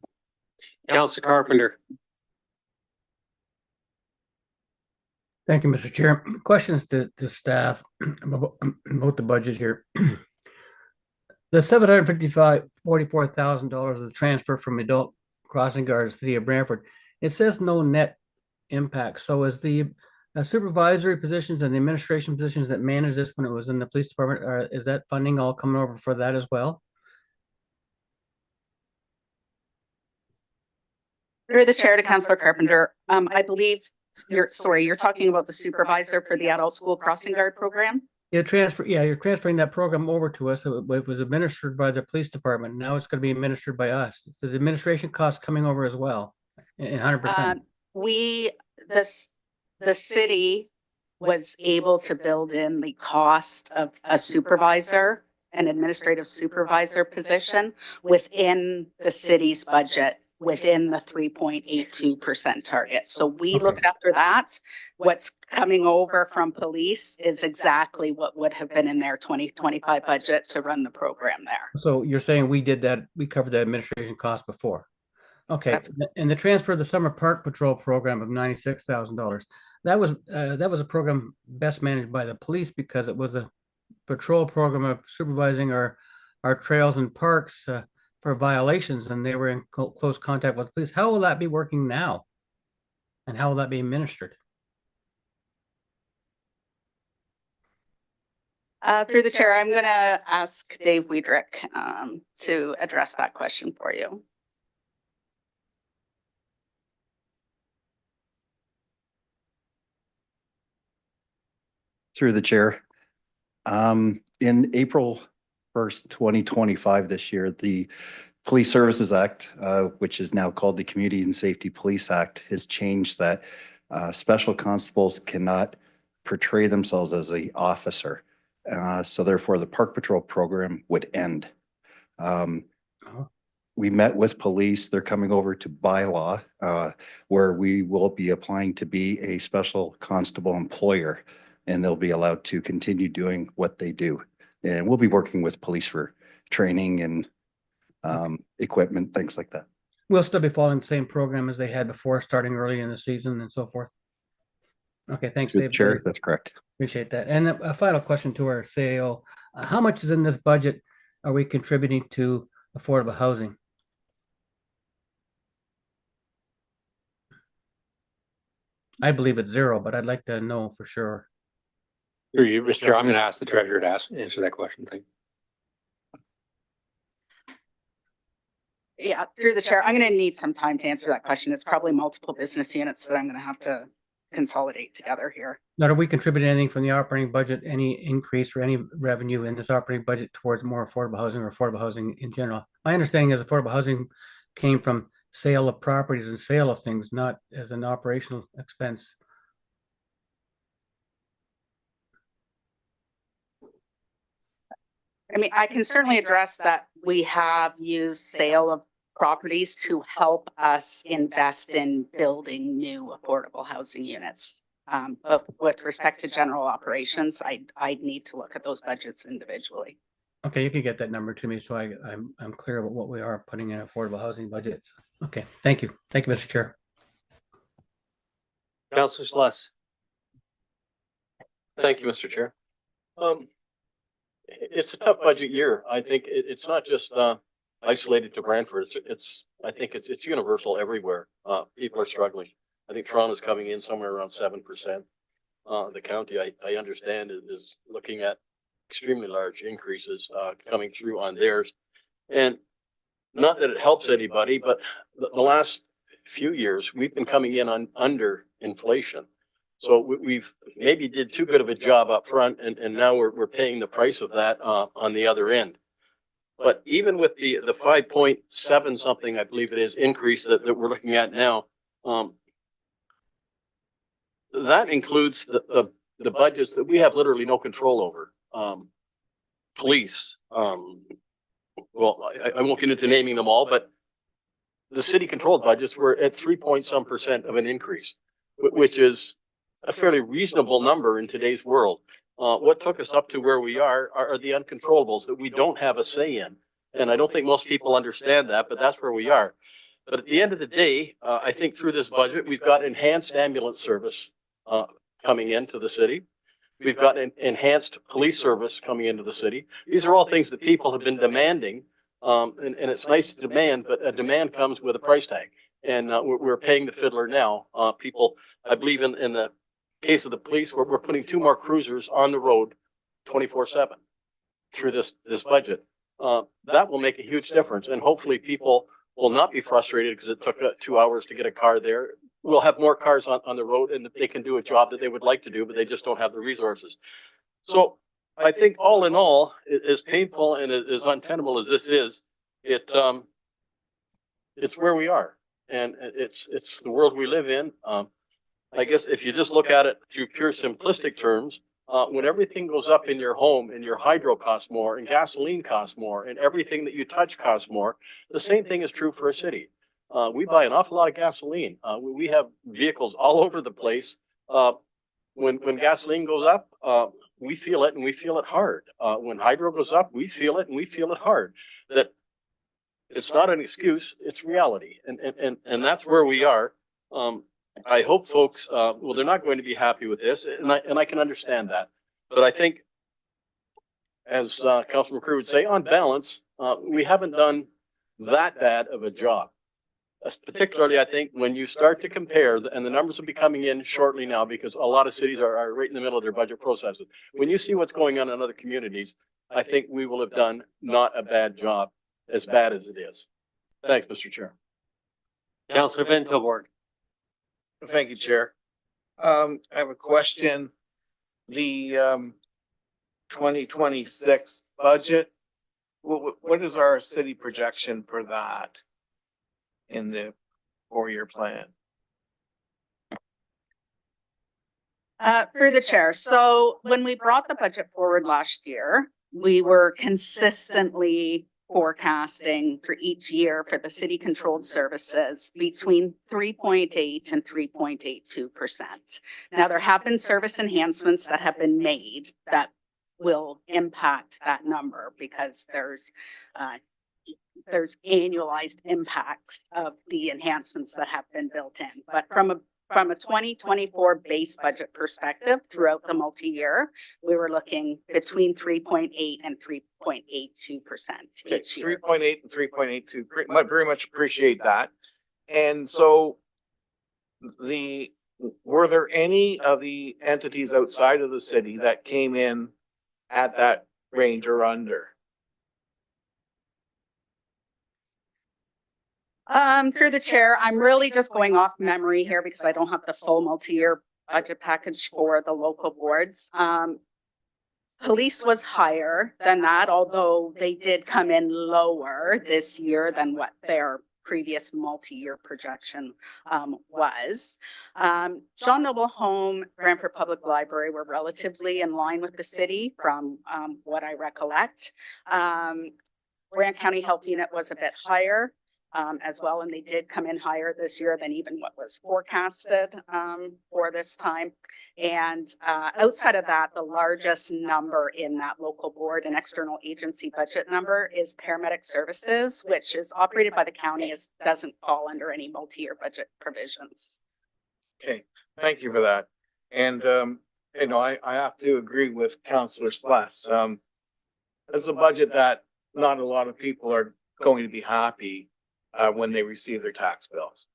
Councilor Carpenter. Thank you, Mr. Chair. Questions to staff about the budget here. The $744,000 is transfer from adult crossing guards to the city of Brantford. It says no net impact. So is the supervisory positions and the administration positions that managed this when it was in the police department, is that funding all coming over for that as well? Through the chair to Councillor Carpenter, I believe you're talking about the supervisor for the adult school crossing guard program? You're transferring that program over to us. It was administered by the police department. Now it's going to be administered by us. Is the administration cost coming over as well? In 100%. The city was able to build in the cost of a supervisor, an administrative supervisor position within the city's budget, within the 3.82% target. So we looked after that. What's coming over from police is exactly what would have been in their 2025 budget to run the program there. So you're saying we did that, we covered the administration cost before? Okay, and the transfer of the summer park patrol program of $96,000. That was a program best managed by the police because it was a patrol program of supervising our trails and parks for violations, and they were in close contact with the police. How will that be working now? And how will that be administered? Through the chair, I'm going to ask Dave Weidrich to address that question for you. Through the chair. In April 1st, 2025, this year, the Police Services Act, which is now called the Community and Safety Police Act, has changed that special constables cannot portray themselves as an officer. So therefore, the Park Patrol program would end. We met with police. They're coming over to bylaw, where we will be applying to be a special constable employer, and they'll be allowed to continue doing what they do. And we'll be working with police for training and equipment, things like that. We'll still be following the same program as they had before, starting early in the season and so forth. Okay, thanks, Dave. Chair, that's correct. Appreciate that. And a final question to our CAO. How much is in this budget are we contributing to affordable housing? I believe it's zero, but I'd like to know for sure. Through you, Mr. Chair, I'm going to ask the treasurer to answer that question. Thank you. Yeah, through the chair, I'm going to need some time to answer that question. It's probably multiple business units that I'm going to have to consolidate together here. Now, are we contributing anything from the operating budget, any increase or any revenue in this operating budget towards more affordable housing or affordable housing in general? My understanding is affordable housing came from sale of properties and sale of things, not as an operational expense. I mean, I can certainly address that. We have used sale of properties to help us invest in building new affordable housing units. But with respect to general operations, I'd need to look at those budgets individually. Okay, you can get that number to me so I'm clear about what we are putting in affordable housing budgets. Okay, thank you. Thank you, Mr. Chair. Councillor Sluss. Thank you, Mr. Chair. It's a tough budget year. I think it's not just isolated to Brantford. I think it's universal everywhere. People are struggling. I think Toronto's coming in somewhere around 7%. The county, I understand, is looking at extremely large increases coming through on theirs. And not that it helps anybody, but the last few years, we've been coming in on under inflation. So we've maybe did too good of a job up front, and now we're paying the price of that on the other end. But even with the 5.7 something, I believe it is, increase that we're looking at now, that includes the budgets that we have literally no control over. police, well, I won't get into naming them all, but the city controlled budgets were at 3% of an increase, which is a fairly reasonable number in today's world. What took us up to where we are the uncontrollables that we don't have a say in. And I don't think most people understand that, but that's where we are. But at the end of the day, I think through this budget, we've got enhanced ambulance service coming into the city. We've got an enhanced police service coming into the city. These are all things that people have been demanding. And it's nice to demand, but a demand comes with a price tag. And we're paying the fiddler now. People, I believe in the case of the police, we're putting 2 more cruisers on the road 24/7 through this budget. That will make a huge difference. And hopefully people will not be frustrated because it took 2 hours to get a car there. We'll have more cars on the road and they can do a job that they would like to do, but they just don't have the resources. So I think all in all, as painful and as untenable as this is, it's where we are, and it's the world we live in. I guess if you just look at it through pure simplistic terms, when everything goes up in your home and your hydro costs more and gasoline costs more and everything that you touch costs more, the same thing is true for a city. We buy an awful lot of gasoline. We have vehicles all over the place. When gasoline goes up, we feel it and we feel it hard. When hydro goes up, we feel it and we feel it hard. That it's not an excuse, it's reality. And that's where we are. I hope folks, well, they're not going to be happy with this, and I can understand that. But I think, as Councilman Crew would say, on balance, we haven't done that bad of a job. Particularly, I think, when you start to compare, and the numbers will be coming in shortly now because a lot of cities are right in the middle of their budget processes. When you see what's going on in other communities, I think we will have done not a bad job, as bad as it is. Thanks, Mr. Chair. Councillor Van Tilburg. Thank you, Chair. I have a question. The 2026 budget, what is our city projection for that in the 4-year plan? Through the chair. So when we brought the budget forward last year, we were consistently forecasting for each year for the city controlled services between 3.8 and 3.82%. Now, there have been service enhancements that have been made that will impact that number because there's annualized impacts of the enhancements that have been built in. But from a 2024 base budget perspective, throughout the multi-year, we were looking between 3.8 and 3.82% each year. 3.8 and 3.82. Very much appreciate that. And so were there any of the entities outside of the city that came in at that range or under? Through the chair, I'm really just going off memory here because I don't have the full multi-year budget package for the local boards. Police was higher than that, although they did come in lower this year than what their previous multi-year projection was. John Noble Home, Brantford Public Library were relatively in line with the city from what I recollect. Grant County Health Unit was a bit higher as well, and they did come in higher this year than even what was forecasted for this time. And outside of that, the largest number in that local board and external agency budget number is paramedic services, which is operated by the county, doesn't fall under any multi-year budget provisions. Okay, thank you for that. And I have to agree with Councillor Sless. It's a budget that not a lot of people are going to be happy when they receive their tax bills.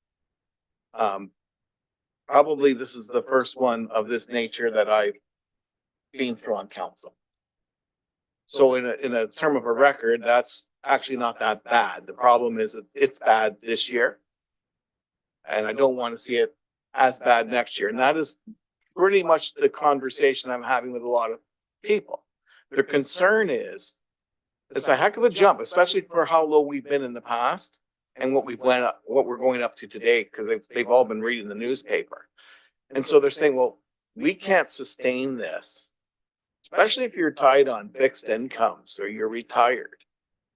Probably this is the first one of this nature that I've been through on council. So in a term of a record, that's actually not that bad. The problem is that it's bad this year. And I don't want to see it as bad next year. And that is pretty much the conversation I'm having with a lot of people. Their concern is it's a heck of a jump, especially for how low we've been in the past. And what we're going up to today, because they've all been reading the newspaper. And so they're saying, well, we can't sustain this especially if you're tied on fixed incomes or you're retired,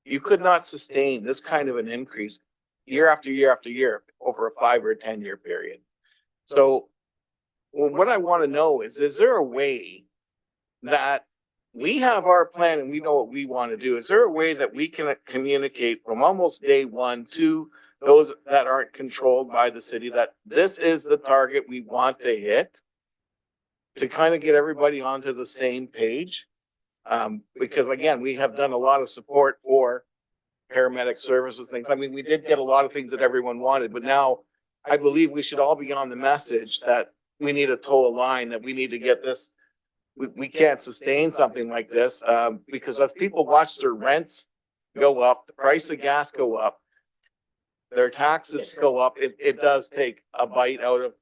you could not sustain this kind of an increase year after year after year over a 5 or 10-year period. So well, what I want to know is there a way that we have our plan and we know what we want to do? Is there a way that we can communicate from almost day one to those that aren't controlled by the city that this is the target we want to hit, to kind of get everybody onto the same page? Because again, we have done a lot of support for paramedic services, things. I mean, we did get a lot of things that everyone wanted, but now I believe we should all be on the message that we need to toe a line, that we need to get this. We can't sustain something like this, because as people watch their rents go up, the price of gas go up, their taxes go up, it does take a bite out of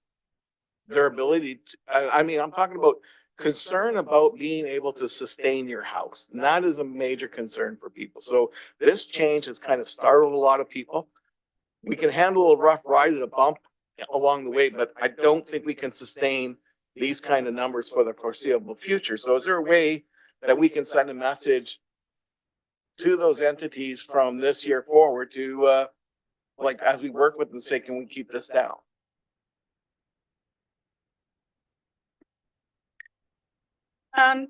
their ability to, I mean, I'm talking about concern about being able to sustain your house. And that is a major concern for people. So this change has kind of startled a lot of people. We can handle a rough ride and a bump along the way, but I don't think we can sustain these kind of numbers for the foreseeable future. So is there a way that we can send a message to those entities from this year forward to, like, as we work with them, say, can we keep this down?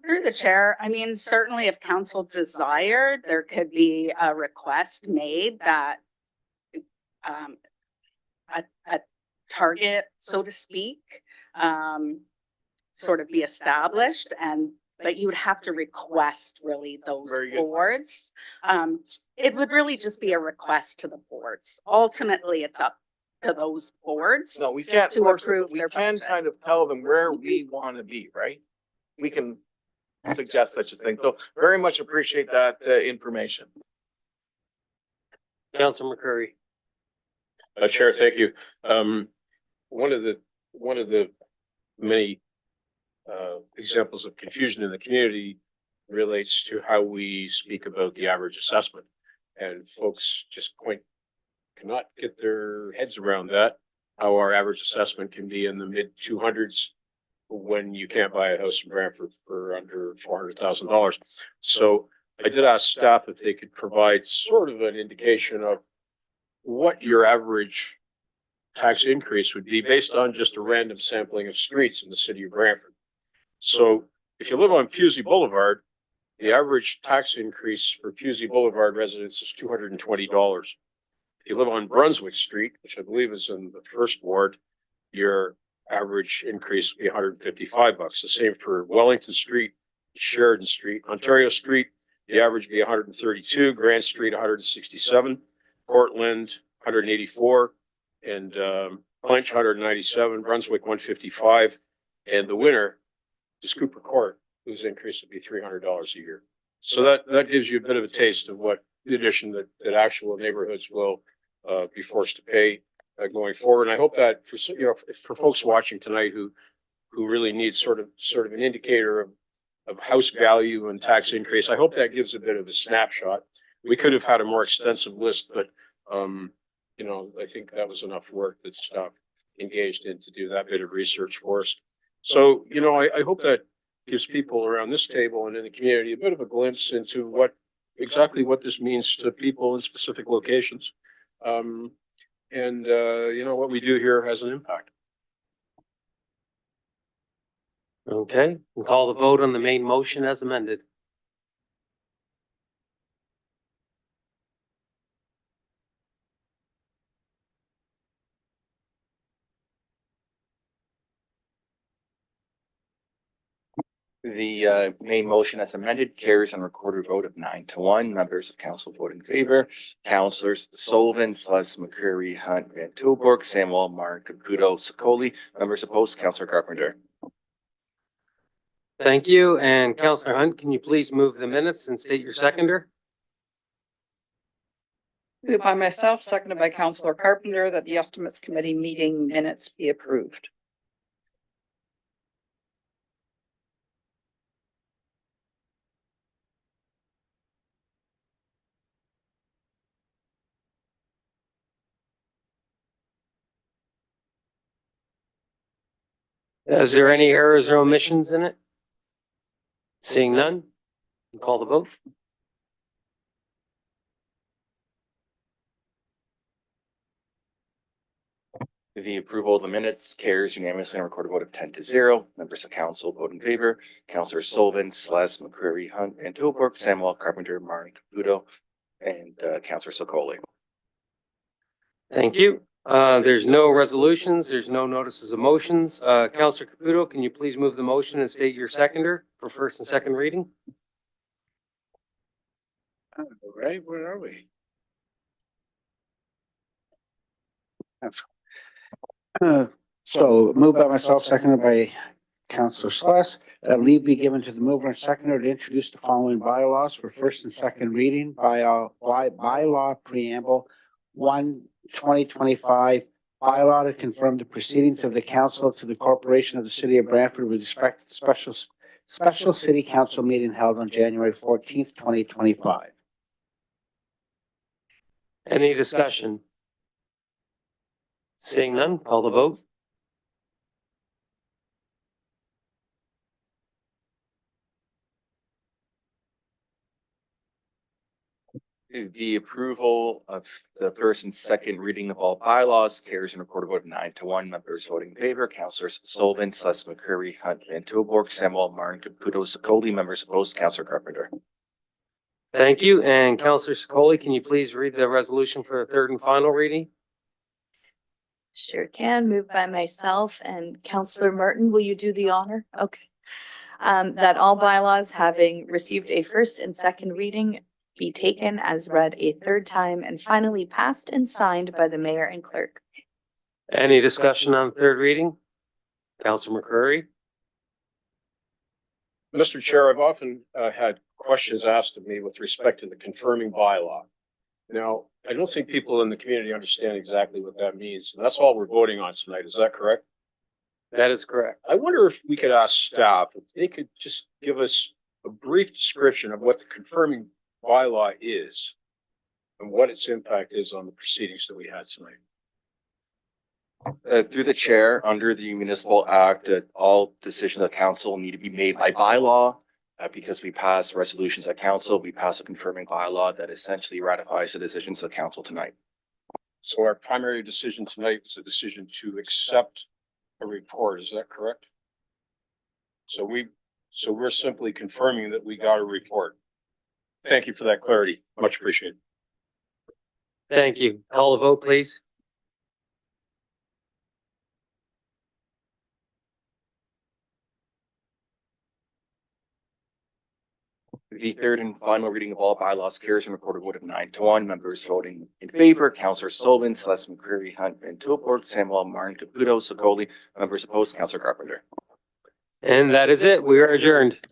Through the chair, I mean, certainly if council desired, there could be a request made that a target, so to speak, sort of be established, but you would have to request really those boards. It would really just be a request to the boards. Ultimately, it's up to those boards. No, we can't to approve we their can budget. kind of tell them where we want to be, right? We can suggest such a thing. So very much appreciate that information. Councilor McCurry. Chair, thank you. One of the many examples of confusion in the community relates to how we speak about the average assessment. And folks just cannot get their heads around that, how our average assessment can be in the mid 200s when you can't buy a house in Brantford for under $400,000. So I did ask staff if they could provide sort of an indication of what your average tax increase would be based on just a random sampling of streets in the city of Brantford. So if you live on Pusey Boulevard, the average tax increase for Pusey Boulevard residents is $220. If you live on Brunswick Street, which I believe is in the first ward, your average increase would be $155. The same for Wellington Street, Sheridan Street, Ontario Street, the average would be 132, Grant Street 167, Portland 184, and Clench 197, Brunswick 155, and the winner is Cooper Court, whose increase would be $300 a year. So that gives you a bit of a taste of what the addition that actual neighborhoods will be forced to pay going forward. And I hope that for folks watching tonight who really need sort of an indicator of house value and tax increase, I hope that gives a bit of a snapshot. We could have had a more extensive list, but I think that was enough work that staff engaged in to do that bit of research for us. So, I hope that gives people around this table and in the community a bit of a glimpse into exactly what this means to people in specific locations. What we do here has an impact. Okay, we'll call the vote on the main motion as amended. The main motion as amended carries on recorded vote of 9-1. Members of council vote in favor. Councilors Sullivan, Sluss, McCurry, Hunt, Van Tilburg, Samuel, Martin, Caputo, Sicoli. Members opposed, Councilor Carpenter. Thank you. And Councilor Hunt, can you please move the minutes and state your seconder? Moved by myself, seconded by Councilor Carpenter, that the estimates committee meeting minutes be approved. Is there any errors or omissions in it? Seeing none, call the vote. The approval of the minutes carries unanimously on a recorded vote of 10-0. Members of council vote in favor. Councillor Sullivan, Celeste, McCreary, Hunt, and Toolbrook, Samuel, Carpenter, Martin, Caputo, and Councillor Sokoli. Thank you. There's no resolutions. There's no notices of motions. Councillor Caputo, can you please move the motion and state your seconder for first and second reading? All right, where are we? So moved by myself, seconded by Councillor Sluss, that leave be given to the mover and seconder to introduce the following bylaws for first and second reading. Bylaw preamble 1/2025, bylaw to confirm the proceedings of the council to the corporation of the city of Brantford with respect to the special city council meeting held on January 14th, 2025. Any discussion? Seeing none, call the vote. The approval of the first and second reading of all bylaws carries a recorded vote of 9-1. Members voting in favor, Councillors Sullivan, Celeste, McCreary, Hunt, Van Tilburg, Samuel, Martin, Caputo, Sokoli. Members opposed, Councillor Carpenter. Thank you. And Councillor Sokoli, can you please read the resolution for the third and final reading? Sure can. Moved by myself and Councillor Martin. Will you do the honor? Okay. That all bylaws having received a first and second reading be taken as read a third time and finally passed and signed by the mayor and clerk. Any discussion on third reading? Councillor McCreary? Mr. Chair, I've often had questions asked of me with respect to the confirming bylaw. Now, I don't think people in the community understand exactly what that means. And that's all we're voting on tonight. Is that correct? That is correct. I wonder if we could ask staff if they could just give us a brief description of what the confirming bylaw is and what its impact is on the proceedings that we had tonight. Through the chair, under the Municipal Act, all decisions of council need to be made by bylaw. Because we pass resolutions at council, we pass a confirming bylaw that essentially ratifies the decisions of council tonight. So our primary decision tonight was a decision to accept a report. Is that correct? So we're simply confirming that we got a report. Thank you for that clarity. Much appreciated. Thank you. Call the vote, please. The third and final reading of all bylaws carries a recorded vote of 9-1. Members voting in favor, Councillor Sullivan, Celeste, McCreary, Hunt, Van Tilburg, Samuel, Martin, Caputo, Sokoli. Members opposed, Councillor Carpenter. And that is it. We are adjourned.